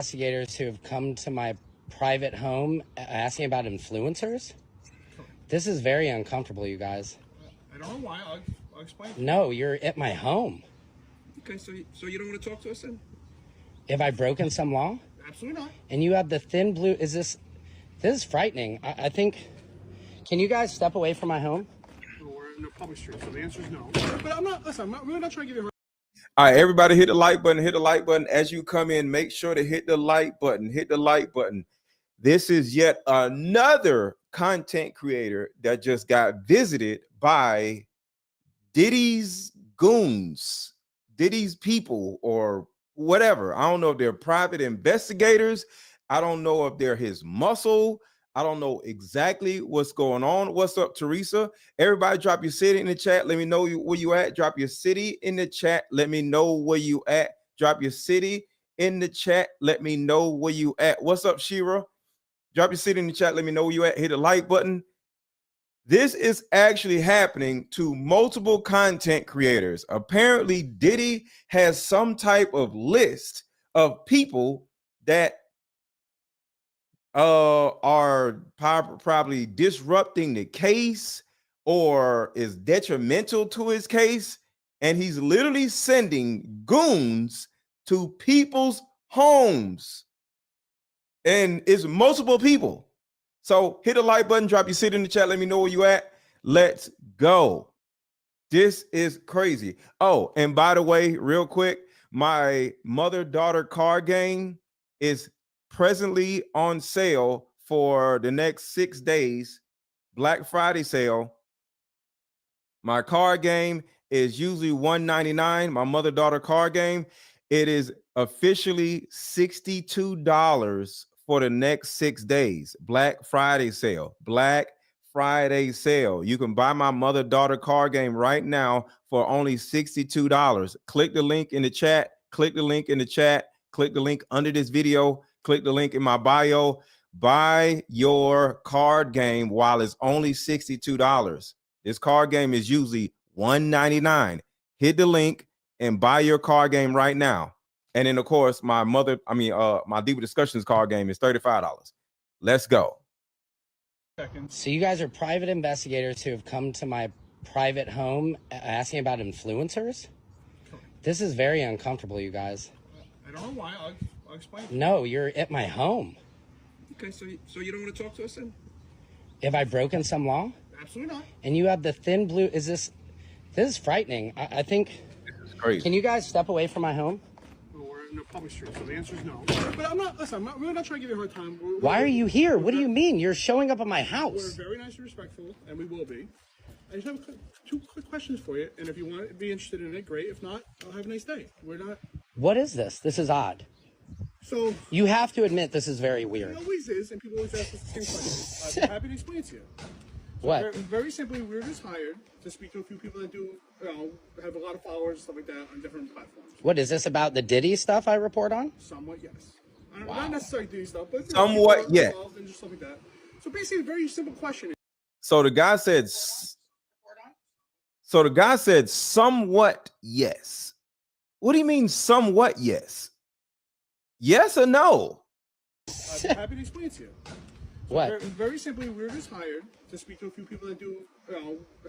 Investigators who have come to my private home asking about influencers. This is very uncomfortable, you guys. I don't know why. I'll explain. No, you're at my home. Okay, so you don't want to talk to us then? Have I broken some law? Absolutely not. And you have the thin blue. This is frightening. I think. Can you guys step away from my home? Well, we're in a public street, so the answer is no. But I'm not. Listen, I'm really not trying to give you. All right, everybody hit the like button. Hit the like button as you come in. Make sure to hit the like button. Hit the like button. This is yet another content creator that just got visited by Diddy's goons, Diddy's people, or whatever. I don't know if they're private investigators. I don't know if they're his muscle. I don't know exactly what's going on. What's up, Teresa? Everybody drop your city in the chat. Let me know where you at. Drop your city in the chat. Let me know where you at. Drop your city in the chat. Let me know where you at. What's up, Shira? Drop your city in the chat. Let me know where you at. Hit the like button. This is actually happening to multiple content creators. Apparently, Diddy has some type of list of people that are probably disrupting the case or is detrimental to his case, and he's literally sending goons to people's homes, and it's multiple people. So hit the like button, drop your city in the chat, let me know where you at. Let's go. This is crazy. Oh, and by the way, real quick, my mother-daughter card game is presently on sale for the next 6 days. Black Friday sale. My card game is usually $199. My mother-daughter card game, it is officially $62 for the next 6 days. Black Friday sale. Black Friday sale. You can buy my mother-daughter card game right now for only $62. Click the link in the chat. Click the link in the chat. Click the link under this video. Click the link in my bio. Buy your card game while it's only $62. This card game is usually $199. Hit the link and buy your card game right now. And then, of course, my Deeper Discussions card game is $35. Let's go. So you guys are private investigators who have come to my private home asking about influencers. This is very uncomfortable, you guys. I don't know why. I'll explain. No, you're at my home. Okay, so you don't want to talk to us then? Have I broken some law? Absolutely not. And you have the thin blue. This is frightening. I think. This is crazy. Can you guys step away from my home? Well, we're in a public street, so the answer is no. But I'm not. Listen, I'm really not trying to give you a hard time. Why are you here? What do you mean? You're showing up at my We're house. very nice and respectful, and we will be. I just have two quick questions for you, and if you want to be interested in it, great. If not, I'll have a nice day. We're not. What is this? This is odd. So You have to admit this is very it weird. always is, and people always ask us the same questions. I'm happy to explain to you. What? Very simply, we were just hired to speak to a few people that do, have a lot of followers and stuff like that on different platforms. What is this about the Diddy stuff I report on? Somewhat, yes. Wow. Not necessarily Diddy stuff, but Somewhat, people are yeah. involved and just stuff like that. So basically, a very simple question. So the guy said, somewhat yes. What do you mean somewhat yes? Yes or no? I'm happy to explain to you. What? Very simply, we were just hired to speak to a few people that do,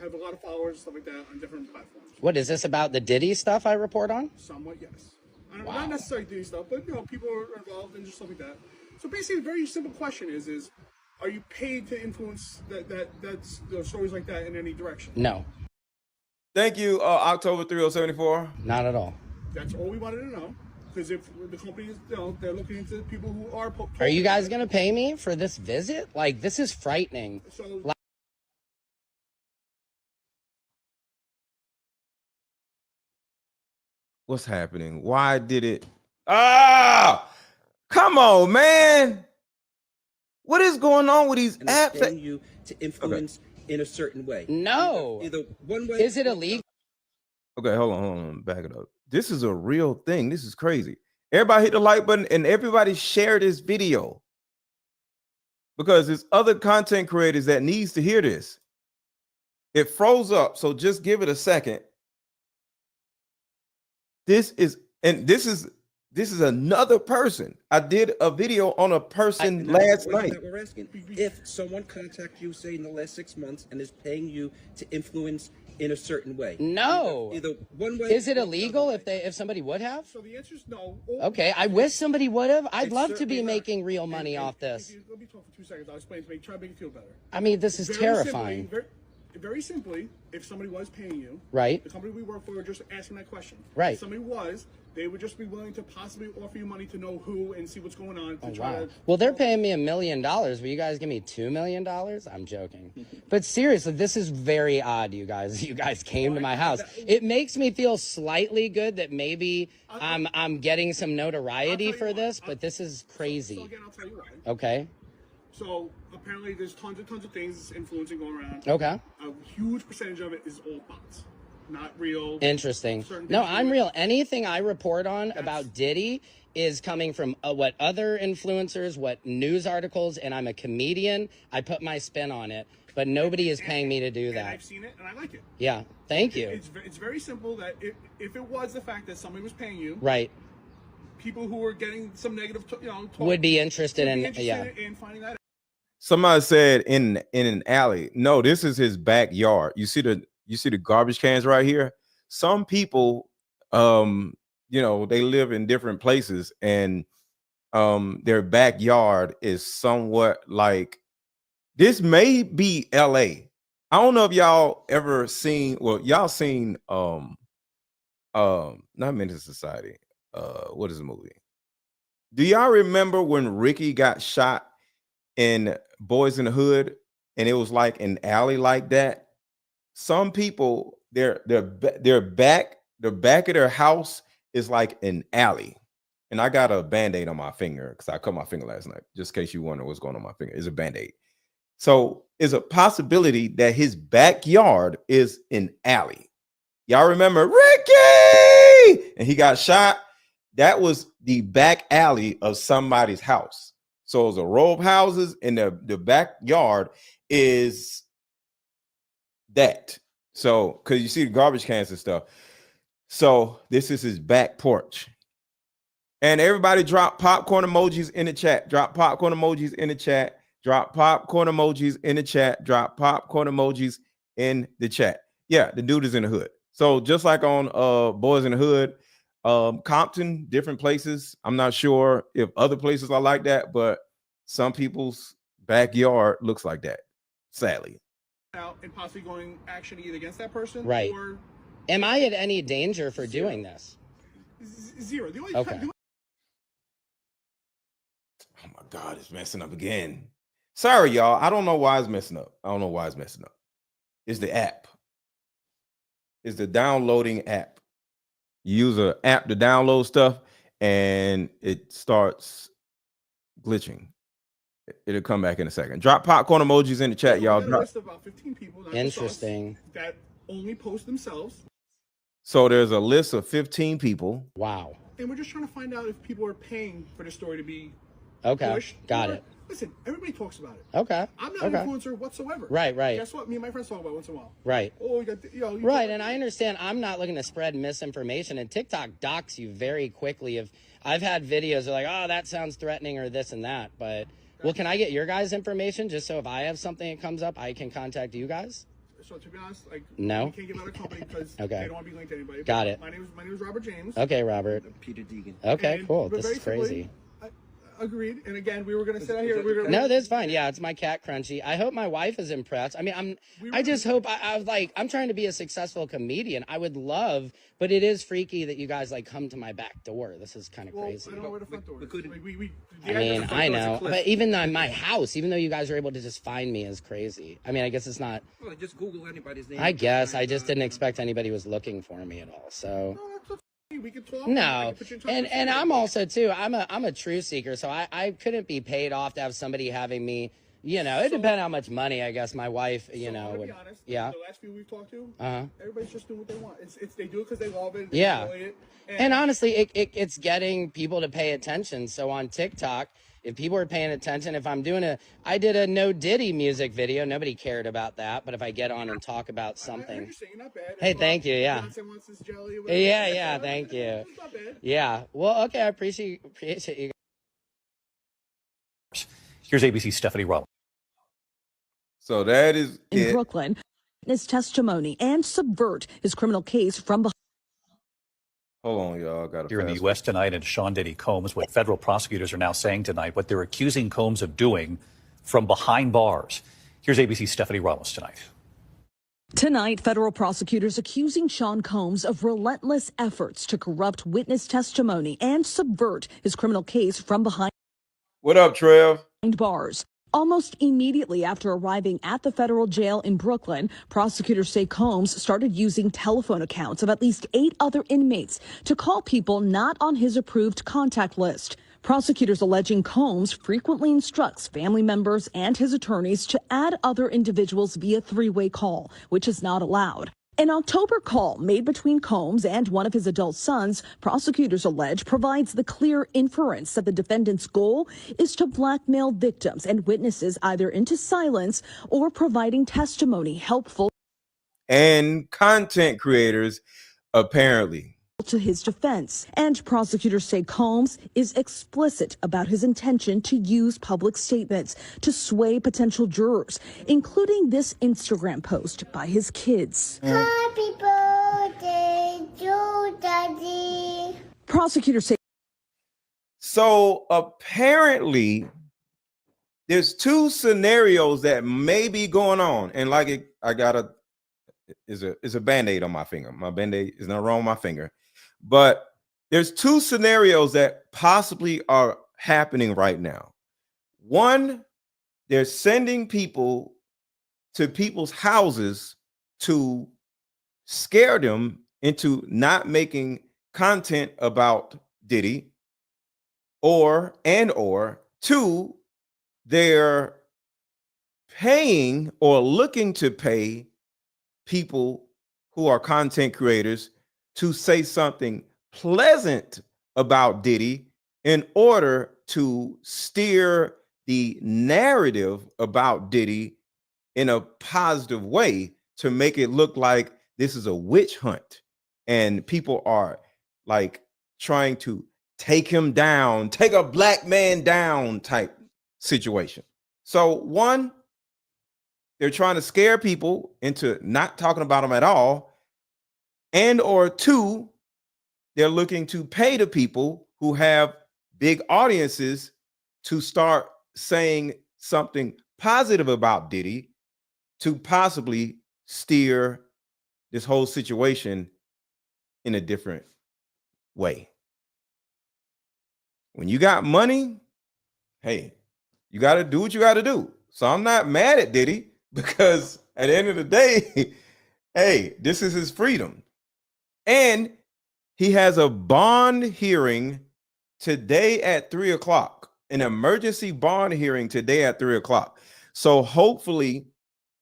have a lot of followers and stuff like that on different platforms. What is this about the Diddy stuff I report on? Somewhat, yes. Wow. Not necessarily Diddy stuff, but people are involved and just stuff like that. So basically, a very simple question is are you paid to influence that's stories like that in any direction? No, Thank you, October 3074. not at all. That's all we wanted to know. Because if the company is, they're looking into people who are. Are you guys going to pay me for this visit? Like, this is frightening. So. What's happening? Why did it? Come on, man. What is going on with these apps? You to influence in a certain way. No. Either one way. Is it illegal? Okay, hold on. Back it up. This is a real thing. This is crazy. Everybody hit the like button and everybody share this video because there's other content creators that needs to hear this. It froze up, so just give it a second. This is This is another person. I did a video on a person last night. That we're asking. If someone contacts you, say in the last 6 months, and is paying you to influence in a certain way, No. either one way. Is it illegal if somebody would have? So the answer is no. Okay, I wish somebody would have. I'd It's love to be certainly not. making real money off this. Let me talk for 2 seconds. I'll explain to me. Try to make it feel better. I mean, this is terrifying. Very simply, if somebody was paying you, Right. the company we work for are just asking that question. Right. If somebody was, they would just be willing to possibly offer you money to know who and see what's going on. To Oh, try wow. to, Well, they're paying me $1 million. Will you guys give me $2 million? I'm joking. But seriously, this is very odd, you guys. You guys came to my house. It makes me feel slightly good that maybe I'm getting some notoriety for this, but this is So crazy. again, I'll tell you why. Okay. So apparently, there's tons of things influencing going around. Okay. A huge percentage of it is all bots, not real. Interesting. certain No, things I'm are- real. Anything I report on about Diddy is coming from what other influencers, what news articles, and I'm a comedian. I put my spin on it, but nobody is paying me to do And that. I've seen it, and I like it. Yeah. Thank you. It's very simple that if it was the fact that somebody was paying you, Right. people who were getting some negative, talk, Would be interested would be in, interested yeah. in finding that out. Somebody said in an alley. No, this is his backyard. You see the garbage cans right here. Some people, they live in different places, and their backyard is somewhat like this. May be LA. I don't know if y'all ever seen. Well, y'all seen not Menace Society. What is the movie? Do y'all remember when Ricky got shot in Boys in the Hood, and it was like an alley like that? Some people, their back of their house is like an alley. And I got a band-aid on my finger because I cut my finger last night, just in case you wonder what's going on my finger. It's a band-aid. So it's a possibility that his backyard is an alley. Y'all remember Ricky? And he got shot. That was the back alley of somebody's house. So it's a row of houses, and the backyard is that. So, because you see the garbage cans and stuff. So this is his back porch. And everybody drop popcorn emojis in the chat. Drop popcorn emojis in the chat. Drop popcorn emojis in the chat. Drop popcorn emojis in the chat. Yeah, the dude is in the hood. So just like on Boys in the Hood, Compton, different places. I'm not sure if other places are like that, but some people's backyard looks like that, sadly. Out and possibly going action either against that person, Right. or Am I at any danger for doing this? zero. The only Okay. Oh my God, it's messing up again. Sorry, y'all. I don't know why it's messing up. It's the app. It's the downloading app. You use an app to download stuff, and it starts glitching. It'll come back in a second. Drop popcorn emojis in the chat, y'all. We got a list of about 15 people, not just us, Interesting. that only post themselves, So there's a list of 15 people. Wow. and we're just trying to find out if people are paying for the story to be Okay. pushed. Got or- it. Listen, everybody talks about it. Okay. I'm not Okay. an influencer whatsoever. Right, right. Guess what? Me and my friends talk about it once in a while. Right. Oh, you got, you Right, talk- and I understand I'm not looking to spread misinformation, and TikTok docks you very quickly. If I've had videos of like, oh, that sounds threatening or this and that, but well, can I get your guys' information just so if I have something that comes up, I can contact you guys? So to be honest, like, No? we can't give out a company because Okay. they don't want to be linked to anybody. Got But it. My name is Robert James. Okay, Robert. Peter Deegan. Okay, And- cool. but This very is crazy. simply, agreed. And again, we were gonna sit out here. We were No, that's fine. Yeah, it's my cat Crunchy. I hope my wife is impressed. I mean, I just hope I was like, I'm trying to be a successful comedian. I would love, but it is freaky that you guys like come to my back door. This is kind of Well, crazy. I don't know where the front door is. couldn't- Like, I mean, I know, but even though my house, even though you guys are able to just find me is crazy. I mean, I guess it's not, Well, just Google anybody's name. I guess I just didn't expect anybody was looking for me at all. So No, that's okay. We can talk. I no, can put you in touch and with and somebody. I'm also too. I'm a truth seeker, so I couldn't be paid off to have somebody having me You know, it depends how much money, I guess, my wife, you So know, I'm gonna would. be honest. Yeah. The last few we've talked to, Uh-huh. everybody's just doing what they want. It's they do it because they love it. They Yeah. enjoy it. And honestly, it's getting people to pay attention. So on TikTok, if people are paying attention, if I'm doing I did a no Diddy music video. Nobody cared about that. But if I get on and talk about something. I understand, you're not bad. Hey, thank you. Yeah. Beyonce wants this jelly or whatever. Yeah. Thank you. It's not bad. Yeah. Well, okay. I appreciate you. Here's ABC's Stephanie Rollins. So that is in it. Brooklyn, his testimony and subvert his criminal case from behind. Hold on, y'all. Got Here in the U.S. tonight, and Sean Diddy Combs, what federal prosecutors are now saying tonight, what they're accusing Combs of doing from behind bars. Here's ABC's Stephanie Rollins tonight. Tonight, federal prosecutors accusing Sean Combs of relentless efforts to corrupt witness testimony and subvert his criminal case from behind What up, Trev? bars. Almost immediately after arriving at the federal jail in Brooklyn, prosecutors say Combs started using telephone accounts of at least 8 other inmates to call people not on his approved contact list. Prosecutors alleging Combs frequently instructs family members and his attorneys to add other individuals via three-way call, which is not allowed. An October call made between Combs and one of his adult sons, prosecutors allege, provides the clear inference that the defendant's goal is to blackmail victims and witnesses either into silence or providing testimony helpful And content creators, apparently. to his defense. And prosecutors say Combs is explicit about his intention to use public statements to sway potential jurors, including this Instagram post by his kids. Happy birthday to Daddy. Prosecutors say So apparently, there's 2 scenarios that may be going on, and I got is a Band-Aid on my finger. My Band-Aid is not wrong with my finger, but there's 2 scenarios that possibly are happening right now. One, they're sending people to people's houses to scare them into not making content about Diddy, or 2, they're paying or looking to pay people who are content creators to say something pleasant about Diddy in order to steer the narrative about Diddy in a positive way, to make it look like this is a witch hunt and people are like trying to take him down, take a black man down type situation. So 1, they're trying to scare people into not talking about him at all. Or 2, they're looking to pay the people who have big audiences to start saying something positive about Diddy to possibly steer this whole situation in a different way. When you got money, hey, you got to do what you got to do. So I'm not mad at Diddy, because at the end of the day, hey, this is his freedom. And he has a bond hearing today at 3:00, an emergency bond hearing today at 3:00. So hopefully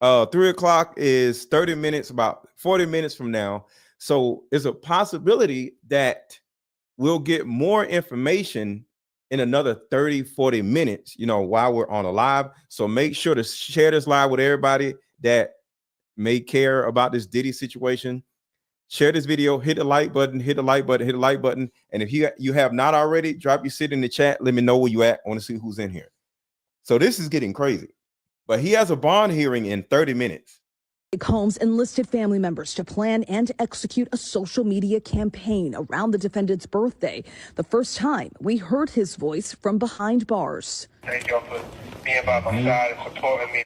3:00 is 30 minutes, about 40 minutes from now. So it's a possibility that we'll get more information in another 30, 40 minutes, while we're on a live. So make sure to share this live with everybody that may care about this Diddy situation. Share this video, hit the like button, hit the like button, hit the like button. And if you have not already, drop your sit in the chat. Let me know where you at. I want to see who's in here. So this is getting crazy. But he has a bond hearing in 30 minutes. Combs enlisted family members to plan and execute a social media campaign around the defendant's birthday, the first time we heard his voice from behind bars. Thank y'all for being by my side and supporting me.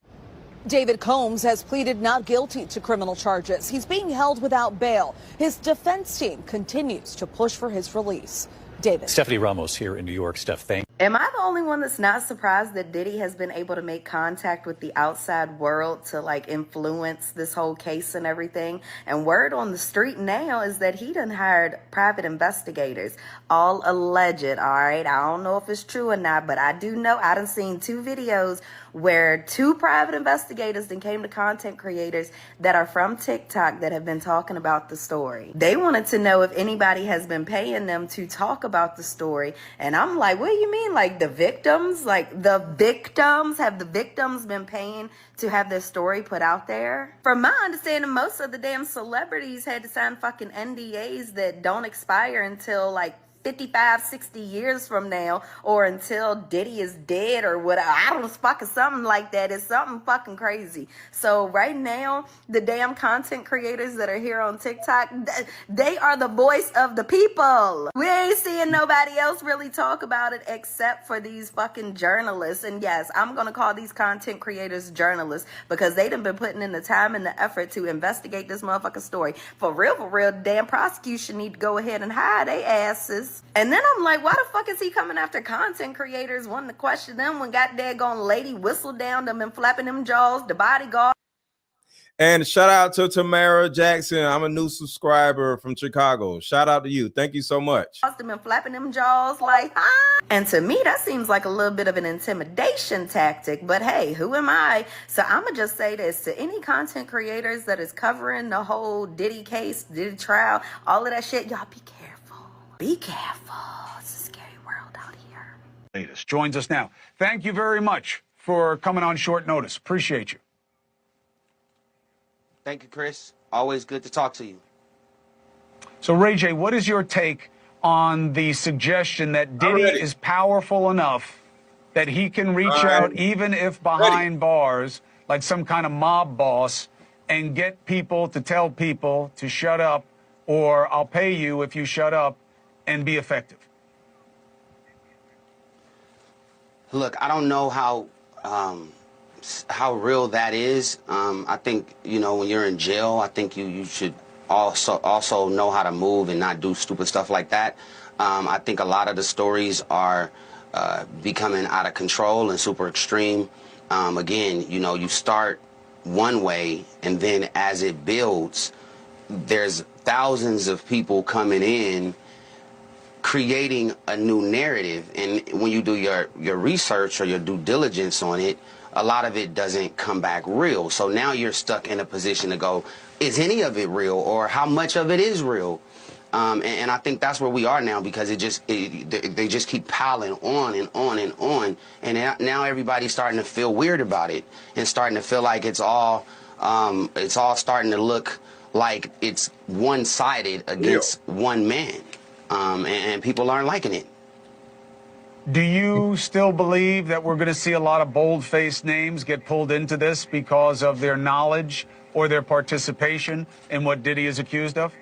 David Combs has pleaded not guilty to criminal charges. He's being held without bail. His defense team continues to push for his release. David. Stephanie Ramos here in New York. Steph, thank you. Am I the only one that's not surprised that Diddy has been able to make contact with the outside world to like influence this whole case and everything? And word on the street now is that he done hired private investigators, all alleged, all right? I don't know if it's true or not, but I do know I done seen 2 videos where 2 private investigators then came to content creators that are from TikTok that have been talking about the story. They wanted to know if anybody has been paying them to talk about the story. And I'm like, what do you mean? Like the victims? Like the victims? Have the victims been paying to have their story put out there? From my understanding, most of the damn celebrities had to sign fucking NDAs that don't expire until like 55, 60 years from now, or until Diddy is dead or whatever. I don't know, fucking something like that. It's something fucking crazy. So right now, the damn content creators that are here on TikTok, they are the voice of the people. We ain't seeing nobody else really talk about it except for these fucking journalists. And yes, I'm gonna call these content creators journalists because they done been putting in the time and the effort to investigate this motherfucking story. For real, damn prosecution need to go ahead and hire their asses. And then I'm like, why the fuck is he coming after content creators, wanting to question them when got daggone lady whistled down them and flapping them jaws, the bodyguard? And shout out to Tamara Jackson. I'm a new subscriber from Chicago. Shout out to you. Thank you so much. Them and flapping them jaws like, ah. And to me, that seems like a little bit of an intimidation tactic. But hey, who am I? So I'm going to just say this to any content creators that is covering the whole Diddy case, Diddy trial, all of that shit. Y'all be careful. Be careful. It's a scary world out here. Latest joins us now. Thank you very much for coming on short notice. Appreciate you. Thank you, Chris. Always good to talk to you. So, Ray J, what is your take on the suggestion that Diddy is powerful enough that he can reach out, even if behind bars, like some kind of mob boss, and get people to tell people to shut up, or I'll pay you if you shut up, and be effective? Look, I don't know how real that is. I think, you know, when you're in jail, I think you should also know how to move and not do stupid stuff like that. I think a lot of the stories are becoming out of control and super extreme. Again, you know, you start one way, and then as it builds, there's thousands of people coming in creating a new narrative. And when you do your research or your due diligence on it, a lot of it doesn't come back real. So now you're stuck in a position to go, is any of it real, or how much of it is real? And I think that's where we are now, because they just keep piling on and on and on. And now everybody's starting to feel weird about it and starting to feel like it's all starting to look like it's one-sided against one man. And people aren't liking it. Do you still believe that we're going to see a lot of bold-faced names get pulled into this because of their knowledge or their participation in what Diddy is accused of?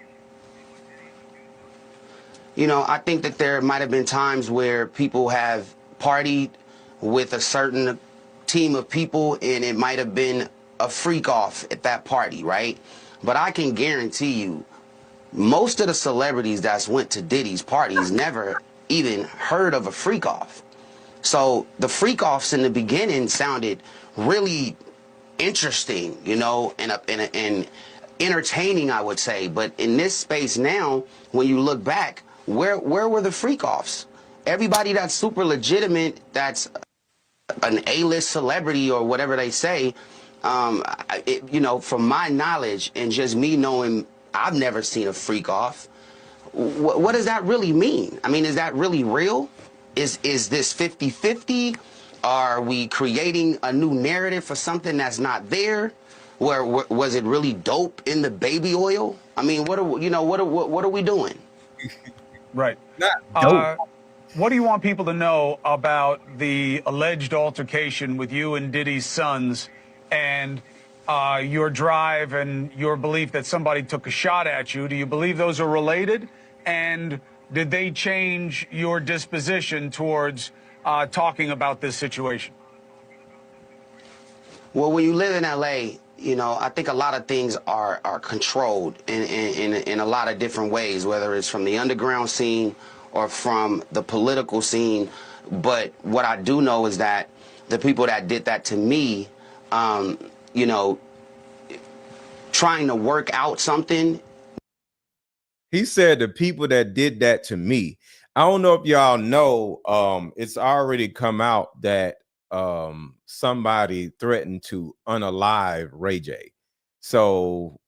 You know, I think that there might have been times where people have partied with a certain team of people, and it might have been a freak-off at that party, right? But I can guarantee you, most of the celebrities that's went to Diddy's parties never even heard of a freak-off. So the freak-offs in the beginning sounded really interesting, you know, and entertaining, I would say. But in this space now, when you look back, where were the freak-offs? Everybody that's super legitimate, that's an A-list celebrity or whatever they say, you know, from my knowledge and just me knowing, I've never seen a freak off. What does that really mean? I mean, is that really real? Is this 50-50? Are we creating a new narrative for something that's not there? Was it really dope in the baby oil? I mean, what are we doing? Right. What do you want people to know about the alleged altercation with you and Diddy's sons, and your drive and your belief that somebody took a shot at you? Do you believe those are related? And did they change your disposition towards talking about this situation? Well, when you live in LA, you know, I think a lot of things are controlled in a lot of different ways, whether it's from the underground scene or from the political scene. But what I do know is that the people that did that to me, you know, trying to work out something. He said the people that did that to me. I don't know if y'all know, it's already come out that somebody threatened to unalive Ray J. So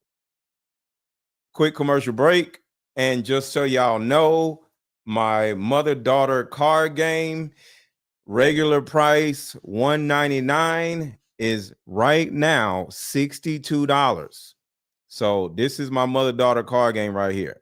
quick commercial break. And just so y'all know, my mother-daughter card game, regular price $199, is right now $62. So this is my mother-daughter card game right here.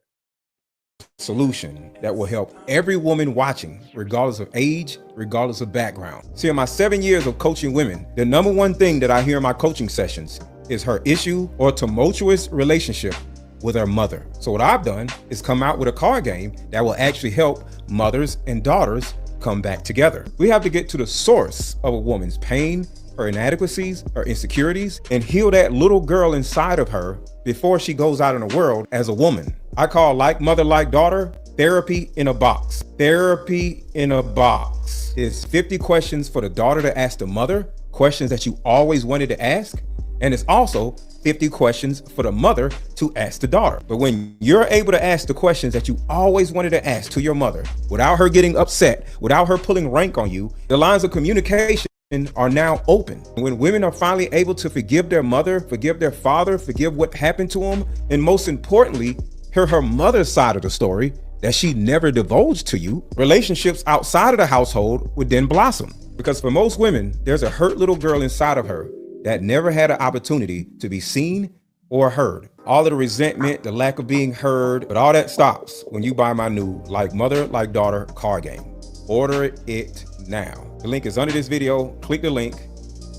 Solution that will help every woman watching, regardless of age, regardless of background. See, in my 7 years of coaching women, the number one thing that I hear in my coaching sessions is her issue or tumultuous relationship with her mother. So what I've done is come out with a card game that will actually help mothers and daughters come back together. We have to get to the source of a woman's pain, her inadequacies, her insecurities, and heal that little girl inside of her before she goes out in the world as a woman. I call Like Mother, Like Daughter therapy in a box. Therapy in a box is 50 questions for the daughter to ask the mother, questions that you always wanted to ask. And it's also 50 questions for the mother to ask the daughter. But when you're able to ask the questions that you always wanted to ask to your mother without her getting upset, without her pulling rank on you, the lines of communication are now open. When women are finally able to forgive their mother, forgive their father, forgive what happened to them, and most importantly, hear her mother's side of the story that she never divulged to you, relationships outside of the household would then blossom. Because for most women, there's a hurt little girl inside of her that never had an opportunity to be seen or heard. All of the resentment, the lack of being heard, but all that stops when you buy my new Like Mother, Like Daughter card game. Order it now. The link is under this video. Click the link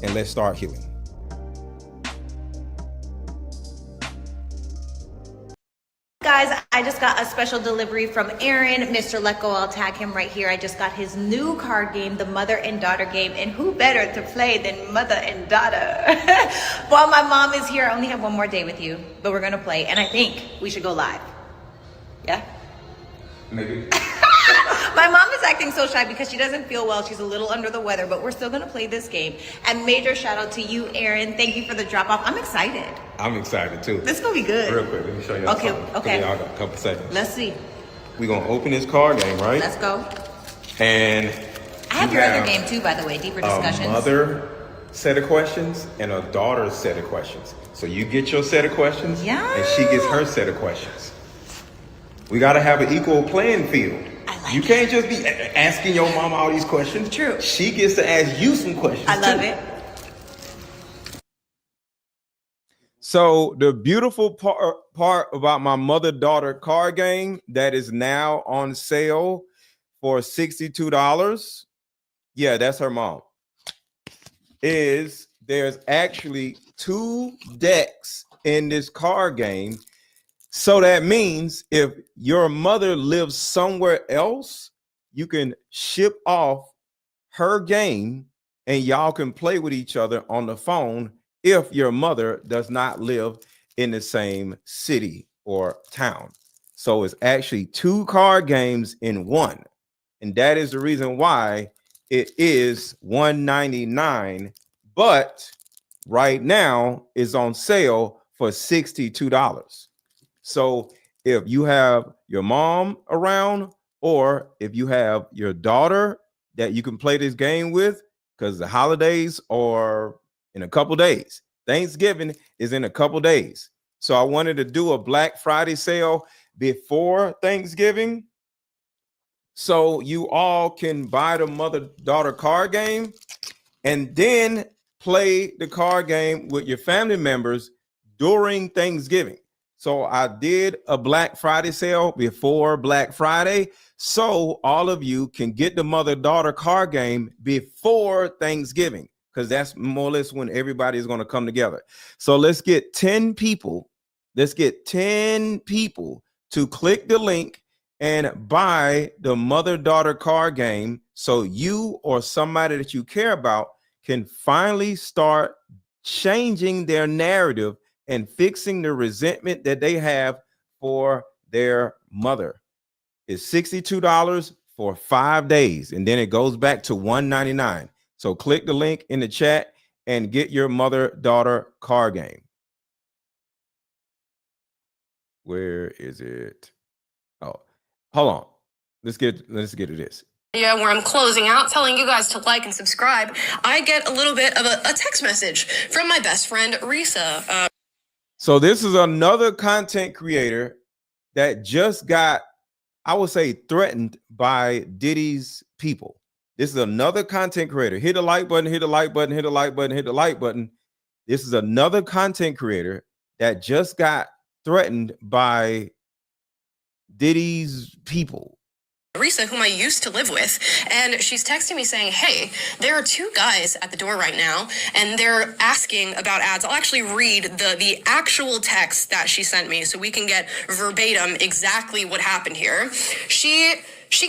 and let's start healing. Guys, I just got a special delivery from Aaron, Mr. Lecco. I'll tag him right here. I just got his new card game, the Mother and Daughter game. And who better to play than mother and daughter? While my mom is here, I only have one more day with you, but we're going to play. And I think we should go live. Yeah? Maybe. My mom is acting so shy because she doesn't feel well. She's a little under the weather, but we're still going to play this game. And major shout out to you, Aaron. Thank you for the drop off. I'm excited. I'm excited too. This is going to be good. Real quick, let me show you. Okay, something. okay. Y'all got a couple seconds. Let's see. We're going to open this card game, right? Let's go. And I have your other game too, by the way, Deeper Discussions. A mother set of questions and a daughter set of questions. So you get your set of questions, yeah, and she gets her set of questions. We got to have an equal playing field. You can't just be asking your mama all these questions. True. She gets to ask you some questions. I love too. it. So the beautiful part about my mother-daughter card game that is now on sale for $62. Yeah, that's her mom. Is there's actually 2 decks in this card game. So that means if your mother lives somewhere else, you can ship off her game and y'all can play with each other on the phone if your mother does not live in the same city or town. So it's actually 2 card games in one. And that is the reason why it is $199, but right now is on sale for $62. So if you have your mom around, or if you have your daughter that you can play this game with, because the holidays are in a couple days. Thanksgiving is in a couple days. So I wanted to do a Black Friday sale before Thanksgiving, so you all can buy the mother-daughter card game and then play the card game with your family members during Thanksgiving. So I did a Black Friday sale before Black Friday, so all of you can get the mother-daughter card game before Thanksgiving, because that's more or less when everybody is going to come together. So let's get 10 people. Let's get 10 people to click the link and buy the mother-daughter card game so you or somebody that you care about can finally start changing their narrative and fixing the resentment that they have for their mother. is $62 for 5 days, and then it goes back to $199. So click the link in the chat and get your mother-daughter card game. Where is it? Oh, hold on. Let's get to this. Yeah, where I'm closing out, telling you guys to like and subscribe, I get a little bit of a text message from my best friend, Risa. So this is another content creator that just got, I would say, threatened by Diddy's people. This is another content creator. Hit the like button, hit the like button, hit the like button, hit the like button. This is another content creator that just got threatened by Diddy's people. Risa, whom I used to live with, and she's texting me saying, hey, there are two guys at the door right now, and they're asking about ads. I'll actually read the actual text that she sent me so we can get verbatim exactly what happened here. She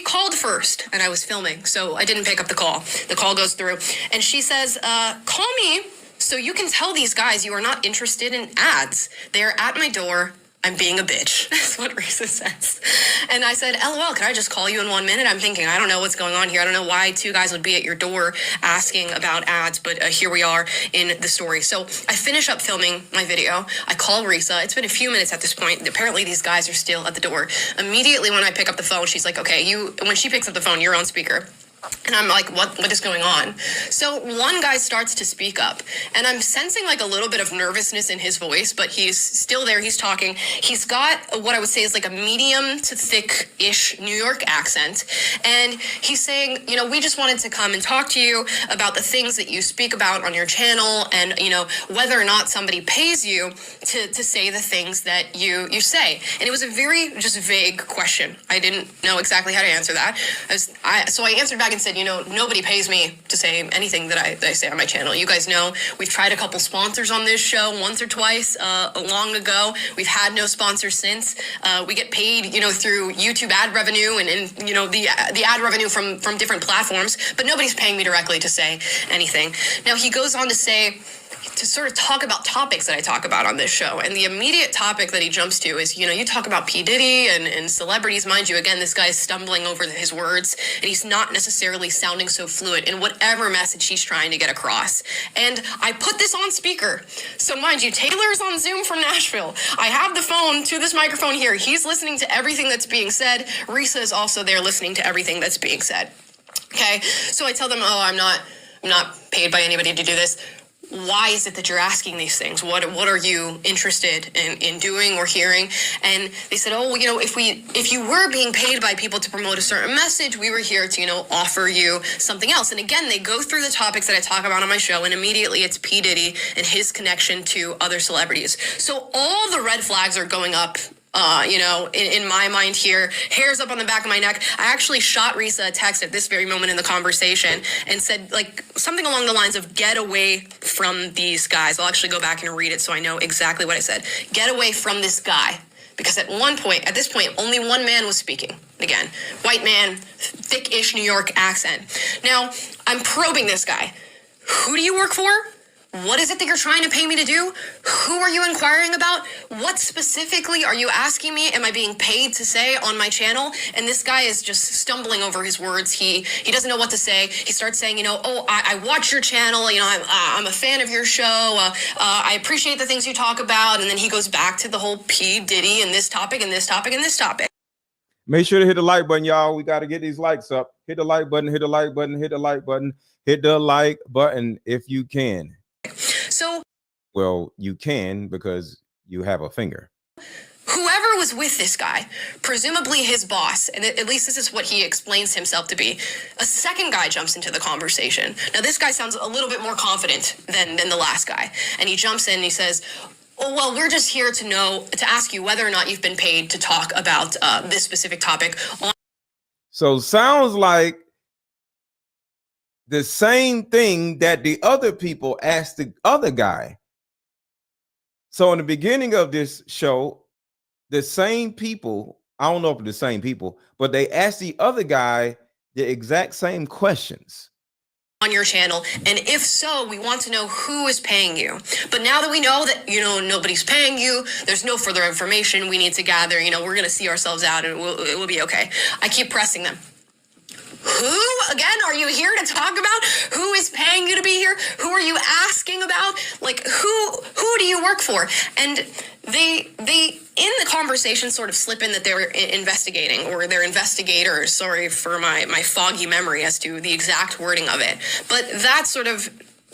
called first, and I was filming, so I didn't pick up the call. The call goes through, and she says, call me so you can tell these guys you are not interested in ads. They're at my door. I'm being a bitch. That's what Risa says. And I said, LOL, could I just call you in 1 minute? I'm thinking, I don't know what's going on here. I don't know why two guys would be at your door asking about ads, but here we are in the story. So I finish up filming my video. I call Risa. It's been a few minutes at this point. Apparently these guys are still at the door. Immediately when I pick up the phone, she's like, okay, when she picks up the phone, you're on speaker. And I'm like, what is going on? So one guy starts to speak up, and I'm sensing like a little bit of nervousness in his voice, but he's still there. He's talking. He's got what I would say is like a medium to thick-ish New York accent. And he's saying, you know, we just wanted to come and talk to you about the things that you speak about on your channel, and, you know, whether or not somebody pays you to say the things that you say. And it was a very just vague question. I didn't know exactly how to answer that. So I answered back and said, you know, nobody pays me to say anything that I say on my channel. You guys know we've tried a couple sponsors on this show once or twice long ago. We've had no sponsors since. We get paid, you know, through YouTube ad revenue and you know, the ad revenue from different platforms, but nobody's paying me directly to say anything. Now he goes on to say, to sort of talk about topics that I talk about on this show. And the immediate topic that he jumps to is, you know, you talk about P. Diddy and celebrities. Mind you, again, this guy's stumbling over his words, and he's not necessarily sounding so fluent in whatever message he's trying to get across. And I put this on speaker. So mind you, Taylor's on Zoom from Nashville. I have the phone to this microphone here. He's listening to everything that's being said. Risa is also there listening to everything that's being said. Okay, so I tell them, oh, I'm not paid by anybody to do this. Why is it that you're asking these things? What are you interested in doing or hearing? And they said, oh, you know, if you were being paid by people to promote a certain message, we were here to, you know, offer you something else. And again, they go through the topics that I talk about on my show, and immediately it's P. Diddy and his connection to other celebrities. So all the red flags are going up. You know, in my mind here, hairs up on the back of my neck. I actually shot Risa a text at this very moment in the conversation and said, like, something along the lines of, get away from these guys. I'll actually go back and read it so I know exactly what I said. Get away from this guy. Because at this point, only one man was speaking. Again, white man, thick-ish New York accent. Now, I'm probing this guy. Who do you work for? What is it that you're trying to pay me to do? Who are you inquiring about? What specifically are you asking me? Am I being paid to say on my channel? And this guy is just stumbling over his words. He doesn't know what to say. He starts saying, you know, oh, I watch your channel. You know, I'm a fan of your show. I appreciate the things you talk about. And then he goes back to the whole P. Diddy and this topic and this topic and this topic. Make sure to hit the like button, y'all. We got to get these likes up. Hit the like button, hit the like button, hit the like button, hit the like button if you can. So, well, you can because you have a finger. Whoever was with this guy, presumably his boss, and at least this is what he explains himself to be, a second guy jumps into the conversation. Now, this guy sounds a little bit more confident than the last guy. And he jumps in and he says, oh, well, we're just here to ask you whether or not you've been paid to talk about this specific topic. So sounds like the same thing that the other people asked the other guy. So in the beginning of this show, the same people, I don't know if it's the same people, but they asked the other guy the exact same questions. on your channel? And if so, we want to know who is paying you. But now that we know that, nobody's paying you, there's no further information we need to gather, we're going to see ourselves out and it will be okay. I keep pressing them. Who, again, are you here to talk about? Who is paying you to be here? Who are you asking about? Like, who do you work for? And they in the conversation sort of slip in that they're investigating, or they're investigators. Sorry for my foggy memory as to the exact wording of it. But that sort of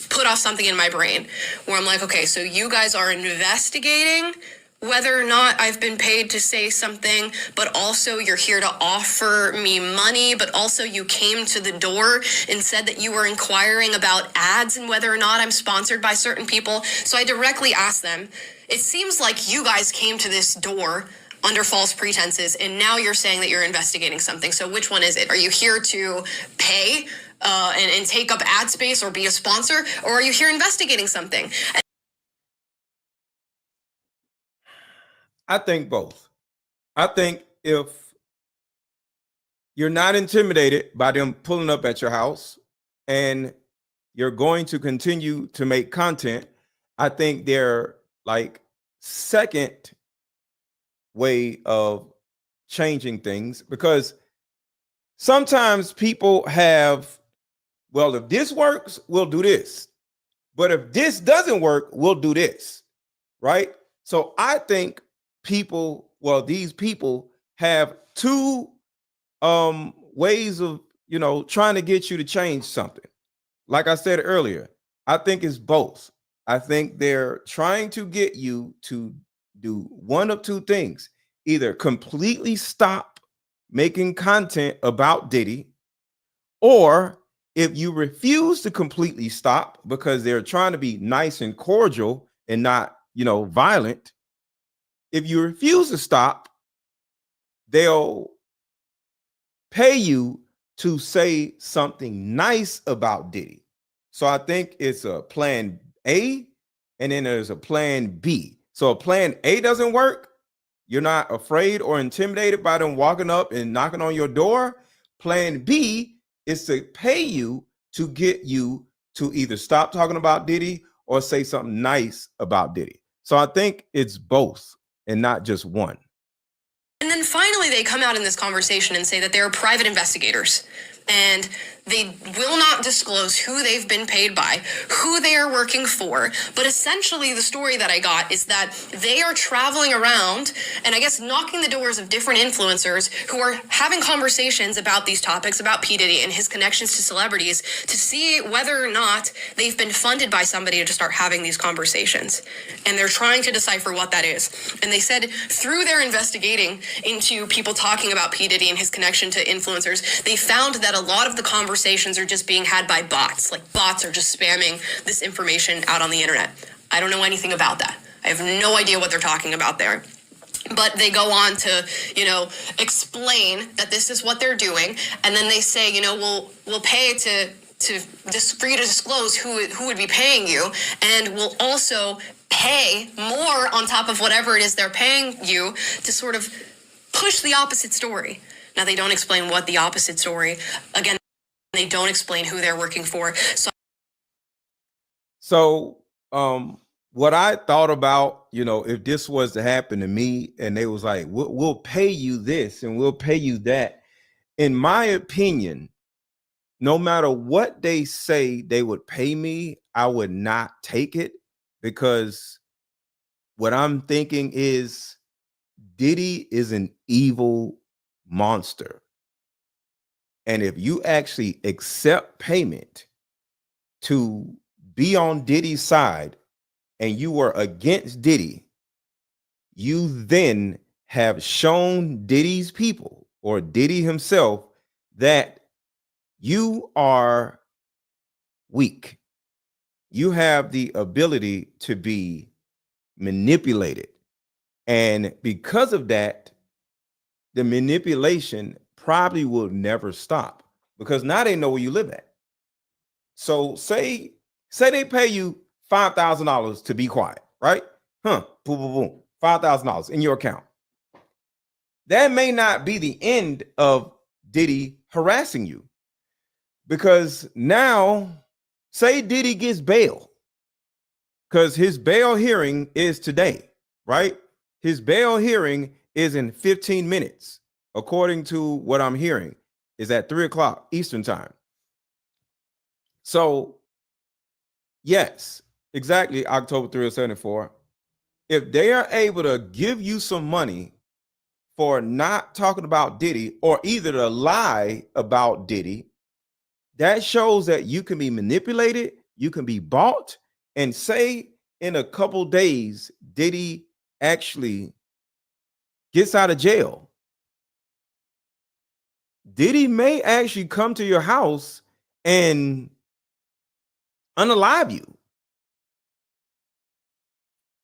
put off something in my brain where I'm like, okay, so you guys are investigating whether or not I've been paid to say something, but also you're here to offer me money, but also you came to the door and said that you were inquiring about ads and whether or not I'm sponsored by certain people. So I directly asked them, it seems like you guys came to this door under false pretenses, and now you're saying that you're investigating something. So which one is it? Are you here to pay and take up ad space or be a sponsor, or are you here investigating something? I think both. I think if you're not intimidated by them pulling up at your house and you're going to continue to make content, I think their second way of changing things, because sometimes people have, well, if this works, we'll do this. But if this doesn't work, we'll do this, right? So I think these people have two ways of, trying to get you to change something. Like I said earlier, I think it's both. I think they're trying to get you to do one of two things: either completely stop making content about Diddy, or if you refuse to completely stop because they're trying to be nice and cordial and not, violent, if you refuse to stop, they'll pay you to say something nice about Diddy. So I think it's a plan A, and then there's a plan B. So if plan A doesn't work, you're not afraid or intimidated by them walking up and knocking on your door. Plan B is to pay you to get you to either stop talking about Diddy or say something nice about Diddy. So I think it's both and not just one. And then finally, they come out in this conversation and say that they're private investigators and they will not disclose who they've been paid by, who they are working for. But essentially, the story that I got is that they are traveling around and I guess knocking the doors of different influencers who are having conversations about these topics, about P. Diddy and his connections to celebrities, to see whether or not they've been funded by somebody to start having these conversations. And they're trying to decipher what that is. And they said through their investigating into people talking about P. Diddy and his connection to influencers, they found that a lot of the conversations are just being had by bots. Like bots are just spamming this information out on the internet. I don't know anything about that. I have no idea what they're talking about there. But they go on to, explain that this is what they're doing. And then they say, we'll pay for you to disclose who would be paying you. And we'll also pay more on top of whatever it is they're paying you to sort of push the opposite story. Now, they don't explain what the opposite story, again, they don't explain who they're working for. So what I thought about, if this was to happen to me and they was like, we'll pay you this and we'll pay you that. In my opinion, no matter what they say they would pay me, I would not take it, because what I'm thinking is Diddy is an evil monster. And if you actually accept payment to be on Diddy's side and you were against Diddy, you then have shown Diddy's people or Diddy himself that you are weak. You have the ability to be manipulated. And because of that, the manipulation probably will never stop, because now they know where you live at. So say they pay you $5,000 to be quiet, right? Boom, boom, boom, $5,000 in your account. That may not be the end of Diddy harassing you. Because now, say Diddy gets bail, because his bail hearing is today, right? His bail hearing is in 15 minutes, according to what I'm hearing, is at 3 o'clock Eastern time. So, yes, exactly, October 3 of 74. If they are able to give you some money for not talking about Diddy, or either to lie about Diddy, that shows that you can be manipulated, you can be bought, and say in a couple days, Diddy actually gets out of jail. Diddy may actually come to your house and unalive you.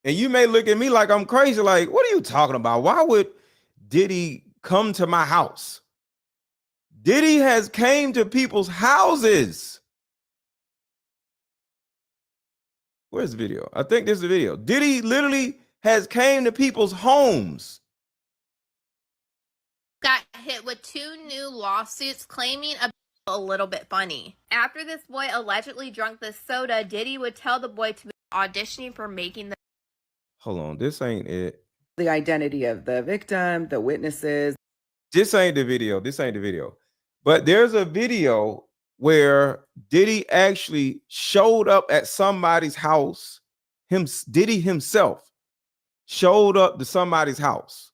And you may look at me like I'm crazy, like, what are you talking about? Why would Diddy come to my house? Diddy has came to people's houses. Where's the video? I think this is the video. Diddy literally has came to people's homes. Got hit with 2 new lawsuits claiming a little bit funny. After this boy allegedly drank this soda, Diddy would tell the boy to be auditioning for making the... Hold on, this ain't it. The identity of the victim, the witnesses. This ain't the video. This ain't the video. But there's a video where Diddy actually showed up at somebody's house. Diddy himself showed up to somebody's house.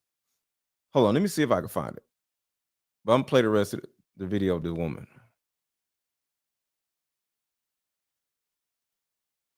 Hold on, let me see if I can find it. But I'm gonna play the rest of the video of the woman.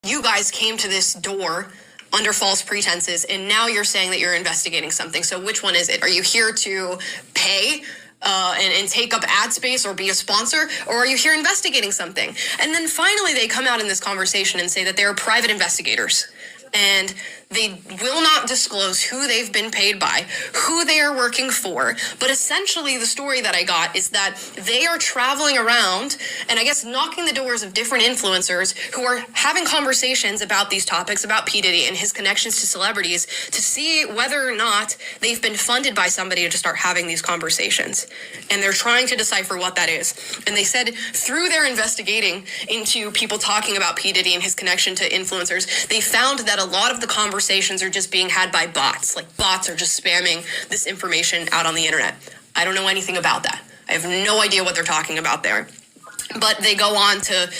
You guys came to this door under false pretenses, and now you're saying that you're investigating something. So which one is it? Are you here to pay and take up ad space or be a sponsor, or are you here investigating something? And then finally they come out in this conversation and say that they're private investigators, and they will not disclose who they've been paid by, who they are working for. But essentially the story that I got is that they are traveling around and I guess knocking the doors of different influencers who are having conversations about these topics, about P. Diddy and his connections to celebrities, to see whether or not they've been funded by somebody to start having these conversations. And they're trying to decipher what that is. And they said through their investigating into people talking about P. Diddy and his connection to influencers, they found that a lot of the conversations are just being had by bots. Like bots are just spamming this information out on the internet. I don't know anything about that. I have no idea what they're talking about there. But they go on to,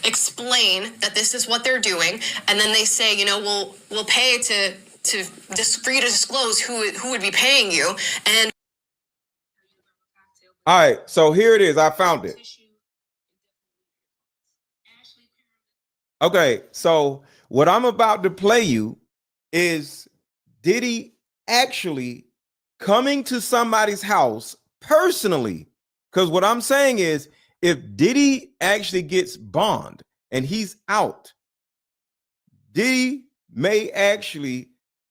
explain that this is what they're doing, and then they say, we'll pay for you to disclose who would be paying you. And all right, so here it is. I found it. Okay, so what I'm about to play you is Diddy actually coming to somebody's house personally. Because what I'm saying is, if Diddy actually gets bond and he's out, Diddy may actually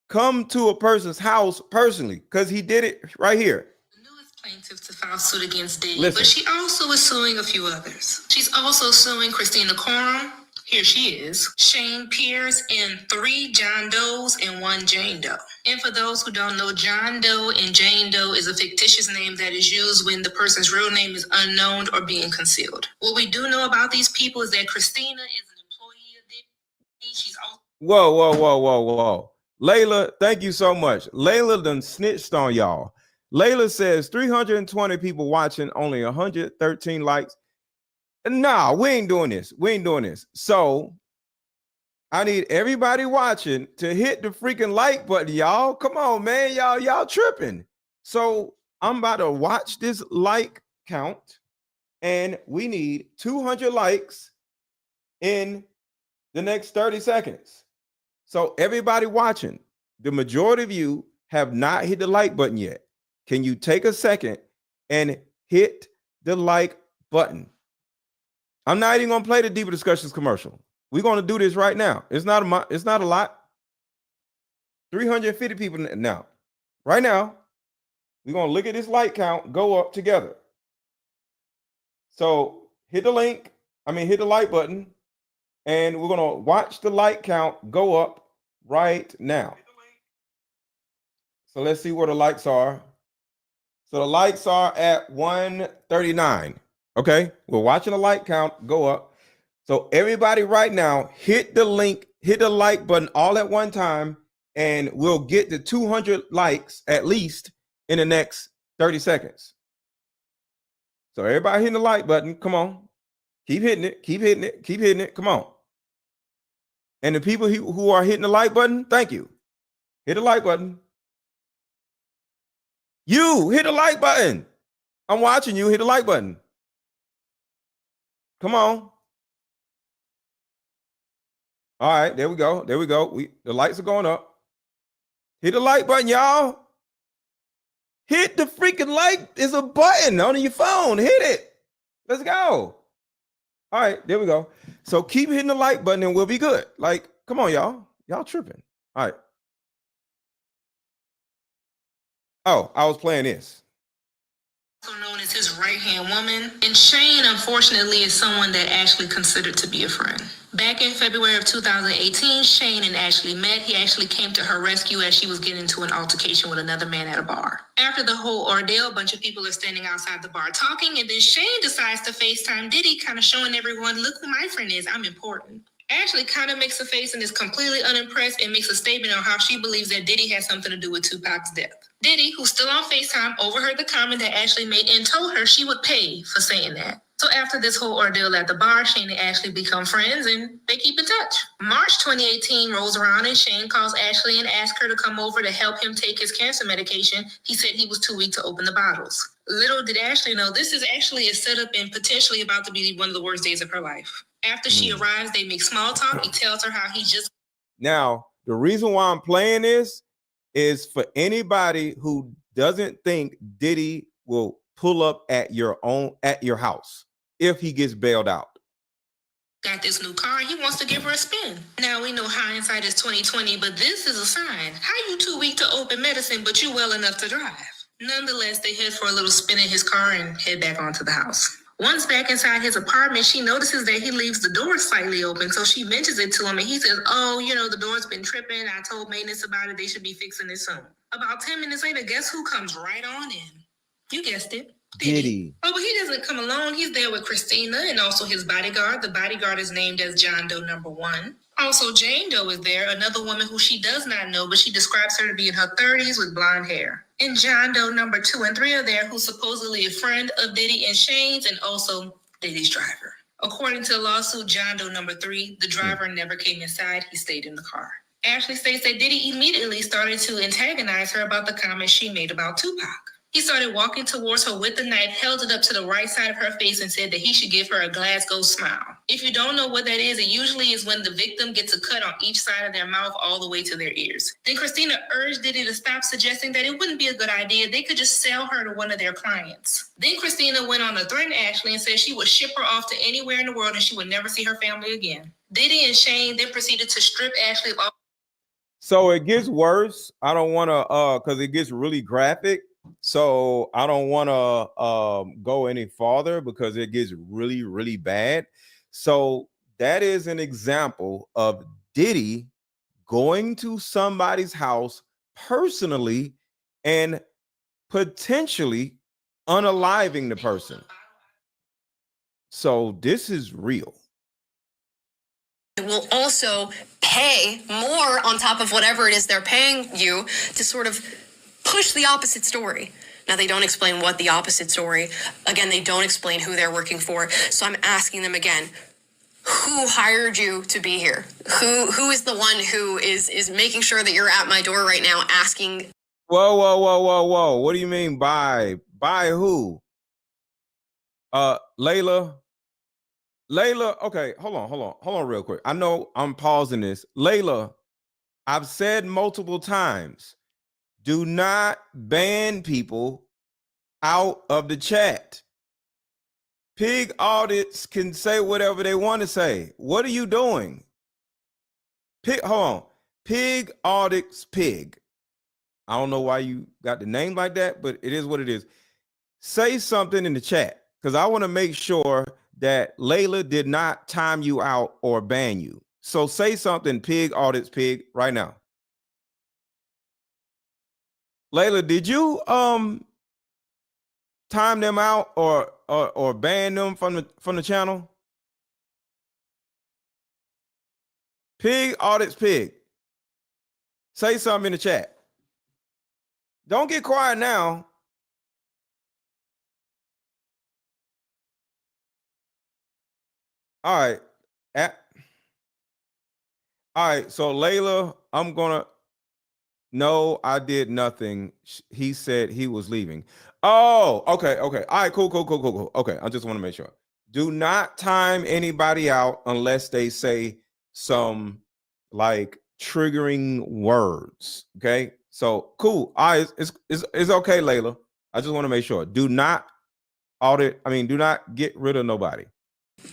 come to a person's house personally, because he did it right here. Plaintiff to file suit against Diddy, Listen. But she also is suing a few others. She's also suing Christina Coram. Here she is. Shane Pierce, and 3 John Does and 1 Jane Doe. And for those who don't know, John Doe and Jane Doe is a fictitious name that is used when the person's real name is unknown or being concealed. What we do know about these people is that Christina is an employee of Diddy. She's also... Whoa. Layla, thank you so much. Layla done snitched on y'all. Layla says 320 people watching, only 113 likes. Nah, we ain't doing this. So I need everybody watching to hit the freaking like button, y'all. Come on, man. Y'all tripping. So I'm about to watch this like count, and we need 200 likes in the next 30 seconds. So everybody watching, the majority of you have not hit the like button yet. Can you take a second and hit the like button? I'm not even gonna play the Deeper Discussions commercial. We're gonna do this right now. It's not a lot. 350 people now. Right now, we're gonna look at this like count go up together. So hit the like button, and we're gonna watch the like count go up right now. So let's see where the likes are. So the likes are at 139. Okay, we're watching the like count go up. So everybody right now, hit the link, hit the like button all at one time, and we'll get to 200 likes at least in the next 30 seconds. So everybody hitting the like button, come on. Keep hitting it, keep hitting it, keep hitting it, come on. And the people who are hitting the like button, thank you. Hit the like button. You, hit the like button. I'm watching you, hit the like button. Come on. All right, there we go. There we go. The lights are going up. Hit the like button, y'all. Hit the freaking like. There's a button on your phone. Hit it. Let's go. All right, there we go. So keep hitting the like button and we'll be good. Like, come on, y'all. Y'all tripping. All right. Oh, I was playing this. Also known as his right-hand woman. And Shane, unfortunately, is someone that Ashley considered to be a friend. Back in February of 2018, Shane and Ashley met. He actually came to her rescue as she was getting into an altercation with another man at a bar. After the whole ordeal, a bunch of people are standing outside the bar talking, and then Shane decides to FaceTime Diddy, kind of showing everyone, look who my friend is, I'm important. Ashley kind of makes a face and is completely unimpressed and makes a statement on how she believes that Diddy has something to do with Tupac's death. Diddy, who's still on FaceTime, overheard the comment that Ashley made and told her she would pay for saying that. So after this whole ordeal at the bar, Shane and Ashley become friends and they keep in touch. March 2018 rolls around and Shane calls Ashley and asks her to come over to help him take his cancer medication. He said he was too weak to open the bottles. Little did Ashley know this is actually a setup and potentially about to be one of the worst days of her life. After she arrives, they make small talk. He tells her how he just... Now, the reason why I'm playing this is for anybody who doesn't think Diddy will pull up at your house if he gets bailed out. Got this new car and he wants to give her a spin. Now we know hindsight is 2020, but this is a sign. How you too weak to open medicine, but you well enough to drive? Nonetheless, they head for a little spin in his car and head back onto the house. Once back inside his apartment, she notices that he leaves the door slightly open, so she mentions it to him, and he says, oh, you know, the door's been tripping. I told maintenance about it. They should be fixing it soon. About 10 minutes later, guess who comes right on in? You guessed it. Diddy. Oh, but he doesn't come alone. He's there with Christina and also his bodyguard. The bodyguard is named as John Doe number 1. Also, Jane Doe is there, another woman who she does not know, but she describes her to be in her 30s with blonde hair. And John Doe number 2 and 3 are there, who's supposedly a friend of Diddy and Shane's and also Diddy's driver. According to the lawsuit, John Doe number 3, the driver never came inside. He stayed in the car. Ashley states that Diddy immediately started to antagonize her about the comments she made about Tupac. He started walking towards her with the knife, held it up to the right side of her face, and said that he should give her a Glasgow smile. If you don't know what that is, it usually is when the victim gets a cut on each side of their mouth all the way to their ears. Then Christina urged Diddy to stop, suggesting that it wouldn't be a good idea. They could just sell her to one of their clients. Then Christina went on to threaten Ashley and said she would ship her off to anywhere in the world and she would never see her family again. Diddy and Shane then proceeded to strip Ashley of all. So it gets worse. I don't want to, because it gets really graphic. So I don't want to go any farther because it gets really, really bad. So that is an example of Diddy going to somebody's house personally and potentially unaliving the person. So this is real. It will also pay more on top of whatever it is they're paying you to sort of push the opposite story. Now, they don't explain what the opposite story. Again, they don't explain who they're working for. So I'm asking them again, who hired you to be here? Who is the one who is making sure that you're at my door right now asking? Whoa. What do you mean by who? Layla, okay, hold on real quick. I know I'm pausing this. Layla, I've said multiple times, do not ban people out of the chat. Pig audits can say whatever they want to say. What are you doing? Hold on. Pig audits pig. I don't know why you got the name like that, but it is what it is. Say something in the chat because I want to make sure that Layla did not time you out or ban you. So say something, pig audits pig, right now. Layla, did you time them out or or ban them from the channel? Pig audits pig. Say something in the chat. Don't get quiet now. All right. All right. So Layla, I'm gonna. No, I did nothing. He said he was leaving. Oh, okay. All right, cool. Okay, I just want to make sure. Do not time anybody out unless they say some like triggering words. Okay, so cool. All right, it's okay, Layla. I just want to make sure. Do not do not get rid of nobody.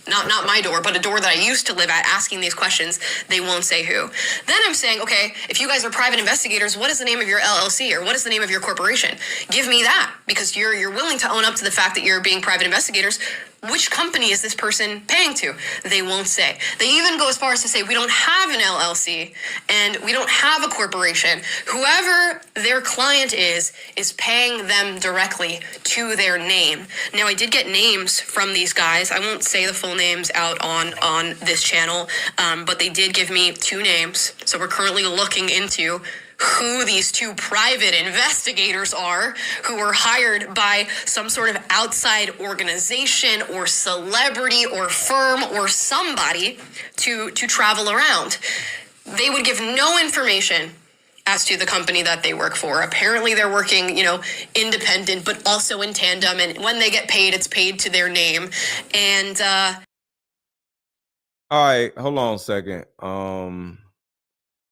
Not my door, but a door that I used to live at, asking these questions. They won't say who. Then I'm saying, okay, if you guys are private investigators, what is the name of your LLC or what is the name of your corporation? Give me that, because you're willing to own up to the fact that you're being private investigators. Which company is this person paying to? They won't say. They even go as far as to say, we don't have an LLC and we don't have a corporation. Whoever their client is paying them directly to their name. Now, I did get names from these guys. I won't say the full names out on this channel, but they did give me 2 names. So we're currently looking into who these 2 private investigators are who were hired by some sort of outside organization or celebrity or firm or somebody to travel around. They would give no information as to the company that they work for. Apparently they're working, independent, but also in tandem. And when they get paid, it's paid to their name. And, all right, hold on a second.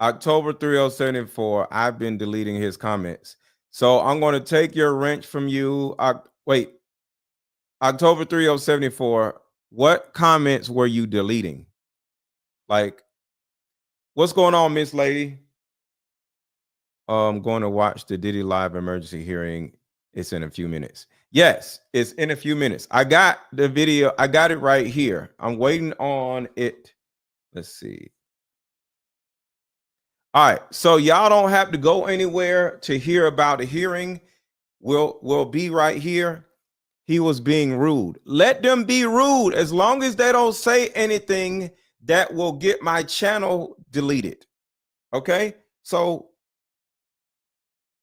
October 3074, I've been deleting his comments. So I'm going to take your wrench from you. Wait, October 3074, what comments were you deleting? Like, what's going on, Miss Lady? I'm going to watch the Diddy live emergency hearing. It's in a few minutes. Yes, it's in a few minutes. I got the video. I got it right here. I'm waiting on it. Let's see. All right, so y'all don't have to go anywhere to hear about the hearing. We'll be right here. He was being rude. Let them be rude as long as they don't say anything that will get my channel deleted. Okay, so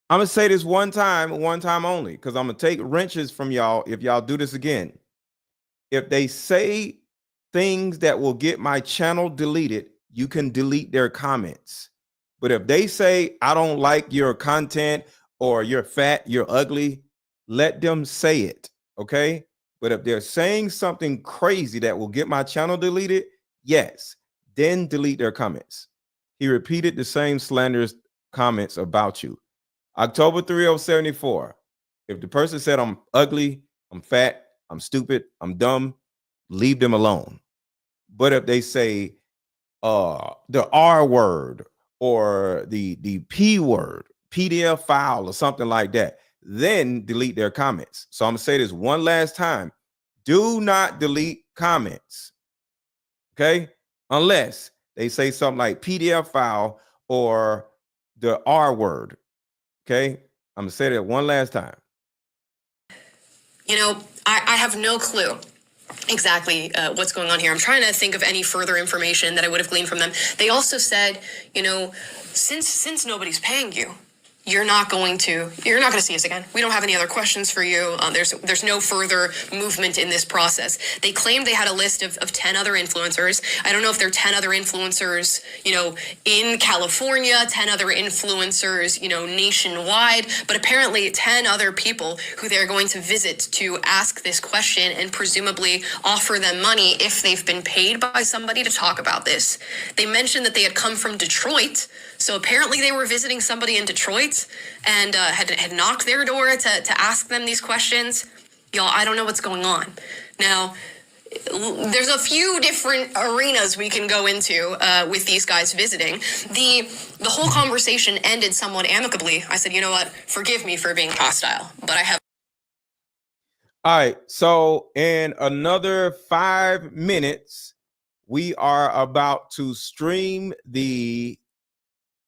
I'm gonna say this one time only, because I'm gonna take wrenches from y'all if y'all do this again. If they say things that will get my channel deleted, you can delete their comments. But if they say, I don't like your content, or you're fat, you're ugly, let them say it, okay? But if they're saying something crazy that will get my channel deleted, yes, then delete their comments. He repeated the same slanderous comments about you. October 3074, if the person said I'm ugly, I'm fat, I'm stupid, I'm dumb, leave them alone. But if they say the R word, or the P word, PDF file, or something like that, then delete their comments. So I'm gonna say this one last time. Do not delete comments, okay? Unless they say something like PDF file or the R word, okay? I'm gonna say that one last time. I have no clue exactly what's going on here. I'm trying to think of any further information that I would have gleaned from them. They also said, since nobody's paying you, you're not going to see us again. We don't have any other questions for you. There's no further movement in this process. They claimed they had a list of 10 other influencers. I don't know if they're 10 other influencers, in California, 10 other influencers, nationwide, but apparently 10 other people who they're going to visit to ask this question and presumably offer them money if they've been paid by somebody to talk about this. They mentioned that they had come from Detroit, so apparently they were visiting somebody in Detroit and had knocked their door to ask them these questions. Y'all, I don't know what's going on. Now, there's a few different arenas we can go into with these guys visiting. The whole conversation ended somewhat amicably. I said, you know what? Forgive me for being hostile, but I have. All right, so in another 5 minutes, we are about to stream the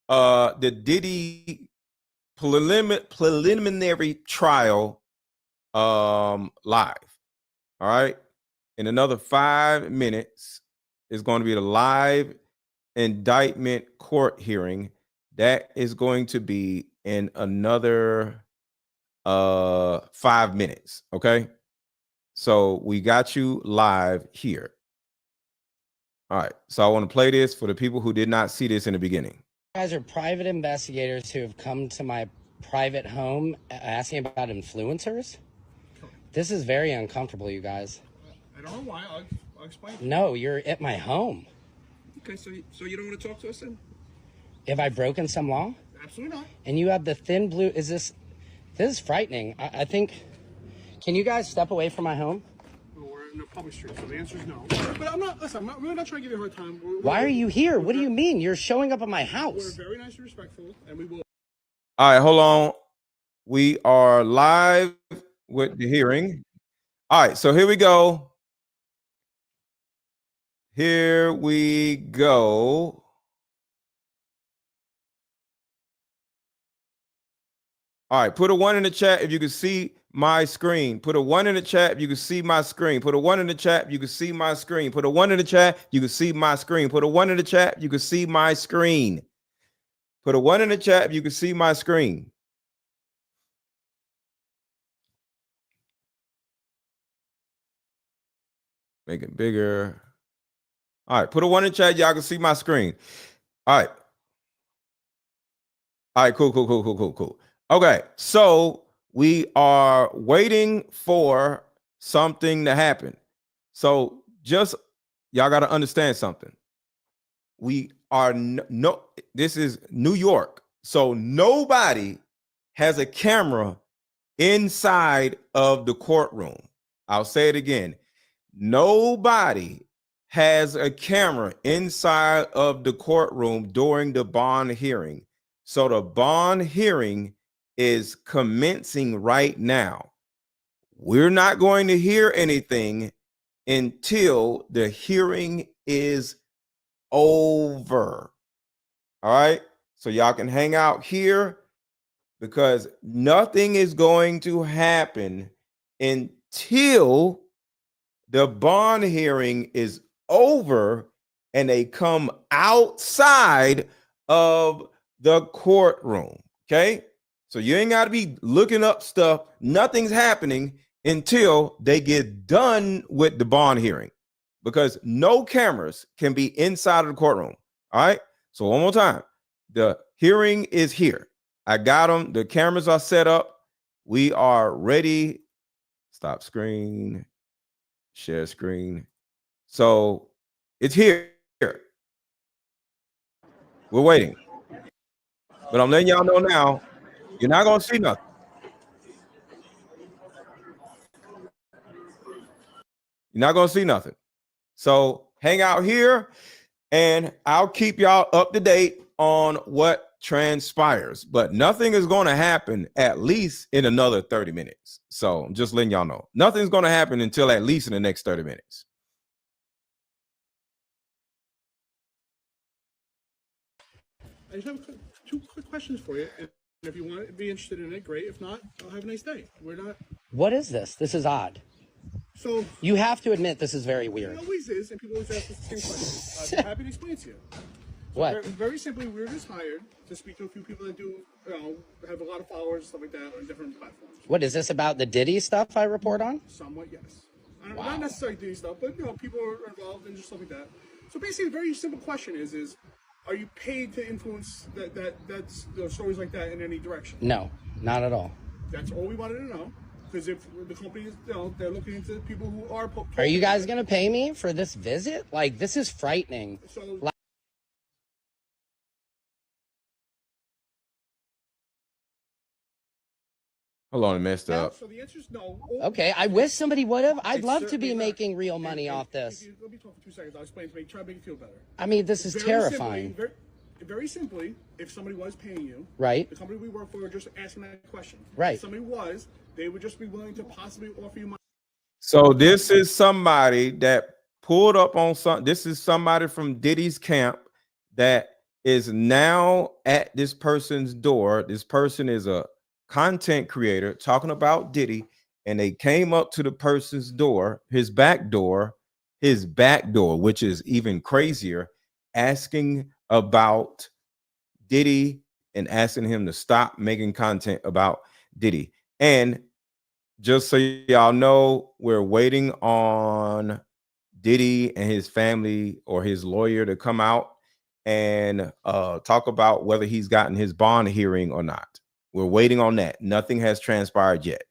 Diddy preliminary trial live. All right. In another 5 minutes is going to be the live indictment court hearing. That is going to be in another 5 minutes. Okay. So we got you live here. All right. So I want to play this for the people who did not see this in the beginning. You guys are private investigators who have come to my private home asking about influencers. This is very uncomfortable, you guys. I don't know why. I'll explain. No, you're at my home. Okay, so you don't want to talk to us then? Have I broken some law? Absolutely not. And you have the thin blue. This is frightening. I think. Can you guys step away from my home? Well, we're in a public street, so the answer is no. But I'm really not trying to give you a hard time. Why are you here? What do you mean? You're showing up at my house. We're very nice and respectful, and we will. All right, hold on. We are live with the hearing. All right, so here we go. Here we go. All right, put a 1 in the chat if you can see my screen. Put a 1 in the chat if you can see my screen. Put a 1 in the chat if you can see my screen. Put a 1 in the chat, you can see my screen. Put a 1 in the chat, you can see my screen. Put a 1 in the chat if you can see my screen. Make it bigger. All right, put a 1 in the chat, y'all can see my screen. All right. All right, cool. Okay, so we are waiting for something to happen. So just, y'all got to understand something. We are this is New York. So nobody has a camera inside of the courtroom. I'll say it again. Nobody has a camera inside of the courtroom during the bond hearing. So the bond hearing is commencing right now. We're not going to hear anything until the hearing is over. All right. So y'all can hang out here because nothing is going to happen until the bond hearing is over and they come outside of the courtroom. Okay. So you ain't got to be looking up stuff. Nothing's happening until they get done with the bond hearing, because no cameras can be inside of the courtroom. All right. So one more time, the hearing is here. I got them. The cameras are set up. We are ready. Stop screen, share screen. So it's here. We're waiting. But I'm letting y'all know now, you're not going to see nothing. You're not going to see nothing. So hang out here and I'll keep y'all up to date on what transpires. But nothing is going to happen at least in another 30 minutes. So I'm just letting y'all know. Nothing's going to happen until at least in the next 30 minutes. I just have two quick questions for you. And if you want to be interested in it, great. If not, I'll have a nice day. We're not. What is this? This is odd. So you have to admit this is very weird. It always is, and people always ask the same question. I'm happy to explain it to you. So what? Very simply, we were just hired to speak to a few people that do, have a lot of followers, stuff like that, on different platforms. What is this about the Diddy stuff I report on? Somewhat, yes. Not necessarily Diddy stuff, but people are involved in just stuff like that. So basically, a very simple question is are you paid to influence that's stories like that in any direction? No, not at all. That's all we wanted to know. Because if the company is, they're looking into people who are. Are you guys going to pay me for this visit? Like, this is frightening. So, hold on, I messed up. So the answer is no. Okay, I wish somebody would have. I'd love to be making real money off this. Let me talk for 2 seconds. I'll explain to try to make you feel better. I mean, this is terrifying. Very simply, if somebody was paying you, right? The company we work for are just asking that question. Right. If somebody was, they would just be willing to possibly offer you money. So this is somebody that pulled up on some. This is somebody from Diddy's camp that is now at this person's door. This person is a content creator talking about Diddy, and they came up to the person's door, his back door, which is even crazier, asking about Diddy and asking him to stop making content about Diddy. And just so y'all know, we're waiting on Diddy and his family or his lawyer to come out and talk about whether he's gotten his bond hearing or not. We're waiting on that. Nothing has transpired yet.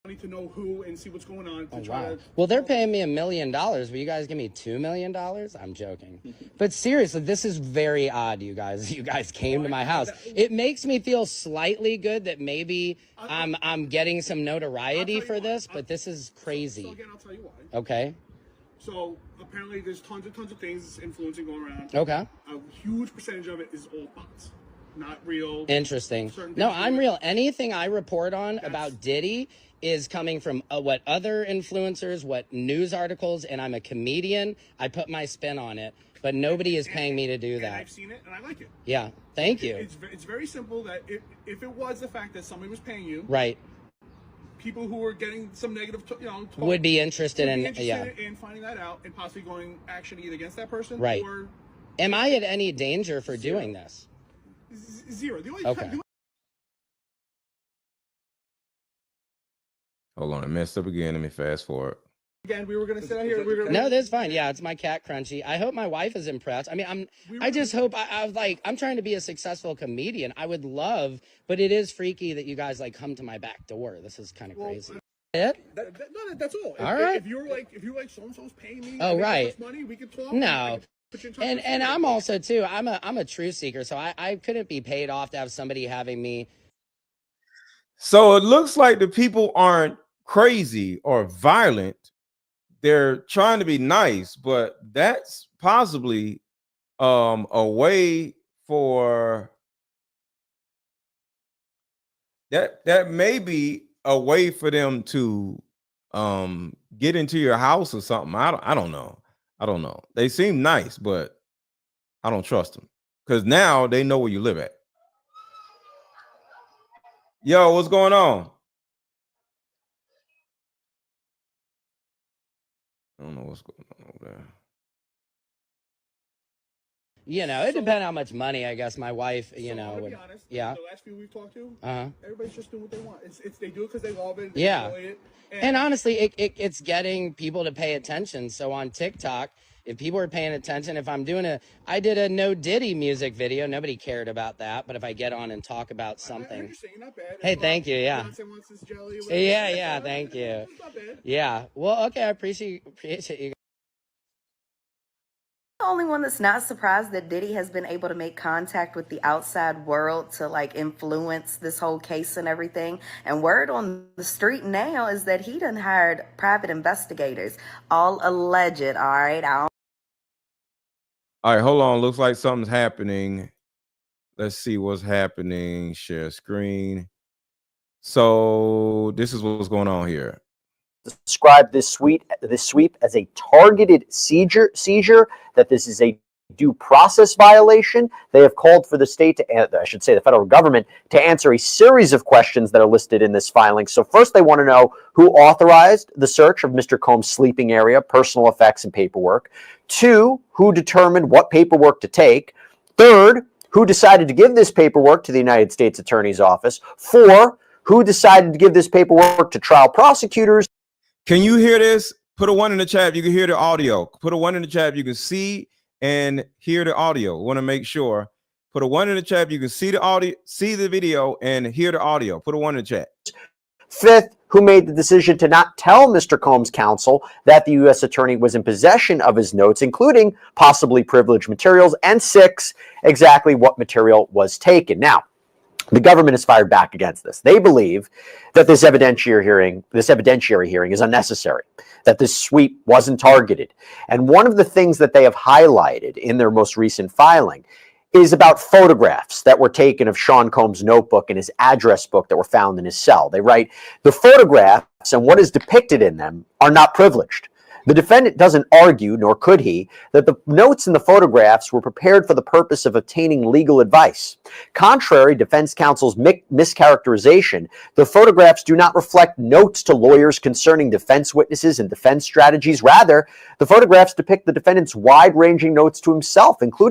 I need to know who and see what's going on. To try to... Well, they're paying me $1 million. Will you guys give me $2 million? I'm joking. But seriously, this is very odd, you guys. You guys came to my house. It makes me feel slightly good that maybe I'm getting some notoriety for this, but this is crazy. So again, I'll tell you why. Okay. So apparently there's tons of things influencing going around. Okay. A huge percentage of it is all bots, not real. Interesting. No, I'm real. Anything I report on about Diddy is coming from what other influencers, what news articles, and I'm a comedian. I put my spin on it, but nobody is paying me to do that. I've seen it and I like it. Yeah, thank you. It's very simple that if it was the fact that somebody was paying you, right, people who were getting some negative, talk, would be interested in finding that out and possibly going action either against that person, right? Or am I at any danger for doing this? Zero. The only okay. Hold on, I messed up again. Let me fast forward. Again, we were gonna sit out here. No, that's fine. Yeah, it's my cat Crunchy. I hope my wife is impressed. I mean, I just hope I'm trying to be a successful comedian. I would love, but it is freaky that you guys come to my back door. This is kind of crazy. No, that's all. All right. If you're like so and so's paying me, oh right, money, we could talk. No. And I'm also too. I'm a truth seeker, so I couldn't be paid off to have somebody having me. So it looks like the people aren't crazy or violent. They're trying to be nice, but that's possibly a way for that may be a way for them to get into your house or something. I don't know. They seem nice, but I don't trust them because now they know where you live at. Yo, what's going on? I don't know what's going on over there. You know, it depends how much money, I guess, my wife, would, be honest, yeah. The last few we've talked to, everybody's just doing what they want. It's they do it because they love it. They enjoy it. And honestly, it's getting people to pay attention. So on TikTok, if people are paying attention, if I'm doing I did a no Diddy music video, nobody cared about that. But if I get on and talk about something, not bad. Hey, thank you. Yeah. Yeah. Thank you. Not bad. Yeah. Well, okay. I appreciate you. The only one that's not surprised that Diddy has been able to make contact with the outside world to influence this whole case and everything. And word on the street now is that he done hired private investigators, all alleged. All right. All right, hold on. Looks like something's happening. Let's see what's happening. Share screen. So this is what's going on here. Describe this sweep as a targeted seizure, that this is a due process violation. They have called for the state to, I should say the federal government, to answer a series of questions that are listed in this filing. So first they want to know who authorized the search of Mr. Combs' sleeping area, personal effects, and paperwork. 2, who determined what paperwork to take. 3rd, who decided to give this paperwork to the United States Attorney's Office. 4, who decided to give this paperwork to trial prosecutors. Can you hear this? Put a 1 in the chat if you can hear the audio. Put a 1 in the chat if you can see and hear the audio. Want to make sure. Put a 1 in the chat if you can see the audio, see the video, and hear the audio. Put a 1 in the chat. 5th, who made the decision to not tell Mr. Combs' counsel that the U.S. attorney was in possession of his notes, including possibly privileged materials. And 6, exactly what material was taken. Now, the government has fired back against this. They believe that this evidentiary hearing is unnecessary, that this sweep wasn't targeted. And one of the things that they have highlighted in their most recent filing is about photographs that were taken of Sean Combs' notebook and his address book that were found in his cell. They write, the photographs and what is depicted in them are not privileged. The defendant doesn't argue, nor could he, that the notes in the photographs were prepared for the purpose of obtaining legal advice. Contrary to defense counsel's mischaracterization, the photographs do not reflect notes to lawyers concerning defense witnesses and defense strategies. Rather, the photographs depict the defendant's wide-ranging notes to himself, including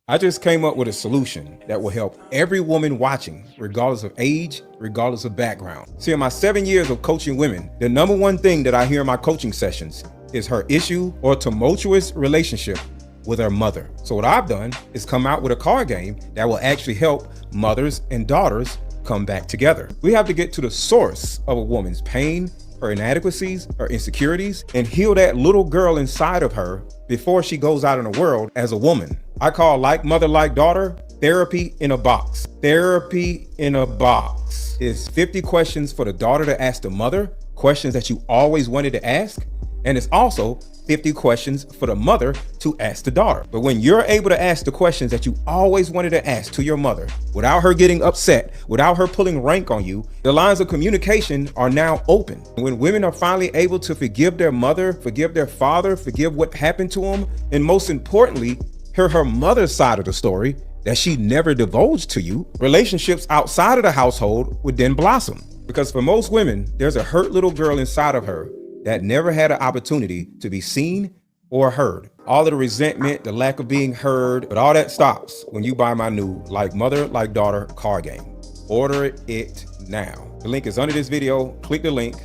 I just came up with a solution that will help every woman watching, regardless of age, regardless of background. See, in my 7 years of coaching women, the number one thing that I hear in my coaching sessions is her issue or tumultuous relationship with her mother. So what I've done is come out with a card game that will actually help mothers and daughters come back together. We have to get to the source of a woman's pain, her inadequacies, her insecurities, and heal that little girl inside of her before she goes out in the world as a woman. I call Like Mother, Like Daughter therapy in a box. Therapy in a box is 50 questions for the daughter to ask the mother, questions that you always wanted to ask. And it's also 50 questions for the mother to ask the daughter. But when you're able to ask the questions that you always wanted to ask to your mother without her getting upset, without her pulling rank on you, the lines of communication are now open. When women are finally able to forgive their mother, forgive their father, forgive what happened to them, and most importantly, hear her mother's side of the story that she never divulged to you, relationships outside of the household would then blossom. Because for most women, there's a hurt little girl inside of her that never had an opportunity to be seen or heard. All of the resentment, the lack of being heard, but all that stops when you buy my new Like Mother, Like Daughter card game. Order it now. The link is under this video. Click the link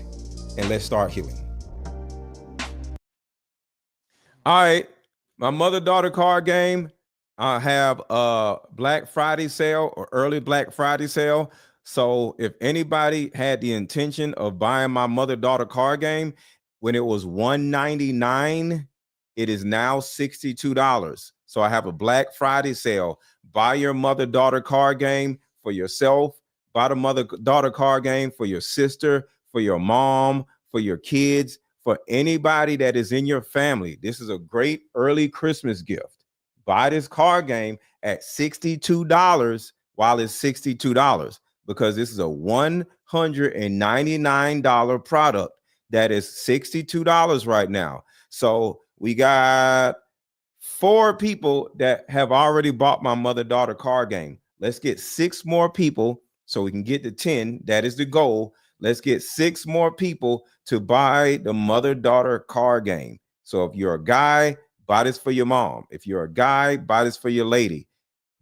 and let's start healing. All right, my mother-daughter card game. I have a Black Friday sale or early Black Friday sale. So if anybody had the intention of buying my mother-daughter card game, when it was $199, it is now $62. So I have a Black Friday sale. Buy your mother-daughter card game for yourself. Buy the mother-daughter card game for your sister, for your mom, for your kids, for anybody that is in your family. This is a great early Christmas gift. Buy this card game at $62 while it's $62. Because this is a $199 product that is $62 right now. So we got 4 people that have already bought my mother-daughter card game. Let's get 6 more people so we can get to 10. That is the goal. Let's get 6 more people to buy the mother-daughter card game. So if you're a guy, buy this for your mom. If you're a guy, buy this for your lady.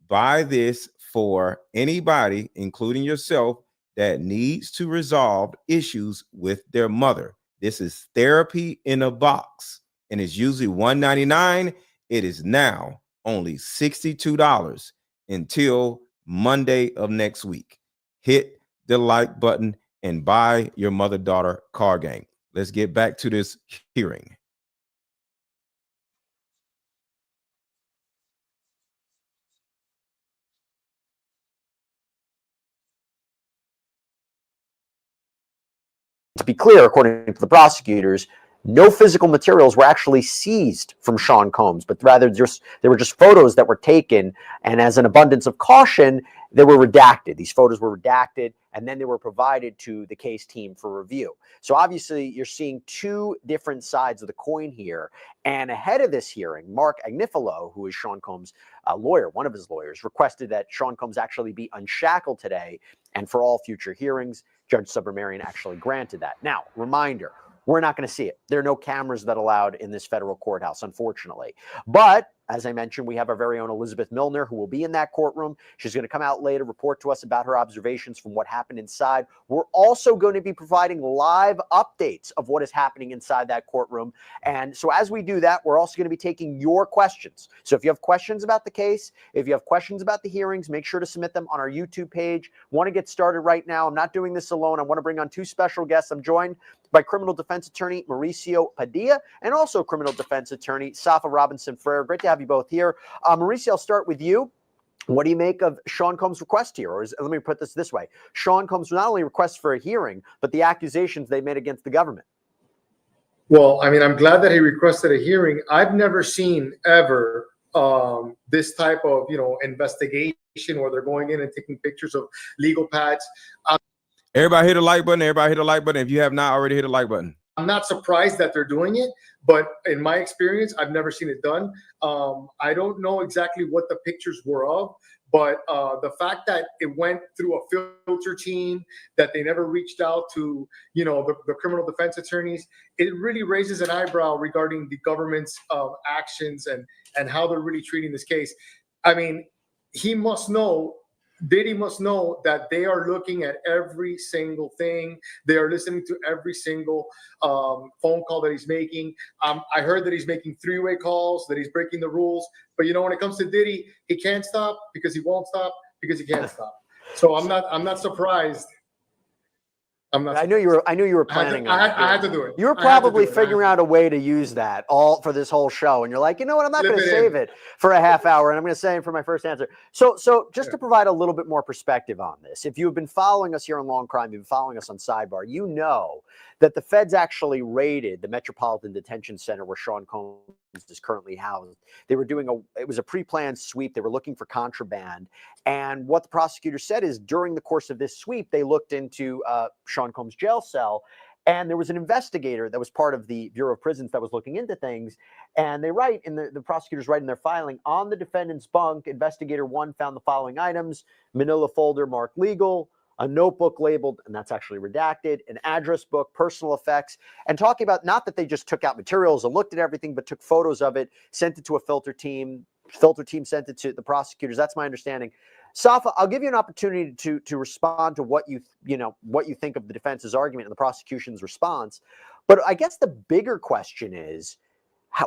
Buy this for anybody, including yourself, that needs to resolve issues with their mother. This is therapy in a box, and it's usually $199. It is now only $62 until Monday of next week. Hit the like button and buy your mother-daughter card game. Let's get back to this hearing. To be clear, according to the prosecutors, no physical materials were actually seized from Sean Combs, but rather there were just photos that were taken, and as an abundance of caution, they were redacted. These photos were redacted, and then they were provided to the case team for review. So obviously, you're seeing 2 different sides of the coin here. And ahead of this hearing, Mark Agnifilo, who is Sean Combs' lawyer, one of his lawyers, requested that Sean Combs actually be unshackled today, and for all future hearings, Judge Subramanian actually granted that. Now, reminder, we're not going to see it. There are no cameras that are allowed in this federal courthouse, unfortunately. But as I mentioned, we have our very own Elizabeth Milner, who will be in that courtroom. She's going to come out later, report to us about her observations from what happened inside. We're also going to be providing live updates of what is happening inside that courtroom. And so as we do that, we're also going to be taking your questions. So if you have questions about the case, if you have questions about the hearings, make sure to submit them on our YouTube page. Want to get started right now. I'm not doing this alone. I want to bring on 2 special guests. I'm joined by criminal defense attorney Mauricio Padilla and also criminal defense attorney Safa Robinson Frere. Great to have you both here. Mauricio, I'll start with you. What do you make of Sean Combs' request here? Or let me put this way. Sean Combs not only requests for a hearing, but the accusations they made against the government. Well, I mean, I'm glad that he requested a hearing. I've never seen ever this type of, investigation where they're going in and taking pictures of legal pads. Everybody hit the like button. Everybody hit the like button. If you have not already hit the like button. I'm not surprised that they're doing it, but in my experience, I've never seen it done. I don't know exactly what the pictures were of, but the fact that it went through a filter team, that they never reached out to, the criminal defense attorneys, it really raises an eyebrow regarding the government's actions and how they're really treating this case. I mean, Diddy must know that they are looking at every single thing. They are listening to every single phone call that he's making. I heard that he's making three-way calls, that he's breaking the rules. But when it comes to Diddy, he can't stop because he won't stop because he can't stop. So I'm not surprised. I knew you were planning on it. I had to do it. You were probably figuring out a way to use that all for this whole show, and you're like, you know what? I'm not going to save it for a half hour, and I'm going to save it for my first answer. So just to provide a little bit more perspective on this, if you have been following us here on Long Crime, you've been following us on Sidebar, you know that the feds actually raided the Metropolitan Detention Center where Sean Combs is currently housed. They were it was a pre-planned sweep. They were looking for contraband. And what the prosecutor said is during the course of this sweep, they looked into Sean Combs' jail cell, and there was an investigator that was part of the Bureau of Prisons that was looking into things. And they write in the prosecutors write in their filing, on the defendant's bunk, investigator 1 found the following items: manila folder marked legal, a notebook labeled, and that's actually redacted, an address book, personal effects, and talking about not that they just took out materials and looked at everything, but took photos of it, sent it to a filter team sent it to the prosecutors. That's my understanding. Safa, I'll give you an opportunity to respond to what you think of the defense's argument and the prosecution's response. But I guess the bigger question is,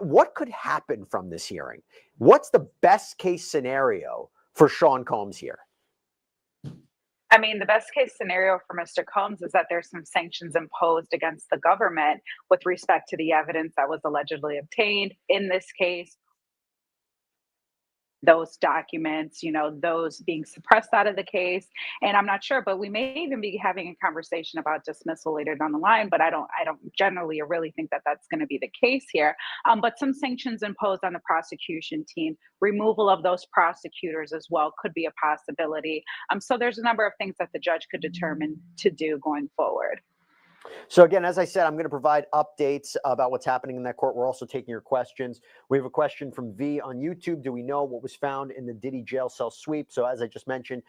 what could happen from this hearing? What's the best case scenario for Sean Combs here? I mean, the best case scenario for Mr. Combs is that there's some sanctions imposed against the government with respect to the evidence that was allegedly obtained in this case. Those documents, those being suppressed out of the case. And I'm not sure, but we may even be having a conversation about dismissal later down the line, but I don't generally really think that that's going to be the case here. But some sanctions imposed on the prosecution team, removal of those prosecutors as well could be a possibility. So there's a number of things that the judge could determine to do going forward. So again, as I said, I'm going to provide updates about what's happening in that court. We're also taking your questions. We have a question from V on YouTube. Do we know what was found in the Diddy jail cell sweep? So as I just mentioned,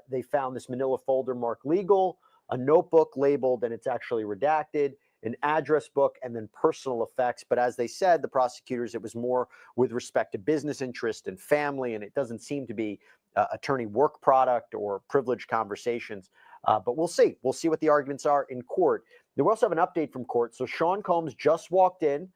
they found this manila folder marked legal, a notebook labeled, and it's actually redacted, an address book, and then personal effects. But as they said, the prosecutors, it was more with respect to business interest and family, and it doesn't seem to be attorney work product or privileged conversations. But we'll see. We'll see what the arguments are in court. We also have an update from court. So Sean Combs just walked in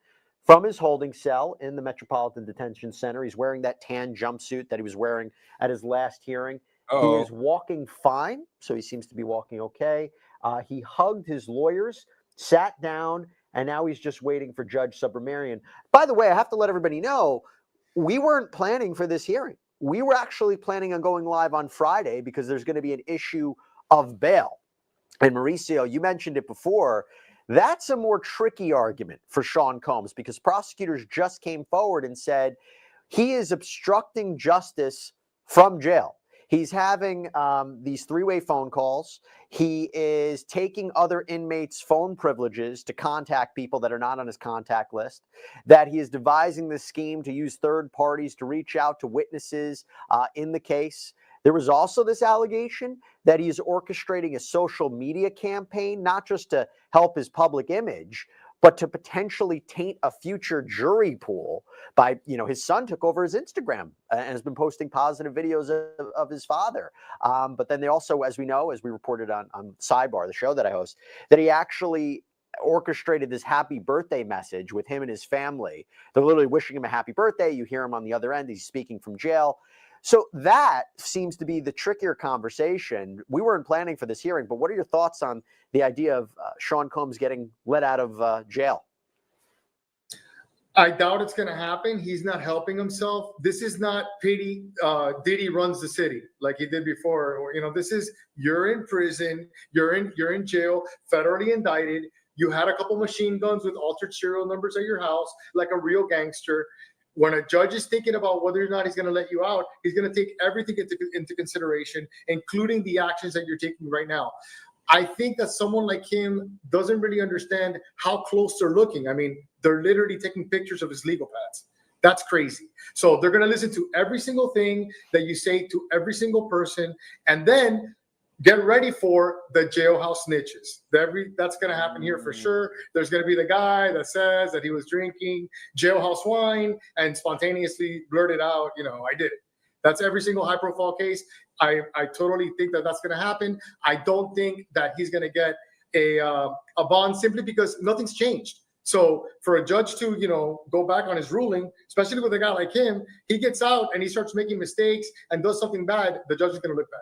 from his holding cell in the Metropolitan Detention Center. He's wearing that tan jumpsuit that he was wearing at his last hearing. He is walking fine, so he seems to be walking okay. He hugged his lawyers, sat down, and now he's just waiting for Judge Subramanian. By the way, I have to let everybody know, we weren't planning for this hearing. We were actually planning on going live on Friday because there's going to be an issue of bail. And Mauricio, you mentioned it before. That's a more tricky argument for Sean Combs because prosecutors just came forward and said he is obstructing justice from jail. He's having these three-way phone calls. He is taking other inmates' phone privileges to contact people that are not on his contact list, that he is devising this scheme to use third parties to reach out to witnesses in the case. There was also this allegation that he is orchestrating a social media campaign, not just to help his public image, but to potentially taint a future jury pool by, his son took over his Instagram and has been posting positive videos of his father. But then they also, as we know, as we reported on Sidebar, the show that I host, that he actually orchestrated this happy birthday message with him and his family. They're literally wishing him a happy birthday. You hear him on the other end. He's speaking from jail. So that seems to be the trickier conversation. We weren't planning for this hearing, but what are your thoughts on the idea of Sean Combs getting let out of jail? I doubt it's going to happen. He's not helping himself. This is not Diddy runs the city like he did before. This is, you're in prison, you're in jail, federally indicted. You had a couple machine guns with altered serial numbers at your house, like a real gangster. When a judge is thinking about whether or not he's going to let you out, he's going to take everything into consideration, including the actions that you're taking right now. I think that someone like him doesn't really understand how close they're looking. I mean, they're literally taking pictures of his legal pads. That's crazy. So they're going to listen to every single thing that you say to every single person, and then get ready for the jailhouse snitches. That's going to happen here for sure. There's going to be the guy that says that he was drinking jailhouse wine and spontaneously blurted out, I did it. That's every single high-profile case. I totally think that that's going to happen. I don't think that he's going to get a bond simply because nothing's changed. So for a judge to, go back on his ruling, especially with a guy like him, he gets out and he starts making mistakes and does something bad, the judge is going to look bad.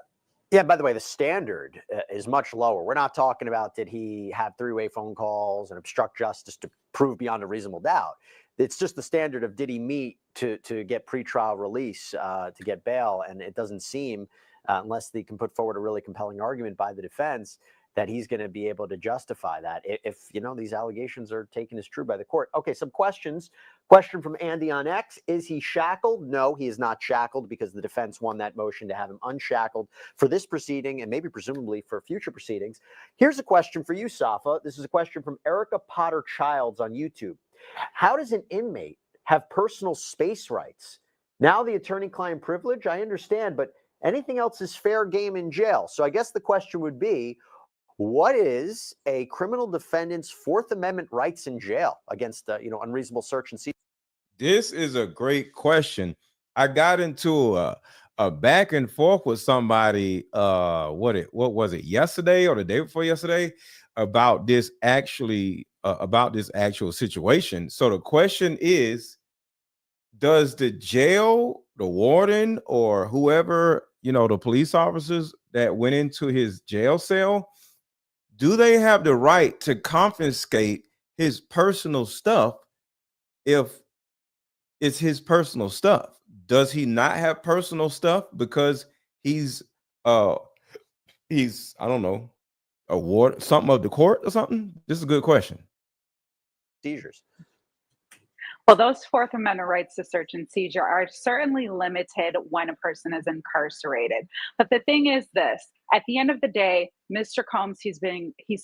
Yeah, by the way, the standard is much lower. We're not talking about did he have three-way phone calls and obstruct justice to prove beyond a reasonable doubt. It's just the standard of did he meet to get pretrial release, to get bail. And it doesn't seem, unless they can put forward a really compelling argument by the defense, that he's going to be able to justify that if these allegations are taken as true by the court. Okay, some questions. Question from Andy on X. Is he shackled? No, he is not shackled because the defense won that motion to have him unshackled for this proceeding and maybe presumably for future proceedings. Here's a question for you, Safa. This is a question from Erica Potter Childs on YouTube. How does an inmate have personal space rights? Now the attorney-client privilege, I understand, but anything else is fair game in jail. So I guess the question would be, what is a criminal defendant's Fourth Amendment rights in jail against unreasonable search and seizure? This is a great question. I got into a back and forth with somebody. What was it? Yesterday or the day before yesterday about this actual situation. So the question is, does the jail, the warden, or whoever the police officers that went into his jail cell, do they have the right to confiscate his personal stuff if it's his personal stuff? Does he not have personal stuff because he's I don't know, a ward, something of the court or something? This is a good question. Seizures. Well, those Fourth Amendment rights to search and seizure are certainly limited when a person is incarcerated. But the thing is this, at the end of the day, Mr. Combs, he's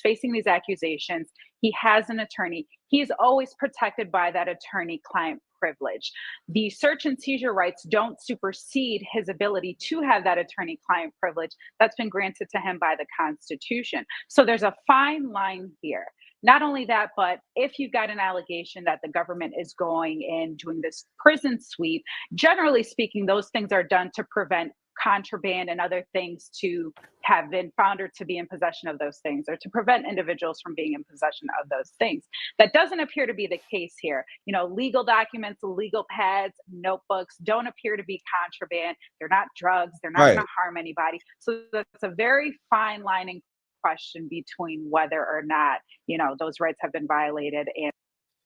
facing these accusations. He has an attorney. He's always protected by that attorney-client privilege. The search and seizure rights don't supersede his ability to have that attorney-client privilege that's been granted to him by the Constitution. So there's a fine line here. Not only that, but if you've got an allegation that the government is going in doing this prison sweep, generally speaking, those things are done to prevent contraband and other things to have been found or to be in possession of those things, or to prevent individuals from being in possession of those things. That doesn't appear to be the case here. Legal documents, legal pads, notebooks don't appear to be contraband. They're not drugs. They're not going to harm anybody. So that's a very fine line question between whether or not those rights have been violated. And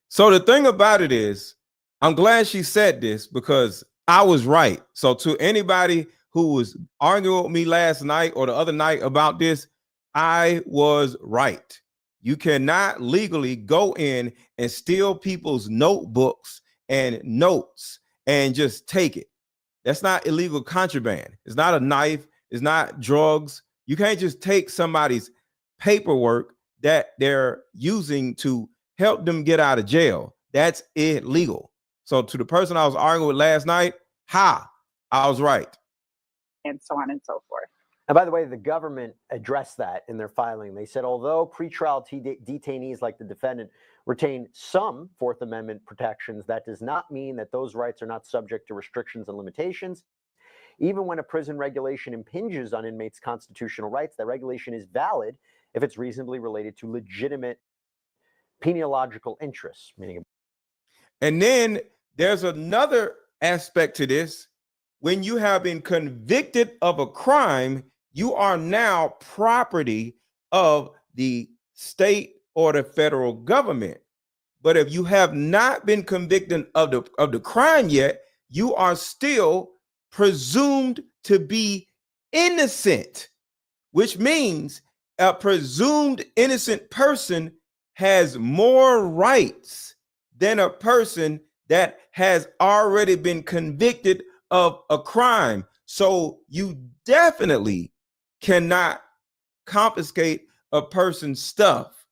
so the thing about it is, I'm glad she said this because I was right. So to anybody who was arguing with me last night or the other night about this, I was right. You cannot legally go in and steal people's notebooks and notes and just take it. That's not illegal contraband. It's not a knife. It's not drugs. You can't just take somebody's paperwork that they're using to help them get out of jail. That's illegal. So to the person I was arguing with last night, I was right. And so on and so forth. And by the way, the government addressed that in their filing. They said, although pretrial detainees like the defendant retain some Fourth Amendment protections, that does not mean that those rights are not subject to restrictions and limitations. Even when a prison regulation impinges on inmates' constitutional rights, that regulation is valid if it's reasonably related to legitimate peniological interests. And then there's another aspect to this. When you have been convicted of a crime, you are now property of the state or the federal government. But if you have not been convicted of the crime yet, you are still presumed to be innocent, which means a presumed innocent person has more rights than a person that has already been convicted of a crime. So you definitely cannot confiscate a person's stuff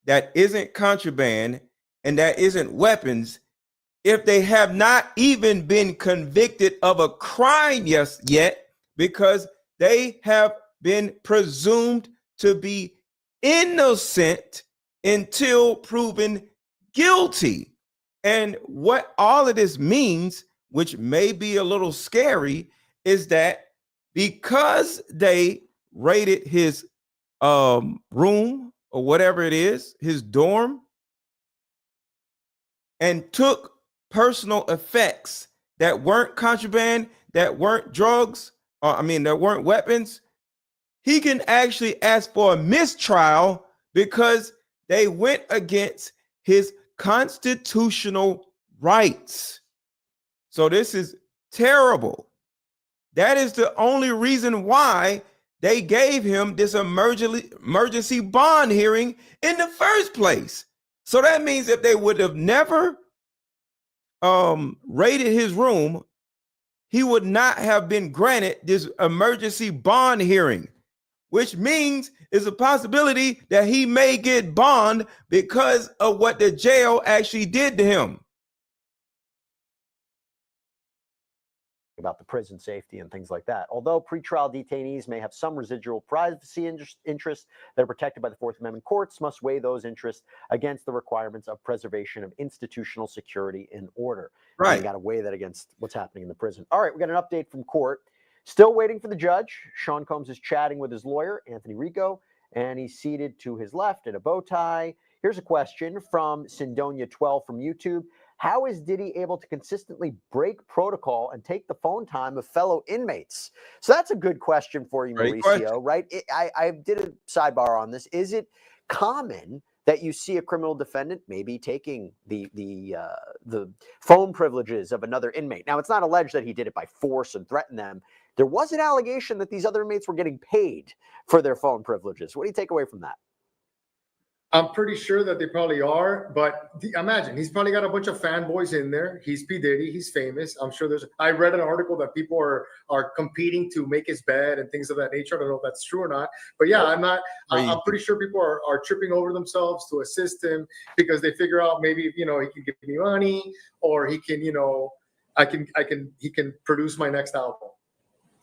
that isn't contraband and that isn't weapons if they have not even been convicted of a crime yet, because they have been presumed to be innocent until proven guilty. And what all of this means, which may be a little scary, is that because they raided his room or whatever it is, his dorm, and took personal effects that weren't contraband, that weren't drugs, that weren't weapons, he can actually ask for a mistrial because they went against his constitutional rights. So this is terrible. That is the only reason why they gave him this emergency bond hearing in the first place. So that means if they would have never raided his room, he would not have been granted this emergency bond hearing, which means it's a possibility that he may get bond because of what the jail actually did to him. About the prison safety and things like that. Although pretrial detainees may have some residual privacy interests that are protected by the Fourth Amendment, courts must weigh those interests against the requirements of preservation of institutional security and order. Right. And you got to weigh that against what's happening in the prison. All right, we got an update from court. Still waiting for the judge. Sean Combs is chatting with his lawyer, Anthony Rico, and he's seated to his left in a bow tie. Here's a question from Sindonia12 from YouTube. How is Diddy able to consistently break protocol and take the phone time of fellow inmates? So that's a good question for you, Mauricio, right? I did a sidebar on this. Is it common that you see a criminal defendant maybe taking the phone privileges of another inmate? Now, it's not alleged that he did it by force and threatened them. There was an allegation that these other inmates were getting paid for their phone privileges. What do you take away from that? I'm pretty sure that they probably are, but imagine he's probably got a bunch of fanboys in there. He's P. Diddy, he's famous. I'm sure I read an article that people are competing to make his bed and things of that nature. I don't know if that's true or not, but yeah, I'm pretty sure people are tripping over themselves to assist him because they figure out maybe, he can give me money, or he can, he can produce my next album.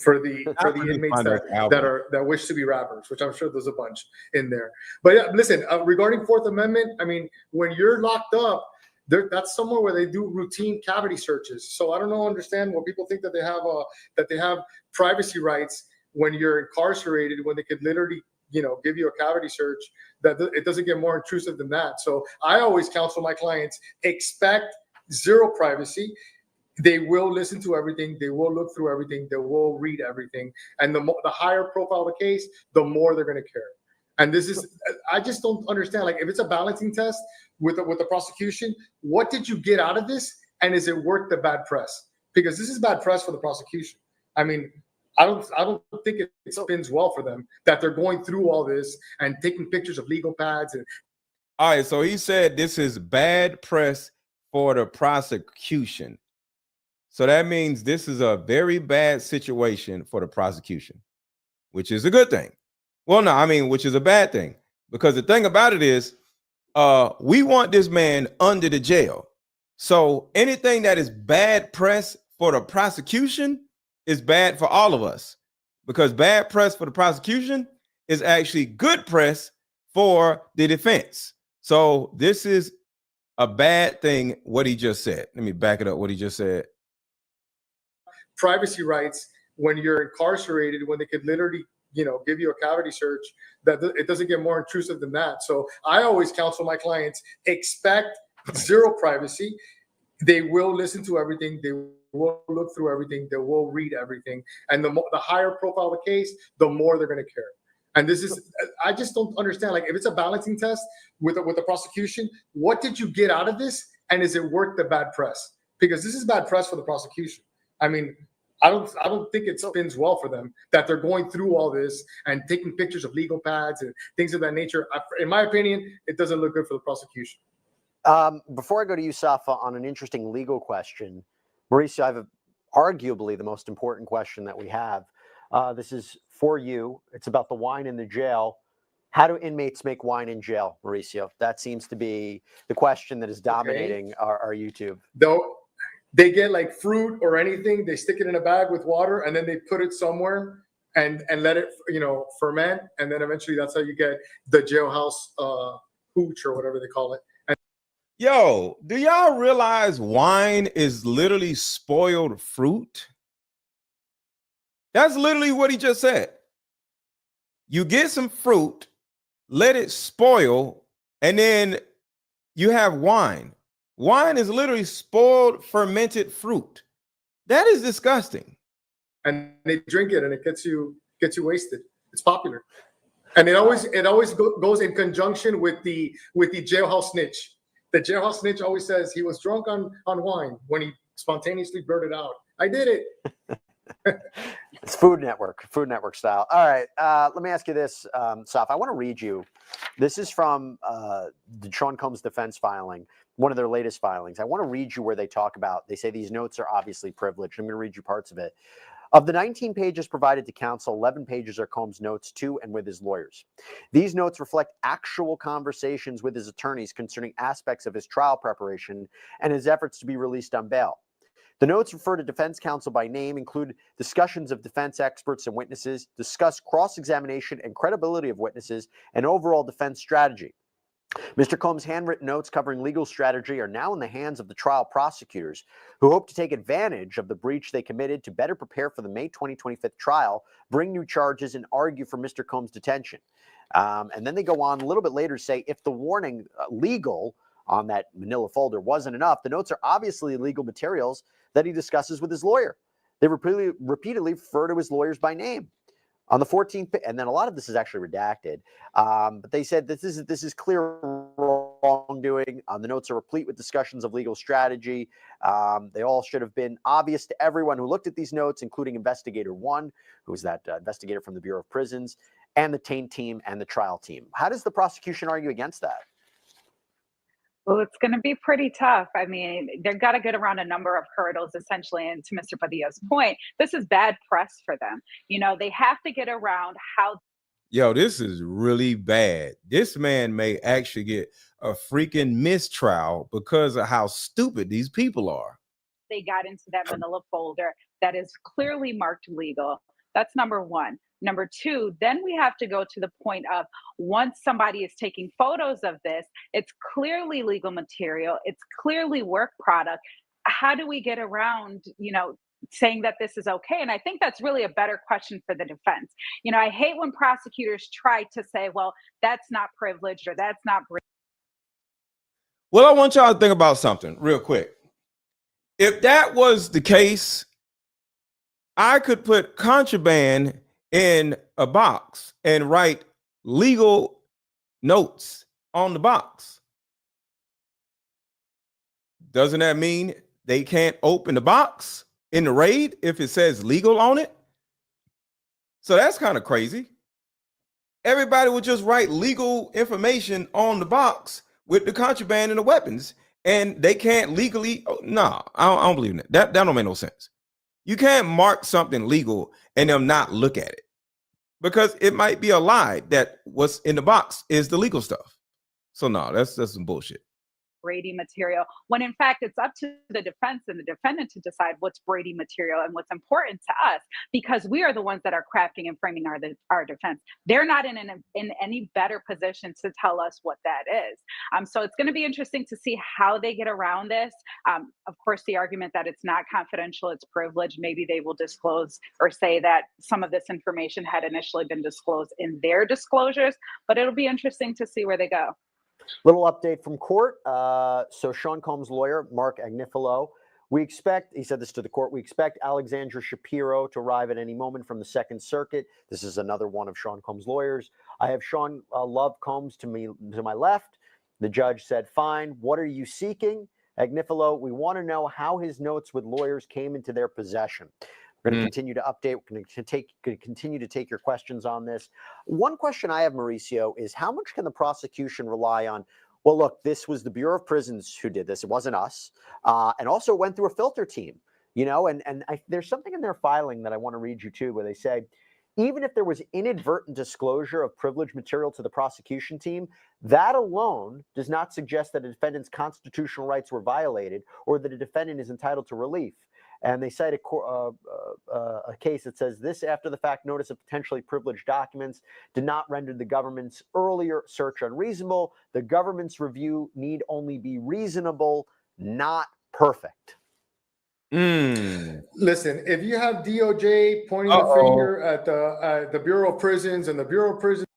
For the inmates that wish to be rappers, which I'm sure there's a bunch in there. But yeah, listen, regarding Fourth Amendment, I mean, when you're locked up, that's somewhere where they do routine cavity searches. So I don't understand what people think that they have privacy rights when you're incarcerated, when they could literally give you a cavity search. That it doesn't get more intrusive than that. So I always counsel my clients, expect zero privacy. They will listen to everything. They will look through everything. They will read everything. And the higher profile the case, the more they're going to care. And this is, I just don't understand. Like, if it's a balancing test with the prosecution, what did you get out of this? And is it worth the bad press? Because this is bad press for the prosecution. I mean, I don't think it spins well for them that they're going through all this and taking pictures of legal pads. All right. So he said this is bad press for the prosecution. So that means this is a very bad situation for the prosecution, which is a good thing. Well, no, which is a bad thing, because the thing about it is we want this man under the jail. So anything that is bad press for the prosecution is bad for all of us, because bad press for the prosecution is actually good press for the defense. So this is a bad thing, what he just said. Let me back it up, what he just said. Privacy rights when you're incarcerated, when they could literally, give you a cavity search, that it doesn't get more intrusive than that. So I always counsel my clients, expect zero privacy. They will listen to everything. They will look through everything. They will read everything. And the higher profile the case, the more they're going to care. And this is, I just don't understand. Like, if it's a balancing test with the prosecution, what did you get out of this? And is it worth the bad press? Because this is bad press for the prosecution. I mean, I don't think it spins well for them that they're going through all this and taking pictures of legal pads and things of that nature. In my opinion, it doesn't look good for the prosecution. Before I go to you, Safa, on an interesting legal question, Mauricio, I have arguably the most important question that we have. This is for you. It's about the wine in the jail. How do inmates make wine in jail, Mauricio? That seems to be the question that is dominating our YouTube. They get like fruit or anything, they stick it in a bag with water, and then they put it somewhere and let it, ferment, and then eventually that's how you get the jailhouse hooch or whatever they call it. Yo, do y'all realize wine is literally spoiled fruit? That's literally what he just said. You get some fruit, let it spoil, and then you have wine. Wine is literally spoiled, fermented fruit. That is disgusting. And they drink it, and it gets you wasted. It's popular, and it always goes in conjunction with the jailhouse snitch. The jailhouse snitch always says he was drunk on wine when he spontaneously blurted out, "I did it." It's Food Network style. All right, let me ask you this, Saf. I want to read you. This is from the Sean Combs defense filing, one of their latest filings. I want to read you where they talk about, they say these notes are obviously privileged. I'm going to read you parts of it. Of the 19 pages provided to counsel, 11 pages are Combs' notes to and with his lawyers. These notes reflect actual conversations with his attorneys concerning aspects of his trial preparation and his efforts to be released on bail. The notes refer to defense counsel by name, include discussions of defense experts and witnesses, discuss cross-examination and credibility of witnesses, and overall defense strategy. Mr. Combs' handwritten notes covering legal strategy are now in the hands of the trial prosecutors, who hope to take advantage of the breach they committed to better prepare for the May 2025 trial, bring new charges, and argue for Mr. Combs' detention. And then they go on a little bit later to say, if the warning legal on that manila folder wasn't enough, the notes are obviously legal materials that he discusses with his lawyer. They repeatedly refer to his lawyers by name. On the 14th, and then a lot of this is actually redacted, but they said that this is clear wrongdoing. The notes are replete with discussions of legal strategy. They all should have been obvious to everyone who looked at these notes, including Investigator 1, who was that investigator from the Bureau of Prisons, and the taint team and the trial team. How does the prosecution argue against that? Well, it's going to be pretty tough. I mean, they've got to get around a number of hurdles, essentially. And to Mr. Padilla's point, this is bad press for them. They have to get around how. Yo, this is really bad. This man may actually get a freaking mistrial because of how stupid these people are. They got into that manila folder that is clearly marked legal. That's number one. Number two, then we have to go to the point of once somebody is taking photos of this, it's clearly legal material. It's clearly work product. How do we get around, saying that this is okay? And I think that's really a better question for the defense. I hate when prosecutors try to say, well, that's not privileged or that's not. Well, I want y'all to think about something real quick. If that was the case, I could put contraband in a box and write legal notes on the box. Doesn't that mean they can't open the box in the raid if it says legal on it? So that's kind of crazy. Everybody would just write legal information on the box with the contraband and the weapons, and they can't legally. No, I don't believe in that. That don't make no sense. You can't mark something legal and them not look at it, because it might be a lie that what's in the box is the legal stuff. So no, that's some bullshit. Brady material, when in fact it's up to the defense and the defendant to decide what's Brady material and what's important to us, because we are the ones that are crafting and framing our defense. They're not in any better position to tell us what that is. So it's going to be interesting to see how they get around this. Of course, the argument that it's not confidential, it's privileged. Maybe they will disclose or say that some of this information had initially been disclosed in their disclosures, but it'll be interesting to see where they go. Little update from court. So Sean Combs' lawyer, Mark Agnifilo, he said this to the court, we expect Alexandra Shapiro to arrive at any moment from the Second Circuit. This is another one of Sean Combs' lawyers. I have Sean Love Combs to my left. The judge said, fine. What are you seeking? Agnifilo, we want to know how his notes with lawyers came into their possession. We're going to continue to update. We're going to continue to take your questions on this. One question I have, Mauricio, is how much can the prosecution rely on well, look, this was the Bureau of Prisons who did this. It wasn't us. And also went through a filter team, there's something in their filing that I want to read you too, where they say, even if there was inadvertent disclosure of privileged material to the prosecution team, that alone does not suggest that a defendant's constitutional rights were violated or that a defendant is entitled to relief. And they cite a case that says this after the fact notice of potentially privileged documents did not render the government's earlier search unreasonable. The government's review need only be reasonable, not perfect. Listen, if you have DOJ pointing the finger at the Bureau of Prisons and the Bureau of Prisons.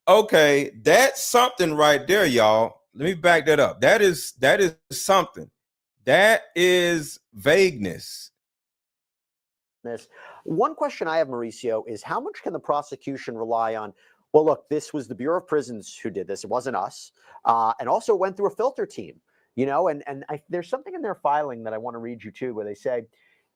Okay, that's something right there, y'all. Let me back that up. That is something. That is vagueness. One question I have, Mauricio, is how much can the prosecution rely on, well, look, this was the Bureau of Prisons who did this. It wasn't us. And also went through a filter team, there's something in their filing that I want to read you too, where they say,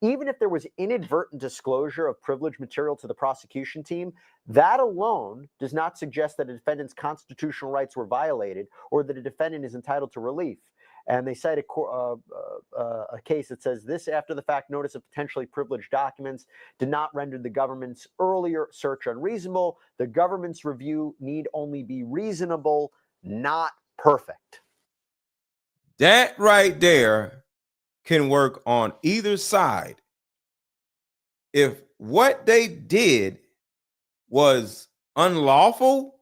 even if there was inadvertent disclosure of privileged material to the prosecution team, that alone does not suggest that a defendant's constitutional rights were violated or that a defendant is entitled to relief. And they cite a case that says this after the fact notice of potentially privileged documents did not render the government's earlier search unreasonable. The government's review need only be reasonable, not perfect. That right there can work on either side. If what they did was unlawful,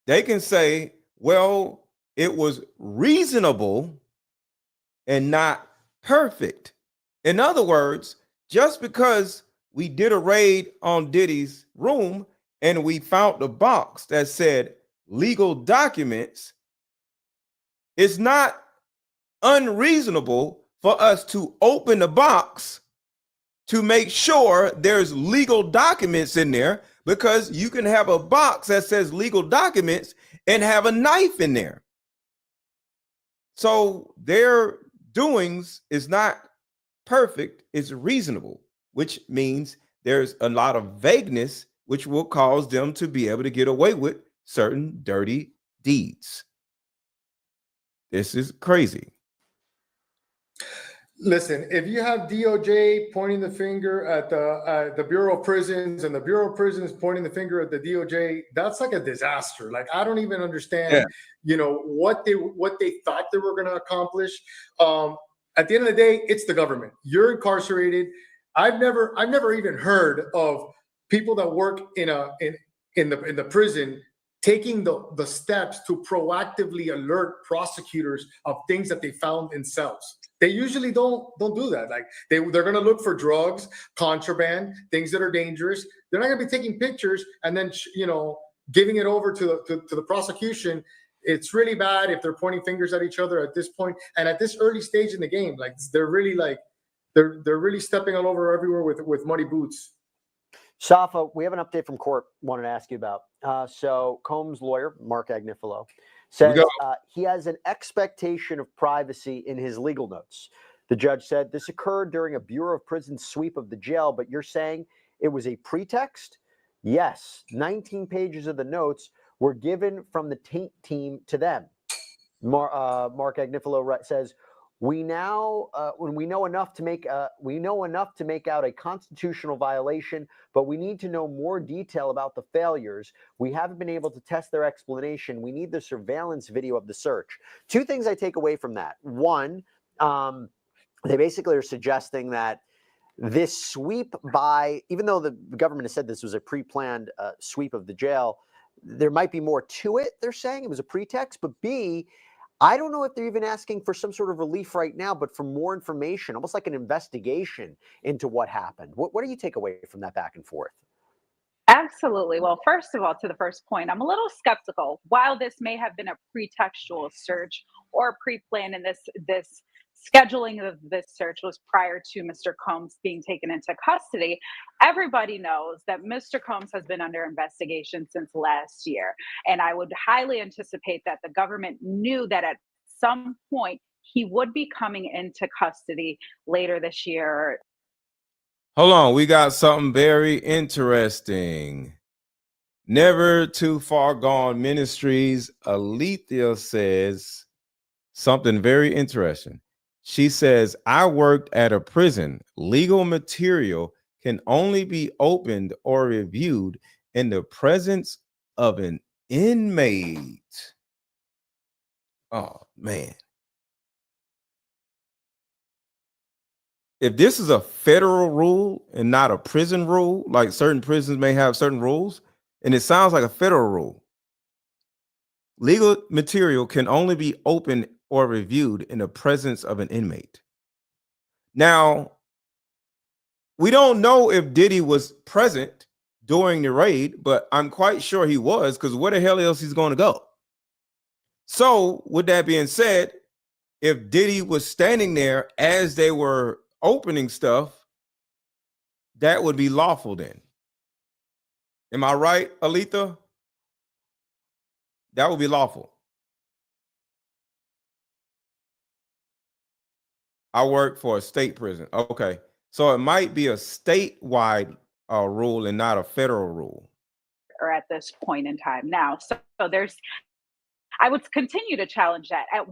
they can say, well, it was reasonable and not perfect. In other words, just because we did a raid on Diddy's room and we found a box that said legal documents, it's not unreasonable for us to open the box to make sure there's legal documents in there, because you can have a box that says legal documents and have a knife in there. So their doings is not perfect, it's reasonable, which means there's a lot of vagueness, which will cause them to be able to get away with certain dirty deeds. This is crazy. Listen, if you have DOJ pointing the finger at the Bureau of Prisons and the Bureau of Prisons pointing the finger at the DOJ, that's like a disaster. Like, I don't even understand, what they thought they were going to accomplish. At the end of the day, it's the government. You're incarcerated. I've never even heard of people that work in the prison taking the steps to proactively alert prosecutors of things that they found in cells. They usually don't do that. Like they're going to look for drugs, contraband, things that are dangerous. They're not going to be taking pictures and then giving it over to the prosecution. It's really bad if they're pointing fingers at each other at this point and at this early stage in the game. Like they're really stepping all over everywhere with muddy boots. Safa, we have an update from court. Wanted to ask you about. So Combs' lawyer, Mark Agnifilo, says he has an expectation of privacy in his legal notes. The judge said this occurred during a Bureau of Prisons sweep of the jail, but you're saying it was a pretext? Yes, 19 pages of the notes were given from the taint team to them. Mark Agnifilo says, we know enough to make out a constitutional violation, but we need to know more detail about the failures. We haven't been able to test their explanation. We need the surveillance video of the search. Two things I take away from that. One, they basically are suggesting that this sweep even though the government has said this was a pre-planned sweep of the jail, there might be more to it. They're saying it was a pretext, but B, I don't know if they're even asking for some sort of relief right now, but for more information, almost like an investigation into what happened. What do you take away from that back and forth? Absolutely. Well, first of all, to the first point, I'm a little skeptical. While this may have been a pretextual search or pre-planned, and this scheduling of this search was prior to Mr. Combs being taken into custody, everybody knows that Mr. Combs has been under investigation since last year. And I would highly anticipate that the government knew that at some point he would be coming into custody later this year. Hold on, we got something very interesting. Never Too Far Gone Ministries, Alethea says something very interesting. She says, I worked at a prison. Legal material can only be opened or reviewed in the presence of an inmate. Oh, man. If this is a federal rule and not a prison rule, like certain prisons may have certain rules, and it sounds like a federal rule, legal material can only be opened or reviewed in the presence of an inmate. Now, we don't know if Diddy was present during the raid, but I'm quite sure he was, because where the hell else he's going to go? So, with that being said, if Diddy was standing there as they were opening stuff, that would be lawful then. Am I right, Alethea? That would be lawful. I work for a state prison. Okay. So it might be a statewide rule and not a federal rule. Or at this point in time now. So there's, I would continue to challenge that. At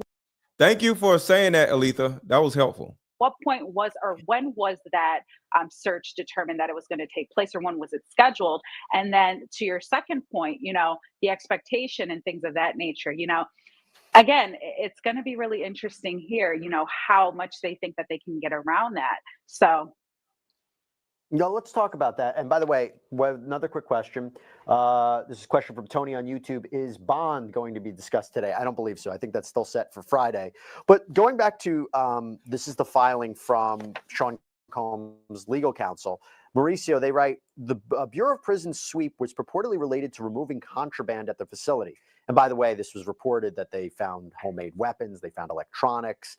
Thank you for saying that, Alethea. That was helpful. what point was, or when was that search determined that it was going to take place, or when was it scheduled? And then to your second point, you know, the expectation and things of that nature, you know, again, it's going to be really interesting here, you know, how much they think that they can get around that. So. No, let's talk about that. And by the way, another quick question. This is a question from Tony on YouTube. Is Bond going to be discussed today? I don't believe so. I think that's still set for Friday. But going back to, this is the filing from Sean Combs' legal counsel. Mauricio, they write, the Bureau of Prisons sweep was purportedly related to removing contraband at the facility. And by the way, this was reported that they found homemade weapons, they found electronics,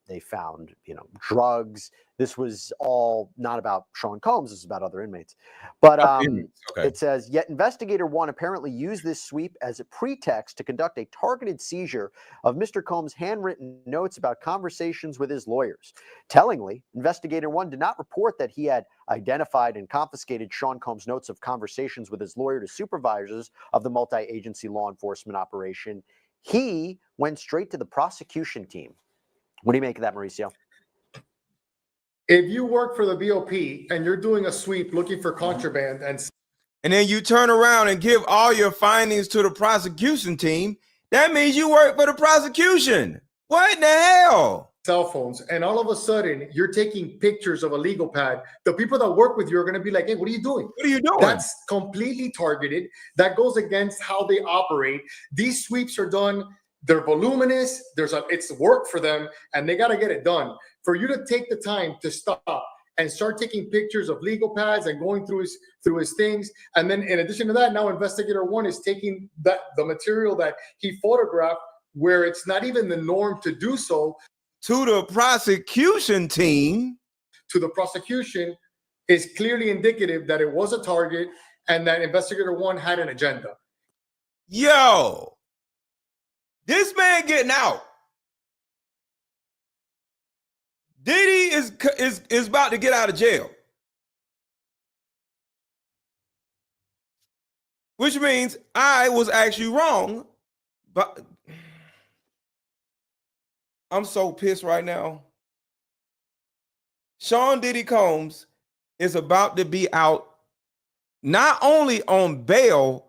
they found, you know, drugs. This was all not about Sean Combs, this is about other inmates. But It says, yet Investigator 1 apparently used this sweep as a pretext to conduct a targeted seizure of Mr. Combs' handwritten notes about conversations with his lawyers. Tellingly, Investigator 1 did not report that he had identified and confiscated Sean Combs' notes of conversations with his lawyer to supervisors of the multi-agency law enforcement operation. He went straight to the prosecution team. What do you make of that, Mauricio? If you work for the BOP and you're doing a sweep looking for contraband and then you turn around and give all your findings to the prosecution team, that means you work for the prosecution. What in the hell? Cell phones, and all of a sudden you're taking pictures of a legal pad, the people that work with you are going to be like, hey, what are you doing? What are you doing? That's completely targeted. That goes against how they operate. These sweeps are done, they're voluminous, it's work for them, and they got to get it done. For you to take the time to stop and start taking pictures of legal pads and going through his things, and then in addition to that, now Investigator 1 is taking the material that he photographed, where it's not even the norm to do so, to the prosecution team. To the prosecution is clearly indicative that it was a target and that Investigator 1 had an agenda. Yo, this man getting out. Diddy is about to get out of jail. Which means I was actually wrong. But I'm so pissed right now. Sean Diddy Combs is about to be out not only on bail,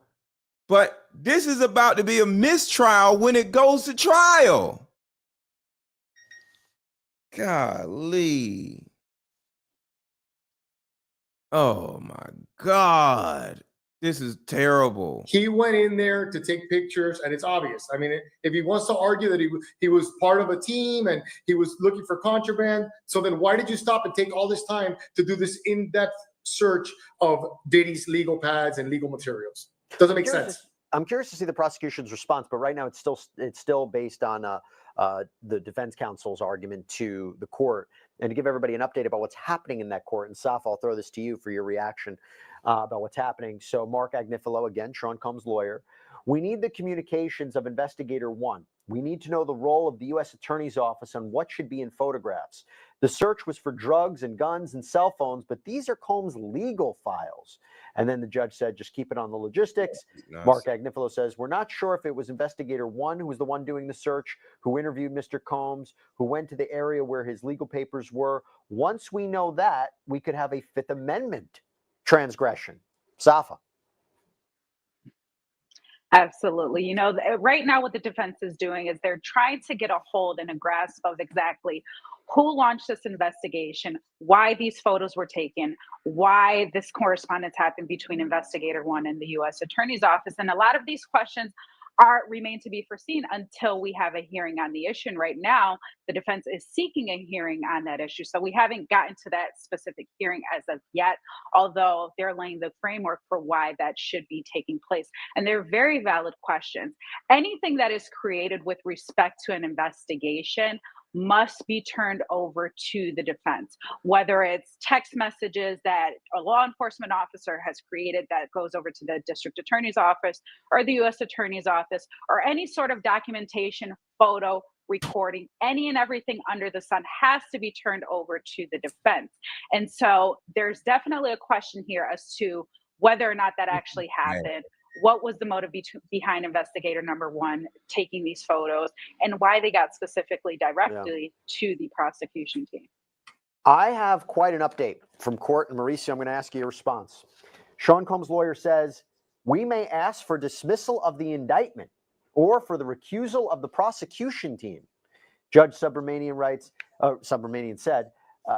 but this is about to be a mistrial when it goes to trial. Golly. Oh my God. This is terrible. He went in there to take pictures, and it's obvious. I mean, if he wants to argue that he was part of a team and he was looking for contraband, so then why did you stop and take all this time to do this in-depth search of Diddy's legal pads and legal materials? Doesn't make sense. I'm curious to see the prosecution's response, but right now it's still based on the defense counsel's argument to the court. And to give everybody an update about what's happening in that court, and Saf, I'll throw this to you for your reaction about what's happening. So Mark Agnifilo, again, Sean Combs' lawyer, We need the communications of Investigator 1. We need to know the role of the U.S. Attorney's Office on what should be in photographs. The search was for drugs and guns and cell phones, but these are Combs' legal files. And then the judge said, just keep it on the logistics. Nice. Mark Agnifilo says, we're not sure if it was Investigator 1 who was the one doing the search, who interviewed Mr. Combs, who went to the area where his legal papers were. Once we know that, we could have a Fifth Amendment transgression. Safa. Absolutely. You know, right now what the defense is doing is they're trying to get a hold and a grasp of exactly who launched this investigation, why these photos were taken, why this correspondence happened between Investigator 1 and the U.S. Attorney's Office. And a lot of these questions remain to be foreseen until we have a hearing on the issue. And right now, the defense is seeking a hearing on that issue. So we haven't gotten to that specific hearing as of yet, although they're laying the framework for why that should be taking place. And they're very valid questions. Anything that is created with respect to an investigation must be turned over to the defense, whether it's text messages that a law enforcement officer has created that goes over to the district attorney's office or the U.S. attorney's office, or any sort of documentation, photo, recording, any and everything under the sun has to be turned over to the defense. And so there's definitely a question here as to whether or not that actually happened. What was the motive behind Investigator number 1 taking these photos, and why they got specifically directly to the prosecution team? I have quite an update from court, and Mauricio, I'm going to ask you a response. Sean Combs' lawyer says, we may ask for dismissal of the indictment or for the recusal of the prosecution team. Judge Subramanian said,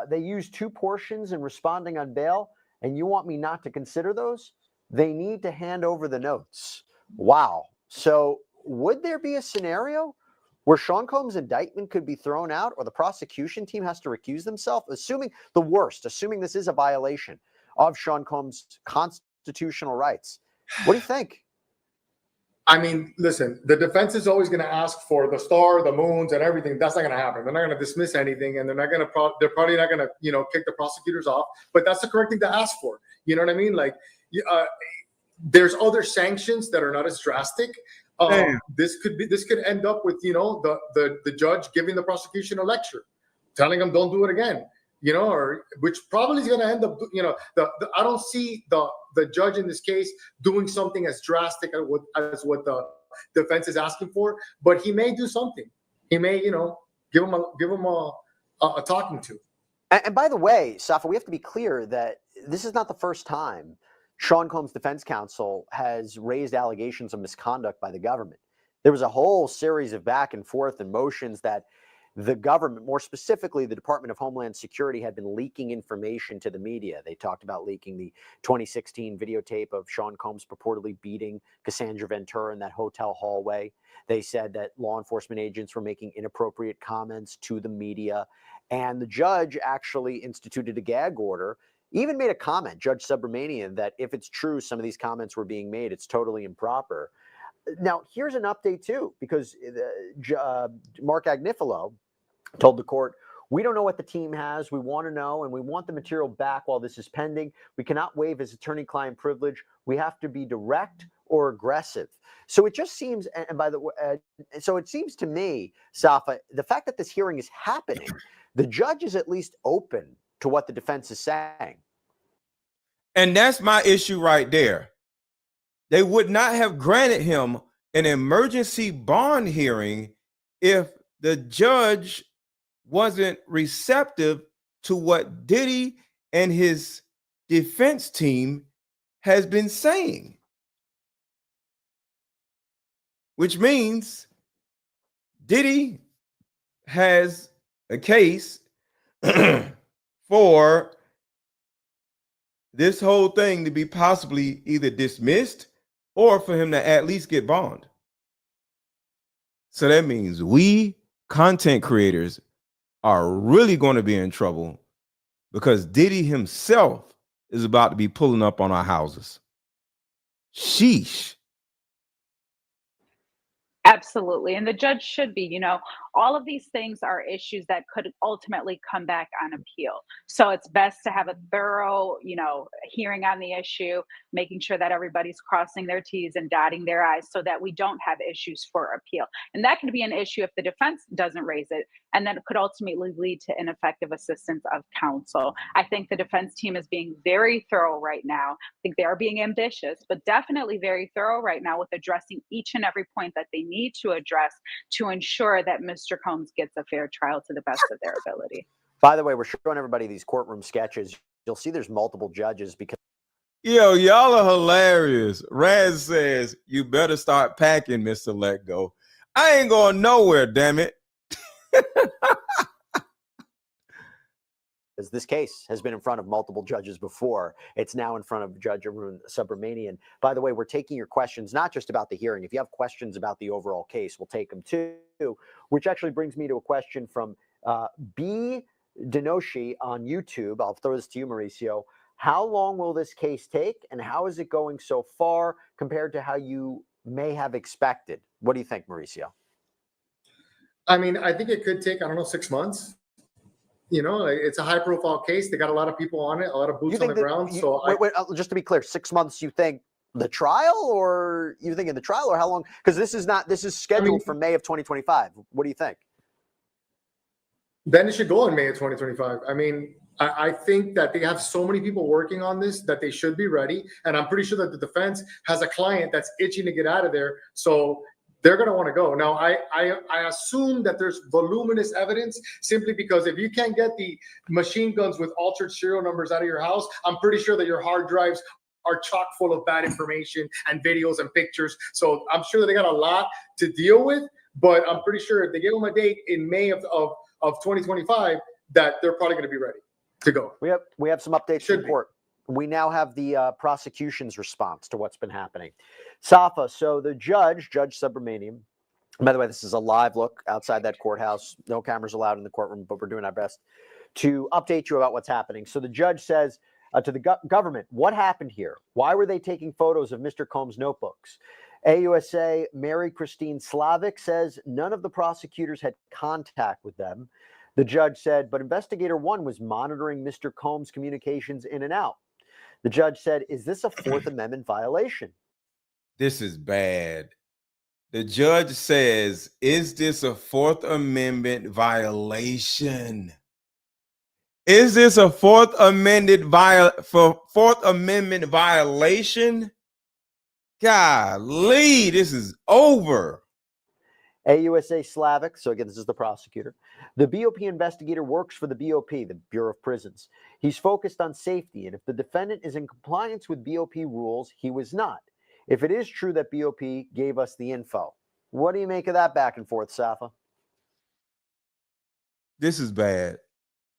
they used 2 portions in responding on bail, and you want me not to consider those? They need to hand over the notes. Wow. So would there be a scenario where Sean Combs' indictment could be thrown out, or the prosecution team has to recuse themselves, assuming the worst, assuming this is a violation of Sean Combs' constitutional rights? What do you think? I mean, listen, the defense is always going to ask for the star, the moons, and everything. That's not going to happen. They're not going to dismiss anything, and they're probably not going to, kick the prosecutors off. But that's the correct thing to ask for. You know what I mean? Like, there's other sanctions that are not as drastic. This could end up with the judge giving the prosecution a lecture, telling them don't do it again. Or which probably is going to end up. I don't see the judge in this case doing something as drastic as what the defense is asking for, but he may do something. He may give him a talking to. And by the way, Safa, we have to be clear that this is not the first time Sean Combs' defense counsel has raised allegations of misconduct by the government. There was a whole series of back and forth and motions that the government, more specifically the Department of Homeland Security, had been leaking information to the media. They talked about leaking the 2016 videotape of Sean Combs purportedly beating Cassandra Ventura in that hotel hallway. They said that law enforcement agents were making inappropriate comments to the media. And the judge actually instituted a gag order, even made a comment, Judge Subramanian, that if it's true some of these comments were being made, it's totally improper. Now, here's an update, too, because Mark Agnifilo told the court, we don't know what the team has. We want to know, and we want the material back while this is pending. We cannot waive his attorney-client privilege. We have to be direct or aggressive. So it just seems, and by the way, so it seems to me, Safa, the fact that this hearing is happening, the judge is at least open to what the defense is saying. And that's my issue right there. They would not have granted him an emergency bond hearing if the judge wasn't receptive to what Diddy and his defense team has been saying. Which means Diddy has a case for this whole thing to be possibly either dismissed or for him to at least get bond. So that means we content creators are really going to be in trouble because Diddy himself is about to be pulling up on our houses. Sheesh. Absolutely. And the judge should be, All of these things are issues that could ultimately come back on appeal. So it's best to have a thorough, hearing on the issue, making sure that everybody's crossing their T's and dotting their I's so that we don't have issues for appeal. And that could be an issue if the defense doesn't raise it. And then it could ultimately lead to ineffective assistance of counsel. I think the defense team is being very thorough right now. I think they are being ambitious, but definitely very thorough right now with addressing each and every point that they need to address to ensure that Mr. Combs gets a fair trial to the best of their ability. By the way, we're showing everybody these courtroom sketches. You'll see there's multiple judges because. Yo, y'all are hilarious. Raz says, you better start packing, Mr. Let Go. I ain't going nowhere, damn it. As this case has been in front of multiple judges before, it's now in front of Judge Arun Subramanian. By the way, we're taking your questions, not just about the hearing. If you have questions about the overall case, we'll take them too, which actually brings me to a question from B. Denoshi on YouTube. I'll throw this to you, Mauricio. How long will this case take, and how is it going so far compared to how you may have expected? What do you think, Mauricio? I mean, I think it could take, 6 months. It's a high-profile case. They got a lot of people on it, a lot of boots on the ground. Just to be clear, 6 months, you think the trial, or you think in the trial, or how long? Because this is scheduled for May of 2025. What do you think? Then it should go in May of 2025. I mean, I think that they have so many people working on this that they should be ready. And I'm pretty sure that the defense has a client that's itching to get out of there. So they're going to want to go. Now, I assume that there's voluminous evidence simply because if you can't get the machine guns with altered serial numbers out of your house, I'm pretty sure that your hard drives are chock full of bad information and videos and pictures. So I'm sure that they got a lot to deal with, but I'm pretty sure if they give them a date in May of 2025, that they're probably going to be ready to go. We have some updates to report. We now have the prosecution's response to what's been happening. Safa, so the Judge Subramanian, by the way, this is a live look outside that courthouse. No cameras allowed in the courtroom, but we're doing our best to update you about what's happening. So the judge says to the government, what happened here? Why were they taking photos of Mr. Combs' notebooks? AUSA Mary Christine Slavic says none of the prosecutors had contact with them. The judge said, but Investigator 1 was monitoring Mr. Combs' communications in and out. The judge said, is this a Fourth Amendment violation? This is bad. The judge says, is this a Fourth Amendment violation? Is this a Fourth Amendment violation? Golly, this is over. AUSA Slavic, so again, this is the prosecutor. The BOP investigator works for the BOP, the Bureau of Prisons. He's focused on safety, and if the defendant is in compliance with BOP rules, he was not. If it is true that BOP gave us the info, what do you make of that back and forth, Safa? This is bad.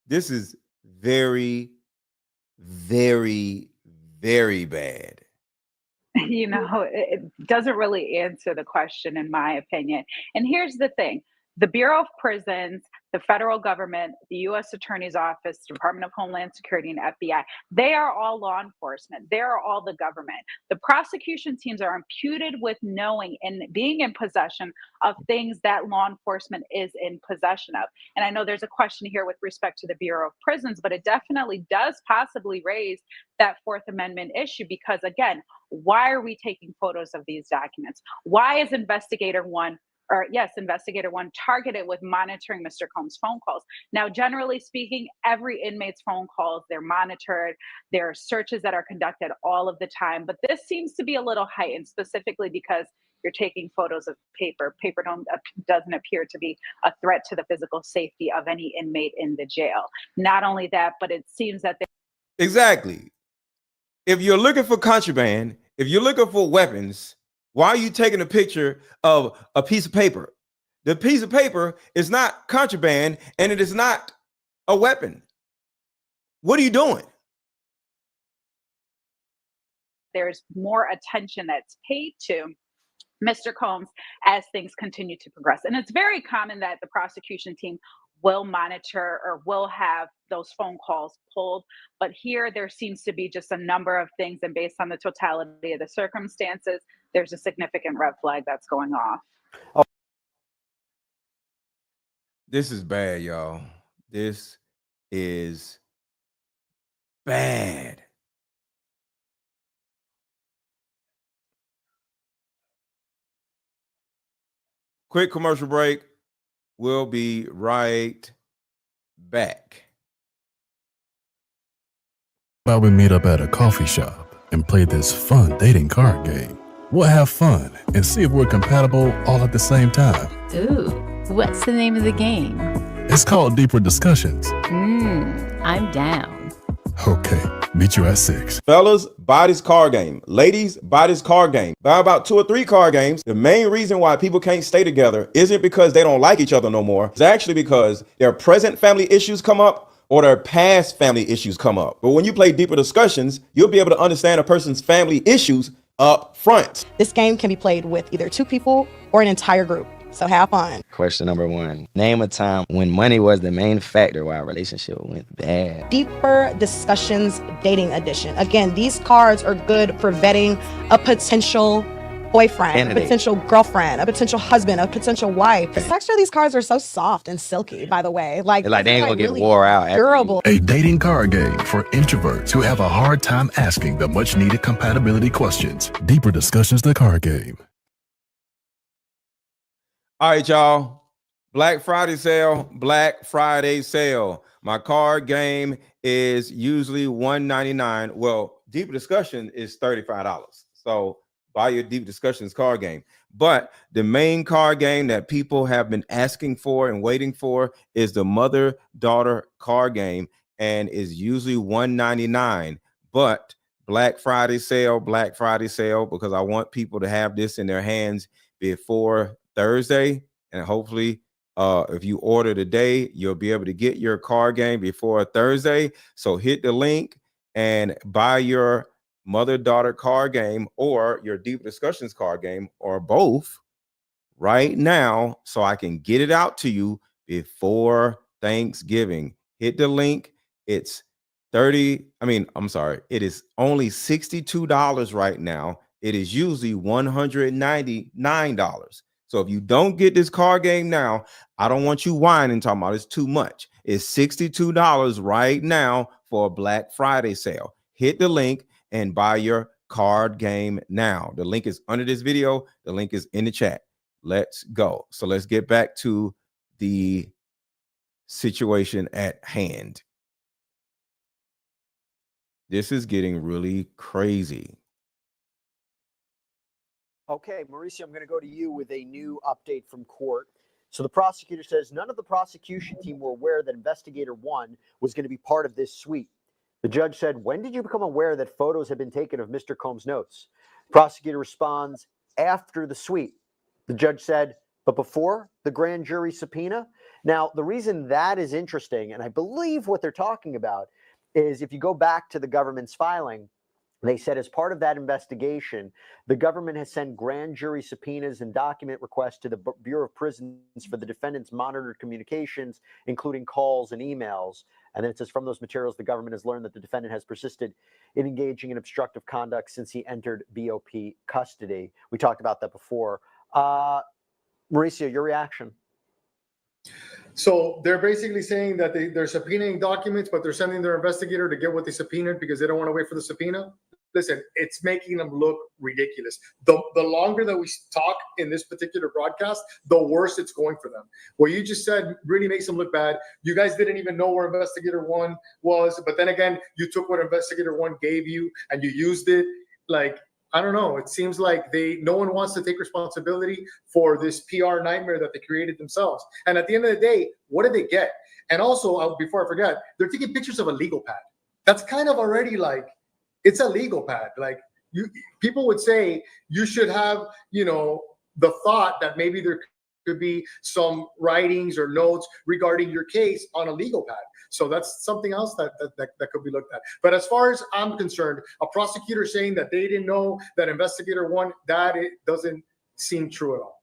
This is very, very, very bad. It doesn't really answer the question, in my opinion. And here's the thing. The Bureau of Prisons, the federal government, the U.S. Attorney's Office, Department of Homeland Security, and FBI, they are all law enforcement. They are all the government. The prosecution teams are imputed with knowing and being in possession of things that law enforcement is in possession of. And I know there's a question here with respect to the Bureau of Prisons, but it definitely does possibly raise that Fourth Amendment issue because, again, why are we taking photos of these documents? Why is Investigator 1 targeted with monitoring Mr. Combs' phone calls? Now, generally speaking, every inmate's phone calls, they're monitored. There are searches that are conducted all of the time. But this seems to be a little heightened, specifically because you're taking photos of paper. Paper doesn't appear to be a threat to the physical safety of any inmate in the jail. Not only that, but it seems that Exactly. If you're looking for contraband, if you're looking for weapons, why are you taking a picture of a piece of paper? The piece of paper is not contraband and it is not a weapon. What are you doing? there's more attention that's paid to Mr. Combs as things continue to progress. And it's very common that the prosecution team will monitor or will have those phone calls pulled. But here there seems to be just a number of things. And based on the totality of the circumstances, there's a significant red flag that's going off. This is bad, y'all. This is bad. Quick commercial break. We'll be right back. While we meet up at a coffee shop and play this fun dating card game, we'll have fun and see if we're compatible all at the same time. Ooh, what's the name of the game? It's called Deeper Discussions. I'm down. Okay, meet you at 6. Fellas, buy this card game. Ladies, buy this card game. Buy about 2 or 3 card games. The main reason why people can't stay together isn't because they don't like each other no more. It's actually because their present family issues come up or their past family issues come up. But when you play Deeper Discussions, you'll be able to understand a person's family issues up front. This game can be played with either 2 people or an entire group. So have fun. Question number 1. Name a time when money was the main factor why a relationship went bad. Deeper Discussions Dating Edition. Again, these cards are good for vetting a potential boyfriend, Candidate. a potential girlfriend, a potential husband, a potential wife. The texture of these cards are so soft and silky, by the way. Like they ain't gonna get really wore out. durable. A dating card game for introverts who have a hard time asking the much needed compatibility questions. Deeper Discussions, the card game. All right, y'all. Black Friday sale. Black Friday sale. My card game is usually $199. Well, Deeper Discussion is $35. So buy your Deep Discussions card game. But the main card game that people have been asking for and waiting for is the mother-daughter card game, and is usually $199. But Black Friday sale, because I want people to have this in their hands before Thursday, and hopefully if you order today, you'll be able to get your card game before Thursday. So hit the link and buy your mother-daughter card game or your Deep Discussions card game, or both, right now, so I can get it out to you before Thanksgiving. Hit the link. It's it is only $62 right now. It is usually $199. So if you don't get this card game now, I don't want you whining talking about it's too much. It's $62 right now for a Black Friday sale. Hit the link and buy your card game now. The link is under this video. The link is in the chat. Let's go. So let's get back to the situation at hand. This is getting really crazy. Okay, Mauricio, I'm going to go to you with a new update from court. So the prosecutor says none of the prosecution team were aware that Investigator 1 was going to be part of this suite. The judge said, when did you become aware that photos had been taken of Mr. Combs' notes? Prosecutor responds, after the suite. The judge said, but before the grand jury subpoena? Now, the reason that is interesting, and I believe what they're talking about, is if you go back to the government's filing, they said as part of that investigation, the government has sent grand jury subpoenas and document requests to the Bureau of Prisons for the defendant's monitored communications, including calls and emails. And then it says from those materials, the government has learned that the defendant has persisted in engaging in obstructive conduct since he entered BOP custody. We talked about that before. Mauricio, your reaction? So they're basically saying that they're subpoenaing documents, but they're sending their investigator to get what they subpoenaed because they don't want to wait for the subpoena. Listen, it's making them look ridiculous. The longer that we talk in this particular broadcast, the worse it's going for them. What you just said really makes them look bad. You guys didn't even know where Investigator 1 was, but then again, you took what Investigator 1 gave you and you used it. Like, I don't know. It seems like no one wants to take responsibility for this PR nightmare that they created themselves. And at the end of the day, what did they get? And also, before I forget, they're taking pictures of a legal pad. That's kind of already like, it's a legal pad. Like people would say you should have, the thought that maybe there could be some writings or notes regarding your case on a legal pad. So that's something else that could be looked at. But as far as I'm concerned, a prosecutor saying that they didn't know that Investigator 1, it doesn't seem true at all.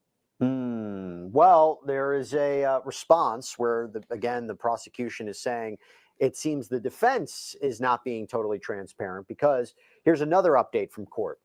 Well, there is a response where, the prosecution is saying it seems the defense is not being totally transparent, because here's another update from court.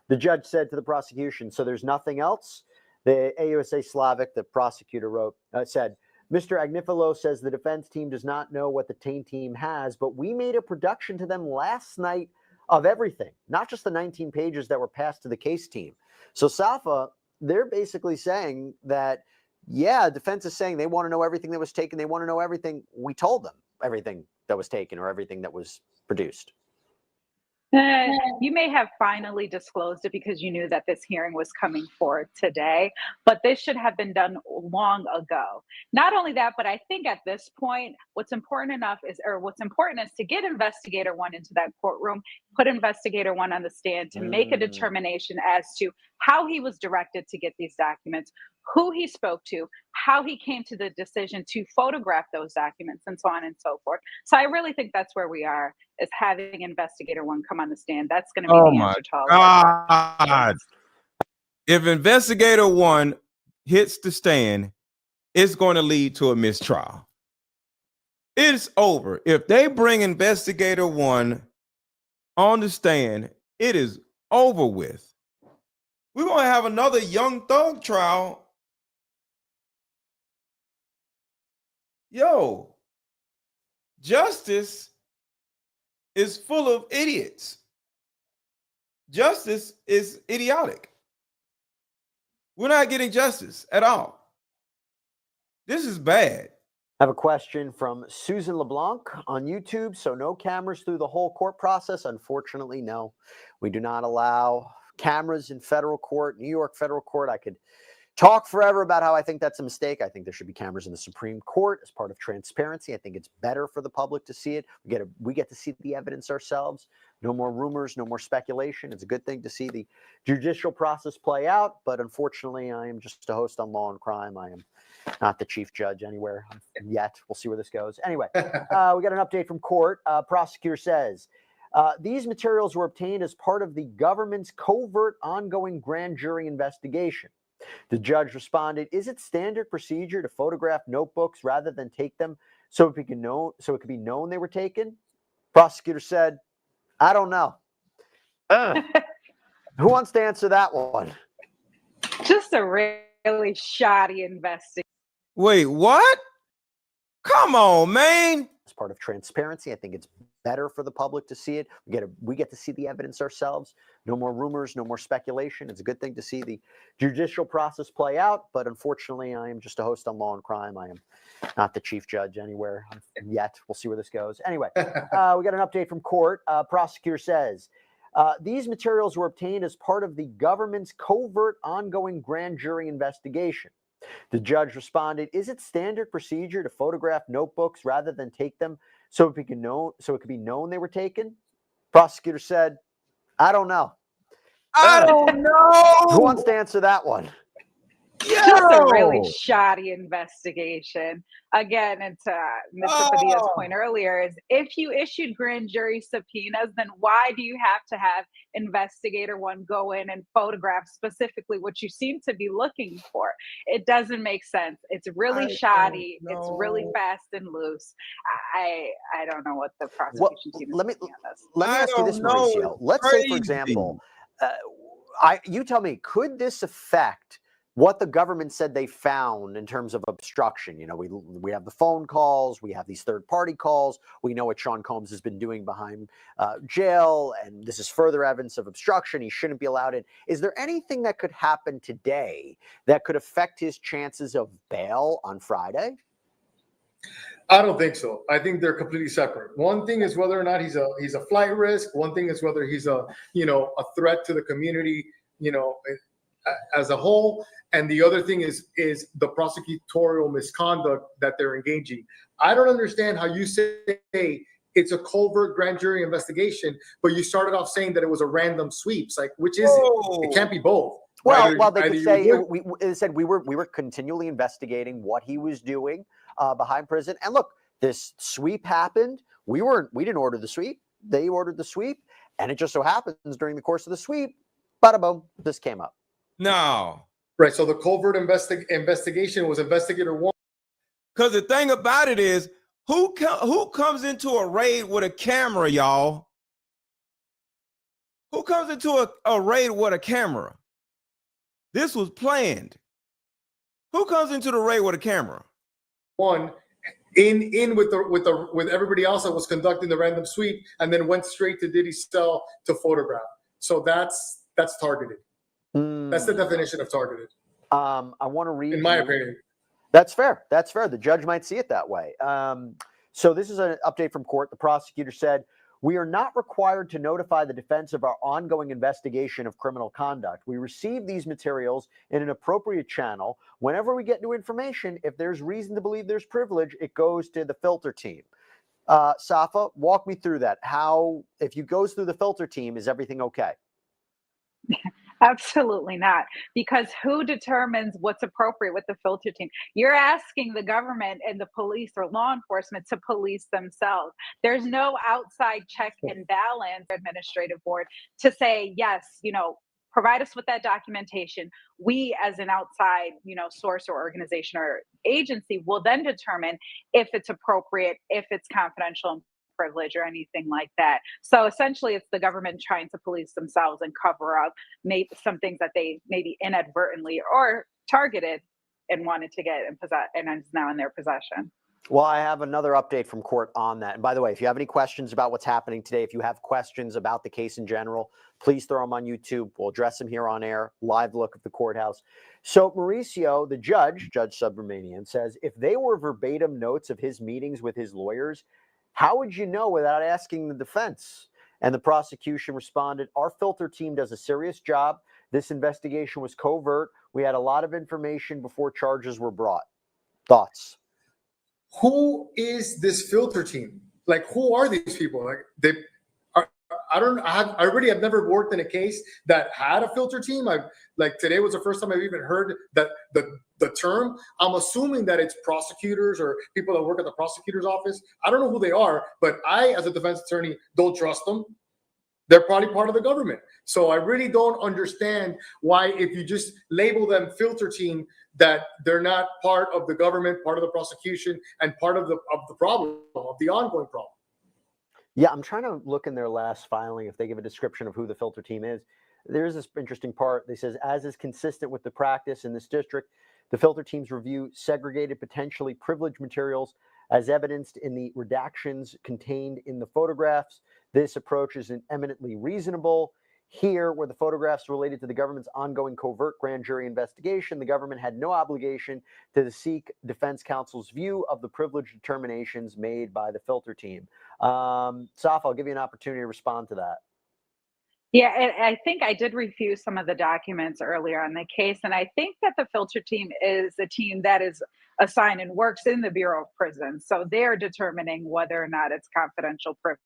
The judge said to the prosecution, so there's nothing else? The AUSA Slavic, the prosecutor said, Mr. Agnifilo says the defense team does not know what the Tain team has, but we made a production to them last night of everything, not just the 19 pages that were passed to the case team. So Safa, they're basically saying that, yeah, defense is saying they want to know everything that was taken. They want to know everything. We told them everything that was taken or everything that was produced. You may have finally disclosed it because you knew that this hearing was coming forward today, but this should have been done long ago. Not only that, but I think at this point, what's important is to get investigator one into that courtroom, put investigator one on the stand to make a determination as to how he was directed to get these documents, who he spoke to, how he came to the decision to photograph those documents, and so on and so forth. So I really think that's where we are, is having investigator one come on the stand. That's going to be the answer to all of our questions. If investigator one hits the stand, it's going to lead to a mistrial. It's over. If they bring investigator one on the stand, it is over with. We're going to have another Young Thug trial. Yo, justice is full of idiots. Justice is idiotic. We're not getting justice at all. This is bad. I have a question from Susan LeBlanc on YouTube. So no cameras through the whole court process? Unfortunately, no. We do not allow cameras in federal court, New York federal court. I could talk forever about how I think that's a mistake. I think there should be cameras in the Supreme Court as part of transparency. I think it's better for the public to see it. We get to see the evidence ourselves. No more rumors, no more speculation. It's a good thing to see the judicial process play out. But unfortunately, I am just a host on Law and Crime. I am not the chief judge anywhere yet. We'll see where this goes. Anyway, we got an update from court. Prosecutor says, these materials were obtained as part of the government's covert ongoing grand jury investigation. The judge responded, is it standard procedure to photograph notebooks rather than take them so it could be known they were taken? Prosecutor said, I don't know. Who wants to answer that one? Just a really shoddy investigation. Wait, what? Come on, man. As part of transparency, I think it's better for the public to see it. We get to see the evidence ourselves. No more rumors, no more speculation. It's a good thing to see the judicial process play out. But unfortunately, I am just a host on Law and Crime. I am not the chief judge anywhere yet. We'll see where this goes. Anyway, we got an update from court. Prosecutor says, these materials were obtained as part of the government's covert ongoing grand jury investigation. The judge responded, is it standard procedure to photograph notebooks rather than take them so it could be known they were taken? Prosecutor said, I don't know. I don't know. Who wants to answer that one? Just a really shoddy investigation. Again, and to Mr. Padilla's point earlier, is if you issued grand jury subpoenas, then why do you have to have investigator one go in and photograph specifically what you seem to be looking for? It doesn't make sense. It's really shoddy. It's really fast and loose. I don't know what the prosecution team is doing on this. Let me ask you this, Mauricio. Let's say, for example, you tell me, could this affect what the government said they found in terms of obstruction? You know, we have the phone calls, we have these third-party calls, we know what Sean Combs has been doing behind jail, and this is further evidence of obstruction. He shouldn't be allowed in. Is there anything that could happen today that could affect his chances of bail on Friday? I don't think so. I think they're completely separate. One thing is whether or not he's a flight risk. One thing is whether he's a threat to the community, as a whole. And the other thing is the prosecutorial misconduct that they're engaging. I don't understand how you say it's a covert grand jury investigation, but you started off saying that it was a random sweeps. Like, which is it? It can't be both. Well, they could say it said we were continually investigating what he was doing behind prison. And look, this sweep happened. We didn't order the sweep. They ordered the sweep, and it just so happens during the course of the sweep, bada boom, this came up. No. Right. So the covert investigation was investigator one. Because the thing about it is, who comes into a raid with a camera, y'all? Who comes into a raid with a camera? This was planned. Who comes into the raid with a camera? one in with everybody else that was conducting the random sweep, and then went straight to Diddy's cell to photograph. So that's targeted. That's the definition of targeted. I want to read, in my opinion. That's fair. That's fair. The judge might see it that way. So this is an update from court. The prosecutor said, "We are not required to notify the defense of our ongoing investigation of criminal conduct. We receive these materials in an appropriate channel. Whenever we get new information, if there's reason to believe there's privilege, it goes to the filter team." Safa, walk me through that. How, if it goes through the filter team, is everything okay? Absolutely not. Because who determines what's appropriate with the filter team? You're asking the government and the police or law enforcement to police themselves. There's no outside check and balance administrative board to say, yes, provide us with that documentation. We, as an outside, source or organization or agency, will then determine if it's appropriate, if it's confidential, privilege, or anything like that. So essentially, it's the government trying to police themselves and cover up maybe some things that they maybe inadvertently or targeted and wanted to get in possession, and is now in their possession. Well, I have another update from court on that. And by the way, if you have any questions about what's happening today, if you have questions about the case in general, please throw them on YouTube. We'll address them here on air, live look at the courthouse. So Mauricio, the judge, Judge Subramanian, says if they were verbatim notes of his meetings with his lawyers, how would you know without asking the defense? And the prosecution responded, "Our filter team does a serious job. This investigation was covert. We had a lot of information before charges were brought." Thoughts? Who is this filter team? Like, who are these people? Like, I really have never worked in a case that had a filter team. Today was the first time I've even heard that the term. I'm assuming that it's prosecutors or people that work at the prosecutor's office. I don't know who they are, but I, as a defense attorney, don't trust them. They're probably part of the government. So I really don't understand why, if you just label them filter team, that they're not part of the government, part of the prosecution, and part of the problem, of the ongoing problem. Yeah, I'm trying to look in their last filing if they give a description of who the filter team is. There's this interesting part. They says, as is consistent with the practice in this district, the filter teams review segregated, potentially privileged materials as evidenced in the redactions contained in the photographs. This approach is eminently reasonable. Here, where the photographs related to the government's ongoing covert grand jury investigation, the government had no obligation to seek defense counsel's view of the privilege determinations made by the filter team. Saf, I'll give you an opportunity to respond to that. Yeah, and I think I did review some of the documents earlier on the case, and I think that the filter team is a team that is assigned and works in the Bureau of Prisons. So they're determining whether or not it's confidential privilege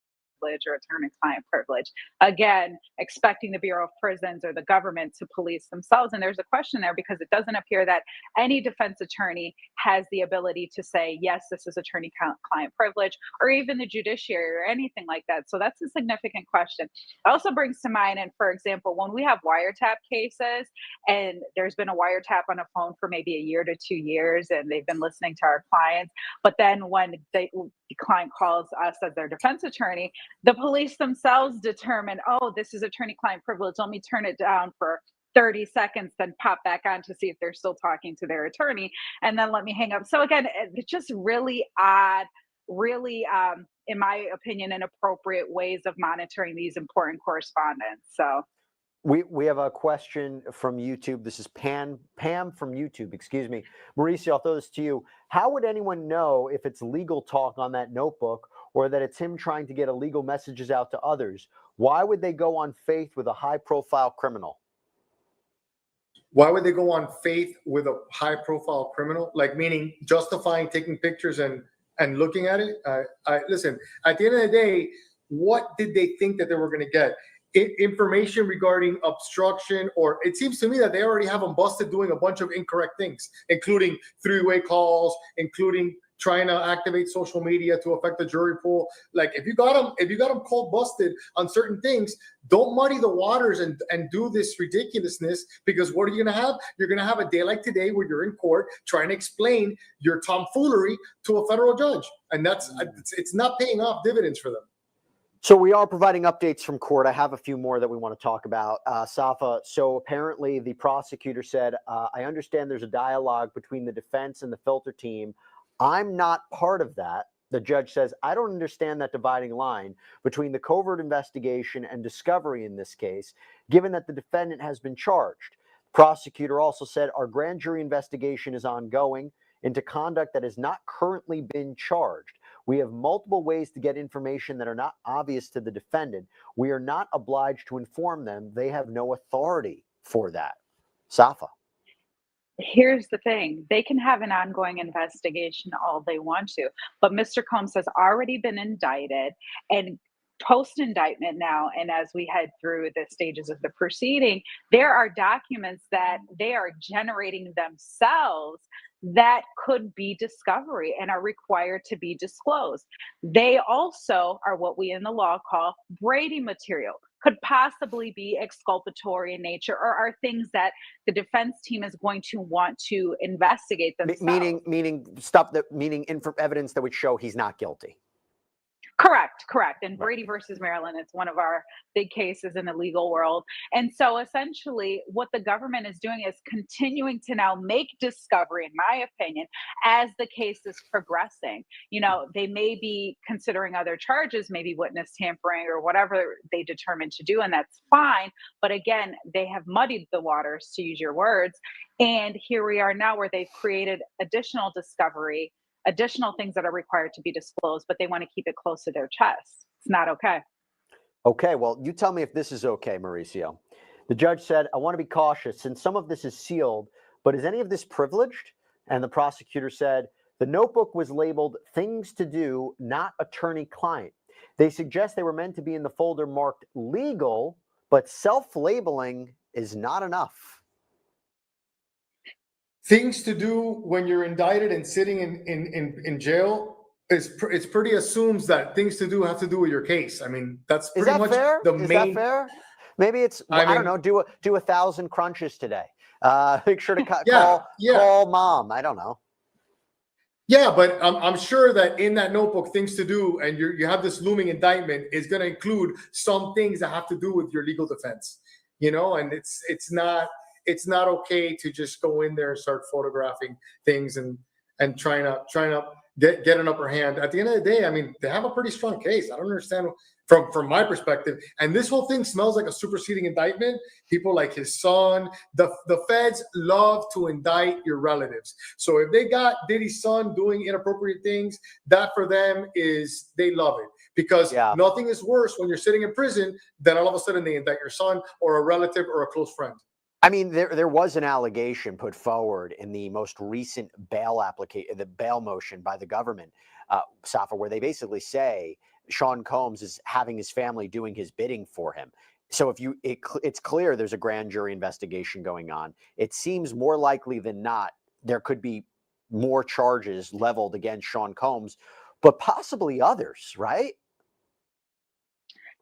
or attorney-client privilege. Again, expecting the Bureau of Prisons or the government to police themselves. And there's a question there because it doesn't appear that any defense attorney has the ability to say, yes, this is attorney-client privilege, or even the judiciary or anything like that. So that's a significant question. It also brings to mind, and for example, when we have wiretap cases and there's been a wiretap on a phone for maybe a year to 2 years and they've been listening to our clients, but then when the client calls us as their defense attorney, the police themselves determine, oh, this is attorney-client privilege. Let me turn it down for 30 seconds, then pop back on to see if they're still talking to their attorney, and then let me hang up. So again, it's just really odd, really, in my opinion, inappropriate ways of monitoring these important correspondence. So we have a question from YouTube. This is Pam from YouTube, excuse me. Mauricio, I'll throw this to you. How would anyone know if it's legal talk on that notebook or that it's him trying to get illegal messages out to others? Why would they go on faith with a high-profile criminal? Why would they go on faith with a high-profile criminal? Like, meaning justifying taking pictures and looking at it? Listen, at the end of the day, what did they think that they were going to get? Information regarding obstruction, or it seems to me that they already have them busted doing a bunch of incorrect things, including three-way calls, including trying to activate social media to affect the jury pool. Like, if you got them cold busted on certain things, don't muddy the waters and do this ridiculousness, because what are you going to have? You're going to have a day like today where you're in court trying to explain your tomfoolery to a federal judge, and it's not paying off dividends for them. So we are providing updates from court. I have a few more that we want to talk about. Safa, so apparently the prosecutor said, I understand there's a dialogue between the defense and the filter team I'm not part of that. The judge says, I don't understand that dividing line between the covert investigation and discovery in this case, given that the defendant has been charged. Prosecutor also said, our grand jury investigation is ongoing into conduct that has not currently been charged. We have multiple ways to get information that are not obvious to the defendant. We are not obliged to inform them. They have no authority for that. Safa. Here's the thing. They can have an ongoing investigation all they want to, but Mr. Combs has already been indicted, and post-indictment now, and as we head through the stages of the proceeding, there are documents that they are generating themselves that could be discovery and are required to be disclosed. They also are what we in the law call Brady material, could possibly be exculpatory in nature, or are things that the defense team is going to want to investigate themselves. Meaning evidence that would show he's not guilty. Correct. And Brady versus Maryland, it's one of our big cases in the legal world. And so essentially what the government is doing is continuing to now make discovery, in my opinion, as the case is progressing. You know, they may be considering other charges, maybe witness tampering or whatever they determine to do, and that's fine. But again, they have muddied the waters, to use your words. And here we are now where they've created additional discovery, additional things that are required to be disclosed, but they want to keep it close to their chest. It's not okay. Okay, well, you tell me if this is okay, Mauricio. The judge said, I want to be cautious since some of this is sealed, but is any of this privileged? And the prosecutor said, the notebook was labeled things to do, not attorney-client. They suggest they were meant to be in the folder marked legal, but self-labeling is not enough. Things to do when you're indicted and sitting in jail it's pretty assumes that things to do have to do with your case. I mean, that's pretty much fair? the Is main. That fair? Maybe it's I don't know. Do 1,000 crunches today. Make sure to call mom. I don't know. Yeah, but I'm sure that in that notebook, things to do, and you have this looming indictment is going to include some things that have to do with your legal defense. You know, and it's not okay to just go in there and start photographing things and trying to get an upper hand. At the end of the day, I mean, they have a pretty strong case. I don't understand from my perspective. And this whole thing smells like a superseding indictment. People like his son, the feds love to indict your relatives. So if they got Diddy's son doing inappropriate things, that for them is, they love it. Because nothing is worse when you're sitting in prison than all of a sudden they indict your son or a relative or a close friend. I mean, there was an allegation put forward in the most recent bail application, the bail motion by the government, Safa, where they basically say Sean Combs is having his family doing his bidding for him. So it's clear there's a grand jury investigation going on. It seems more likely than not there could be more charges leveled against Sean Combs, but possibly others, right?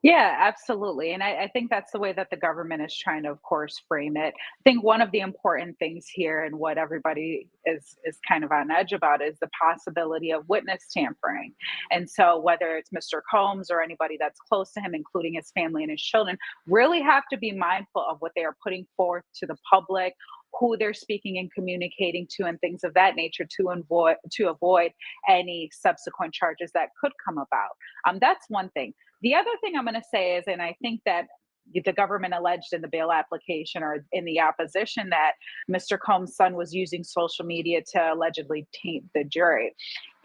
Yeah, absolutely. And I think that's the way that the government is trying to, of course, frame it. I think one of the important things here and what everybody is kind of on edge about is the possibility of witness tampering. And so whether it's Mr. Combs or anybody that's close to him, including his family and his children, really have to be mindful of what they are putting forth to the public, who they're speaking and communicating to, and things of that nature to avoid any subsequent charges that could come about. That's one thing. The other thing I'm going to say is, and I think that the government alleged in the bail application or in the opposition that Mr. Combs' son was using social media to allegedly taint the jury.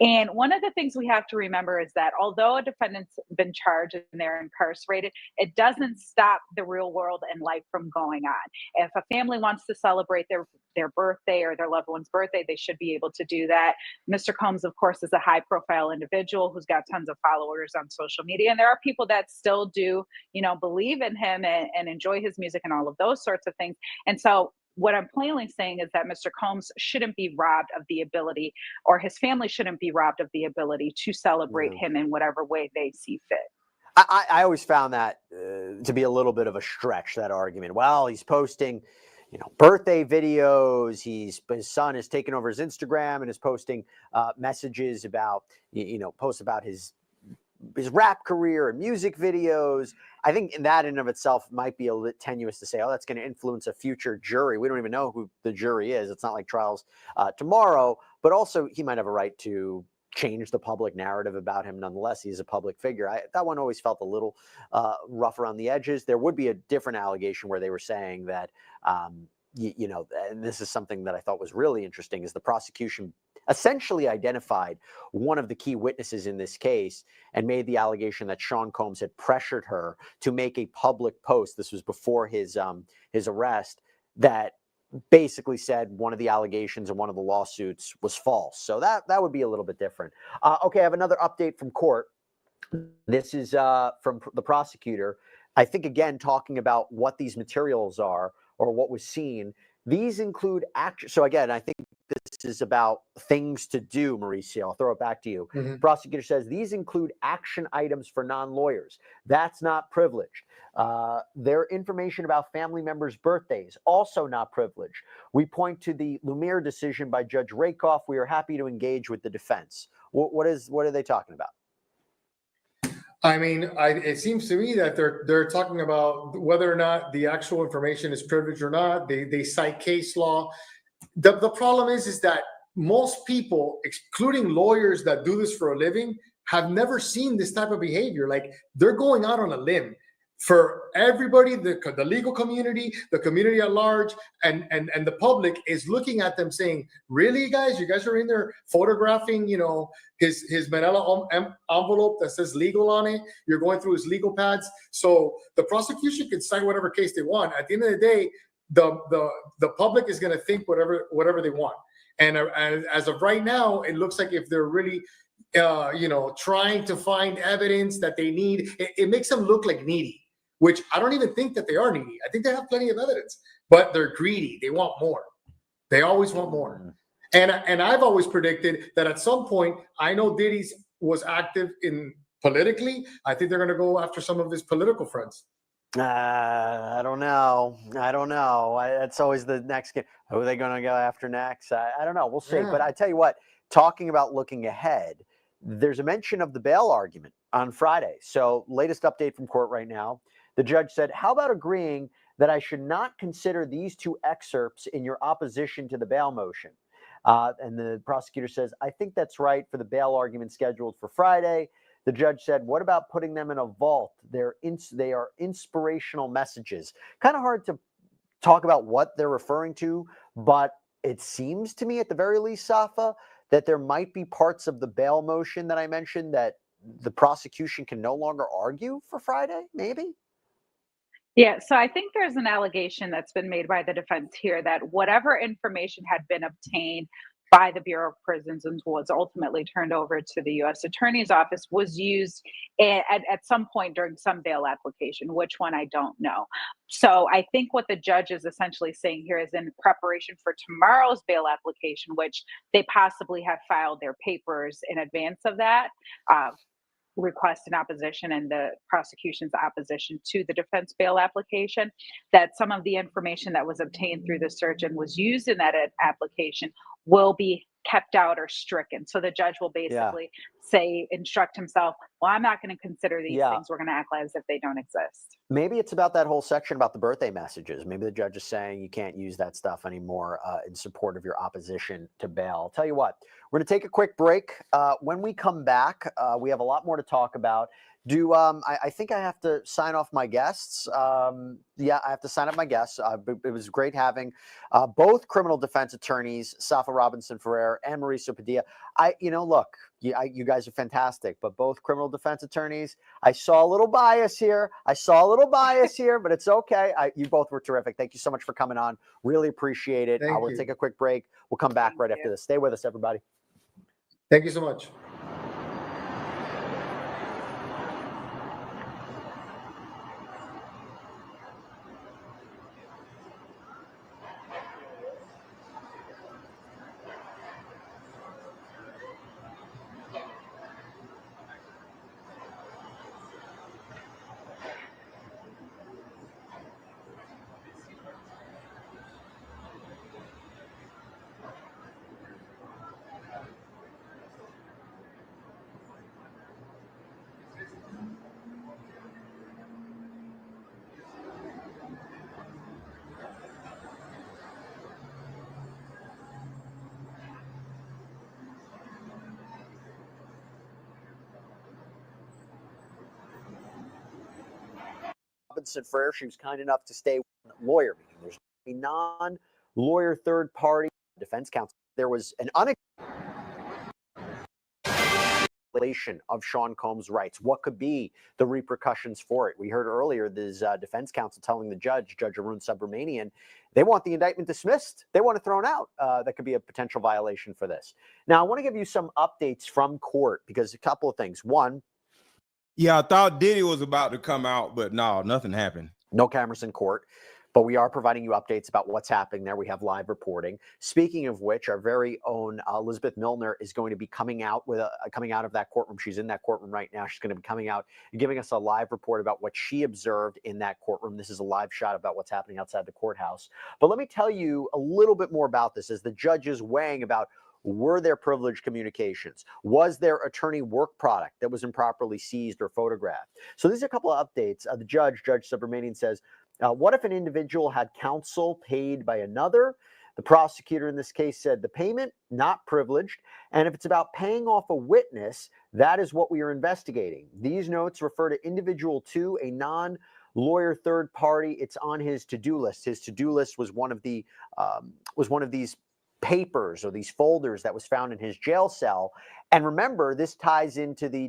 And one of the things we have to remember is that although a defendant's been charged and they're incarcerated, it doesn't stop the real world and life from going on. If a family wants to celebrate their birthday or their loved one's birthday, they should be able to do that. Mr. Combs, of course, is a high-profile individual who's got tons of followers on social media, and there are people that still do, believe in him and enjoy his music and all of those sorts of things. And so what I'm plainly saying is that Mr. Combs shouldn't be robbed of the ability, or his family shouldn't be robbed of the ability to celebrate him in whatever way they see fit. I always found that to be a little bit of a stretch, that argument. Well, he's posting, birthday videos. His son has taken over his Instagram and is posting messages about, posts about his rap career and music videos. I think that in of itself might be a little tenuous to say, oh, that's going to influence a future jury. We don't even know who the jury is. It's not like trials tomorrow. but also he might have a right to change the public narrative about him nonetheless. He's a public figure. That one always felt a little rough around the edges. There would be a different allegation where they were saying that, you know, and this is something that I thought was really interesting, is the prosecution essentially identified one of the key witnesses in this case and made the allegation that Sean Combs had pressured her to make a public post. This was before his arrest, that basically said one of the allegations in one of the lawsuits was false. So that would be a little bit different. Okay, I have another update from court. This is from the prosecutor. I think, again, talking about what these materials are or what was seen. These include action. So again, I think this is about things to do, Mauricio. I'll throw it back to you. Prosecutor says these include action items for non-lawyers. That's not privileged. Their information about family members' birthdays, also not privileged. We point to the Lumiere decision by Judge Rakoff. We are happy to engage with the defense. What are they talking about? I mean, it seems to me that they're talking about whether or not the actual information is privileged or not. They cite case law. The problem is that most people, including lawyers that do this for a living, have never seen this type of behavior. Like, they're going out on a limb for everybody, the legal community, the community at large, and the public is looking at them saying, really, guys? You guys are in there photographing, you know, his manila envelope that says legal on it. You're going through his legal pads. So the prosecution can cite whatever case they want. At the end of the day, the public is going to think whatever they want. And as of right now, it looks like if they're really you know, trying to find evidence that they need, it makes them look like needy, which I don't even think that they are needy. I think they have plenty of evidence, but they're greedy. They want more. They always want more. And I've always predicted that at some point, I know Diddy's was active in politically. I think they're going to go after some of his political friends. I don't know. That's always the next game. Who are they going to go after next? I don't know. We'll see. Yeah. But I tell you what, talking about looking ahead, there's a mention of the bail argument on Friday. So latest update from court right now. The judge said, how about agreeing that I should not consider these two excerpts in your opposition to the bail motion? And the prosecutor says, I think that's right for the bail argument scheduled for Friday. The judge said, what about putting them in a vault? They are inspirational messages. Kind of hard to talk about what they're referring to, but it seems to me at the very least, Safa, that there might be parts of the bail motion that I mentioned that the prosecution can no longer argue for Friday, maybe? Yeah, so I think there's an allegation that's been made by the defense here that whatever information had been obtained by the Bureau of Prisons and was ultimately turned over to the U.S. Attorney's Office was used at some point during some bail application. Which one, I don't know. So I think what the judge is essentially saying here is in preparation for tomorrow's bail application, which they possibly have filed their papers in advance of that, request in opposition and the prosecution's opposition to the defense bail application, that some of the information that was obtained through the search and was used in that application will be kept out or stricken. So the judge will basically instruct himself, well, I'm not going to consider these things. We're going to act as if they don't exist. Maybe it's about that whole section about the birthday messages. Maybe the judge is saying you can't use that stuff anymore in support of your opposition to bail. I'll tell you what, we're going to take a quick break. When we come back, we have a lot more to talk about. I think I have to sign off my guests. Yeah, I have to sign up my guests. It was great having both criminal defense attorneys, Safa Robinson Ferrer and Mauricio Padilla. Look, you guys are fantastic, but both criminal defense attorneys, I saw a little bias here, but it's okay. You both were terrific. Thank you so much for coming on. Really appreciate it. We'll take a quick break. We'll come back right after this. Stay with us, everybody. Thank you so much. Robinson Frere. She was kind enough to stay with a lawyer. There's a non-lawyer third party defense counsel. There was an violation of Sean Combs' rights. What could be the repercussions for it? We heard earlier this defense counsel telling the judge, Judge Arun Subramanian, they want the indictment dismissed. They want it thrown out. That could be a potential violation for this. Now, I want to give you some updates from court because a couple of things. One, yeah, I thought Diddy was about to come out, but no, nothing happened. No cameras in court, but we are providing you updates about what's happening there. We have live reporting. Speaking of which, our very own Elizabeth Milner is going to be coming out of that courtroom. She's in that courtroom right now. She's going to be coming out and giving us a live report about what she observed in that courtroom. This is a live shot about what's happening outside the courthouse. But let me tell you a little bit more about this as the judge is weighing about, were there privileged communications? Was there attorney work product that was improperly seized or photographed? So these are a couple of updates. The Judge Subramanian says, what if an individual had counsel paid by another? The prosecutor in this case said the payment, not privileged. And if it's about paying off a witness, that is what we are investigating. These notes refer to individual 2, a non-lawyer third party. It's on his to-do list. His to-do list was one of these papers or these folders that was found in his jail cell. And remember, this ties into the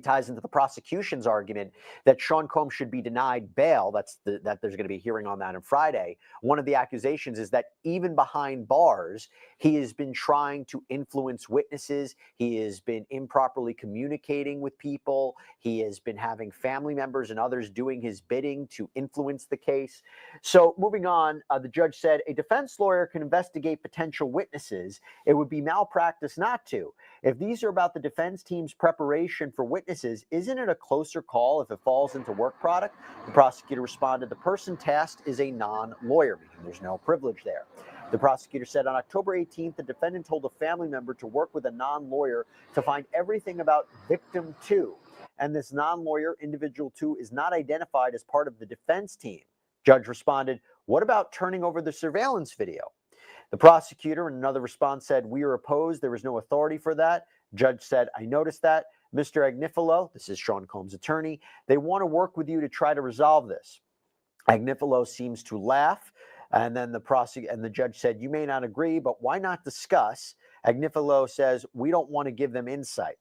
ties into the prosecution's argument that Sean Combs should be denied bail. That there's going to be a hearing on that on Friday. One of the accusations is that even behind bars, he has been trying to influence witnesses. He has been improperly communicating with people. He has been having family members and others doing his bidding to influence the case. So moving on, the judge said a defense lawyer can investigate potential witnesses. It would be malpractice not to. If these are about the defense team's preparation for witnesses, isn't it a closer call if it falls into work product? The prosecutor responded, the person tasked is a non-lawyer, meaning there's no privilege there. The prosecutor said on October 18th, the defendant told a family member to work with a non-lawyer to find everything about victim 2. And this non-lawyer, individual 2, is not identified as part of the defense team. Judge responded, what about turning over the surveillance video? The prosecutor, in another response, said, we are opposed. There is no authority for that. Judge said, I noticed that. Mr. Agnifilo, this is Sean Combs' attorney, they want to work with you to try to resolve this. Agnifilo seems to laugh. And then the judge said, you may not agree, but why not discuss? Agnifilo says, we don't want to give them insight.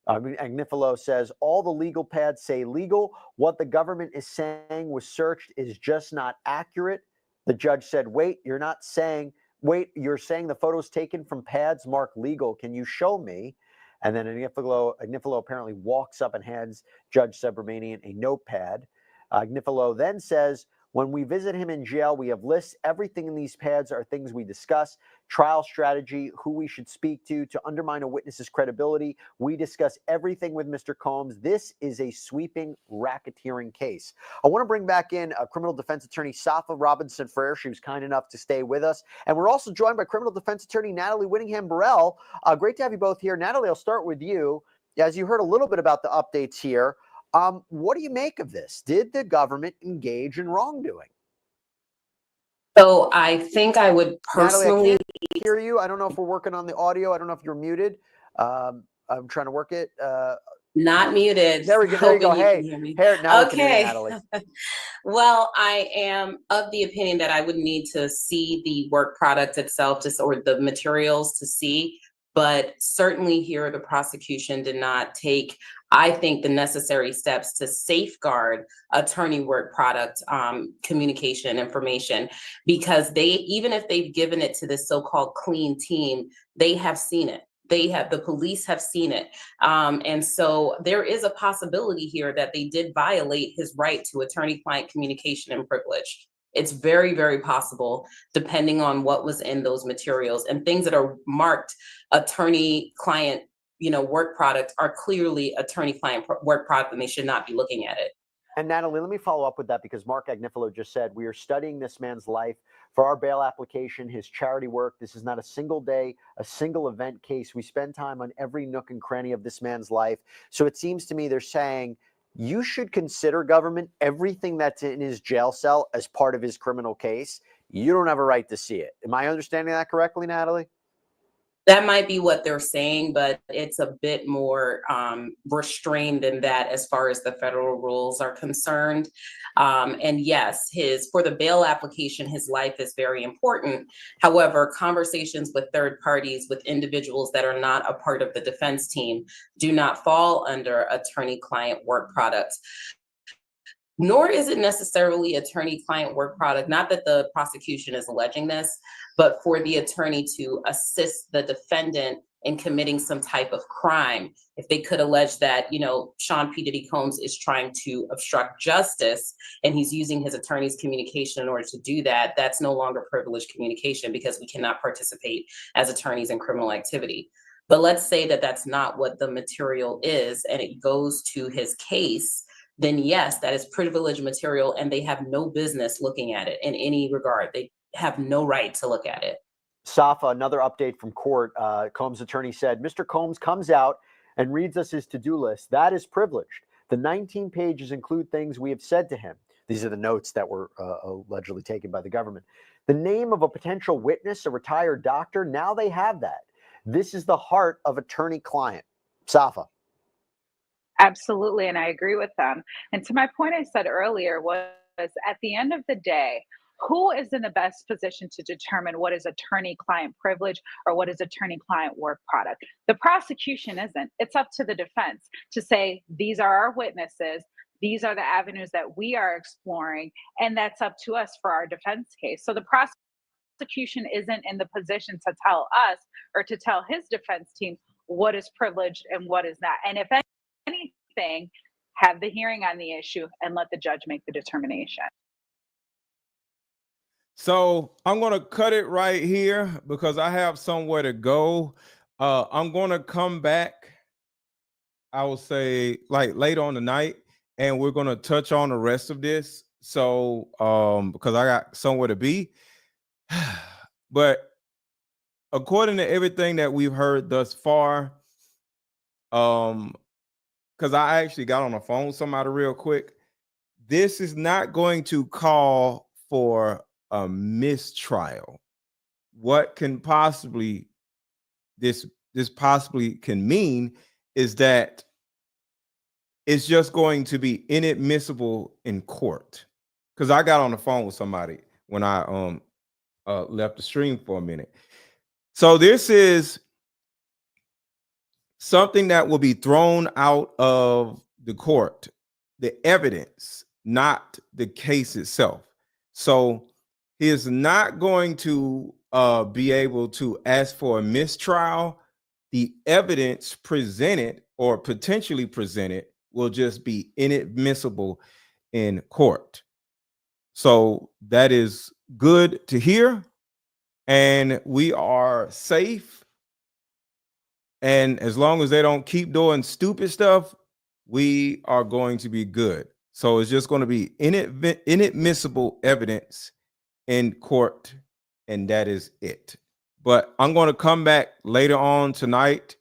Agnifilo says, all the legal pads say legal. What the government is saying was searched is just not accurate. The judge said, wait, you're saying the photos taken from pads marked legal. Can you show me? And then Agnifilo apparently walks up and hands Judge Subramanian a notepad. Agnifilo then says, when we visit him in jail, we have lists. Everything in these pads are things we discuss. Trial strategy, who we should speak to undermine a witness's credibility. We discuss everything with Mr. Combs. This is a sweeping racketeering case. I want to bring back in a criminal defense attorney, Safa Robinson Frere. She was kind enough to stay with us. And we're also joined by criminal defense attorney Natalie Whittingham-Burrell. Great to have you both here. Natalie, I'll start with you. As you heard a little bit about the updates here, what do you make of this? Did the government engage in wrongdoing? So I think I would personally Natalie, I can't hear you. I don't know if we're working on the audio. I don't know if you're muted. I'm trying to work it. Not muted. There we go. There you go. Hey, now okay. Natalie. Well, I am of the opinion that I would need to see the work product itself, or the materials to see. But certainly here, the prosecution did not take, I think, the necessary steps to safeguard attorney work product communication information, because even if they've given it to this so-called clean team, they have seen it. The police have seen it. And so there is a possibility here that they did violate his right to attorney-client communication and privilege. It's very, very possible, depending on what was in those materials, and things that are marked attorney-client, work product are clearly attorney-client work product, and they should not be looking at it. And Natalie, let me follow up with that, because Mark Agnifilo just said, we are studying this man's life for our bail application, his charity work. This is not a single day, a single event case. We spend time on every nook and cranny of this man's life. So it seems to me they're saying, you should consider, government, everything that's in his jail cell as part of his criminal case. You don't have a right to see it. Am I understanding that correctly, Natalie? That might be what they're saying, but it's a bit more restrained than that as far as the federal rules are concerned. And yes, for the bail application, his life is very important. However, conversations with third parties, with individuals that are not a part of the defense team, do not fall under attorney-client work products. Nor is it necessarily attorney-client work product, not that the prosecution is alleging this, but for the attorney to assist the defendant in committing some type of crime. If they could allege that, Sean P. Diddy Combs is trying to obstruct justice and he's using his attorney's communication in order to do that, that's no longer privileged communication because we cannot participate as attorneys in criminal activity. But let's say that that's not what the material is and it goes to his case, then yes, that is privileged material and they have no business looking at it in any regard. They have no right to look at it. Safa, another update from court. Combs' attorney said, Mr. Combs comes out and reads us his to-do list. That is privileged. The 19 pages include things we have said to him. These are the notes that were allegedly taken by the government. The name of a potential witness, a retired doctor, now they have that. This is the heart of attorney-client. Safa. Absolutely, and I agree with them. And to my point I said earlier was, at the end of the day, who is in the best position to determine what is attorney-client privilege or what is attorney-client work product? The prosecution isn't. It's up to the defense to say, these are our witnesses, these are the avenues that we are exploring, and that's up to us for our defense case. So the prosecution isn't in the position to tell us or to tell his defense team what is privileged and what is not. And if anything, have the hearing on the issue and let the judge make the determination. So I'm going to cut it right here because I have somewhere to go. I'm going to come back, I will say, like later on tonight, and we're going to touch on the rest of this. So because I got somewhere to be. But according to everything that we've heard thus far, because I actually got on the phone with somebody real quick, this is not going to call for a mistrial. What can possibly this possibly can mean is that it's just going to be inadmissible in court. Because I got on the phone with somebody when I left the stream for a minute. So this is something that will be thrown out of the court, the evidence, not the case itself. So he is not going to be able to ask for a mistrial. The evidence presented or potentially presented will just be inadmissible in court. So that is good to hear. And we are safe. And as long as they don't keep doing stupid stuff, we are going to be good. So it's just going to be inadmissible evidence in court, and that is it. But I'm going to come back later on tonight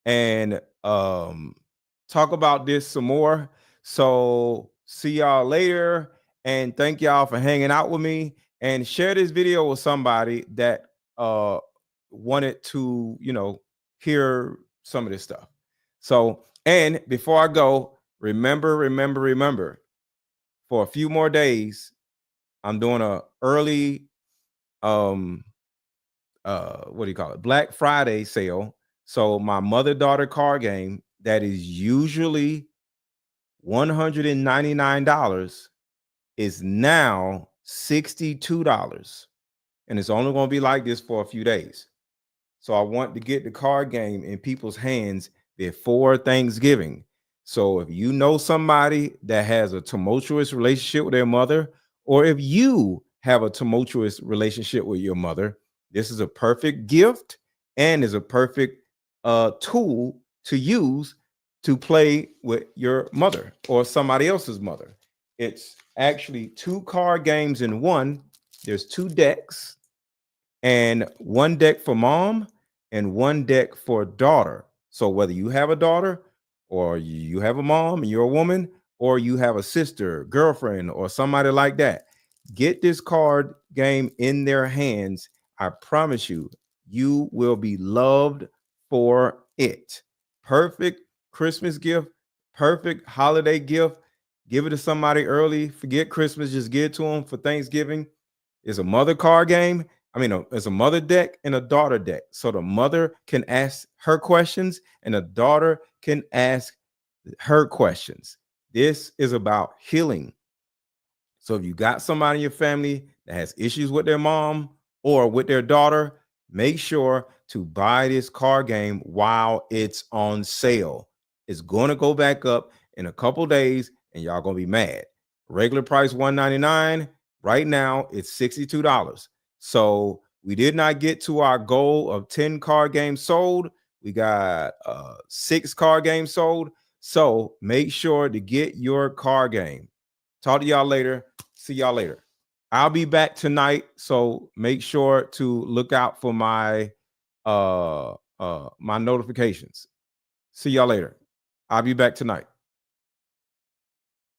and talk about this some more. So see y'all later, and thank y'all for hanging out with me, and share this video with somebody that wanted to, hear some of this stuff. So, and before I go, remember, for a few more days, I'm doing a early, Black Friday sale. So my mother-daughter card game that is usually $199 is now $62. And it's only going to be like this for a few days. So I want to get the card game in people's hands before Thanksgiving. So if you know somebody that has a tumultuous relationship with their mother, or if you have a tumultuous relationship with your mother, this is a perfect gift and is a perfect tool to use to play with your mother or somebody else's mother. It's actually 2 card games in one. There's 2 decks, and 1 deck for mom and 1 deck for daughter. So whether you have a daughter or you have a mom and you're a woman, or you have a sister, girlfriend, or somebody like that, get this card game in their hands. I promise you, You will be loved for it. Perfect Christmas gift, perfect holiday gift. Give it to somebody early. Forget Christmas, just give it to them for Thanksgiving. It's a mother card game. It's a mother deck and a daughter deck. So the mother can ask her questions and the daughter can ask her questions. This is about healing. So if you got somebody in your family that has issues with their mom or with their daughter, make sure to buy this card game while it's on sale. It's going to go back up in a couple days and y'all going to be mad. Regular price $199. Right now it's $62. So we did not get to our goal of 10 card games sold. We got 6 card games sold. So make sure to get your card game. Talk to y'all later. See y'all later. I'll be back tonight, so make sure to look out for my my notifications. See y'all later. I'll be back tonight.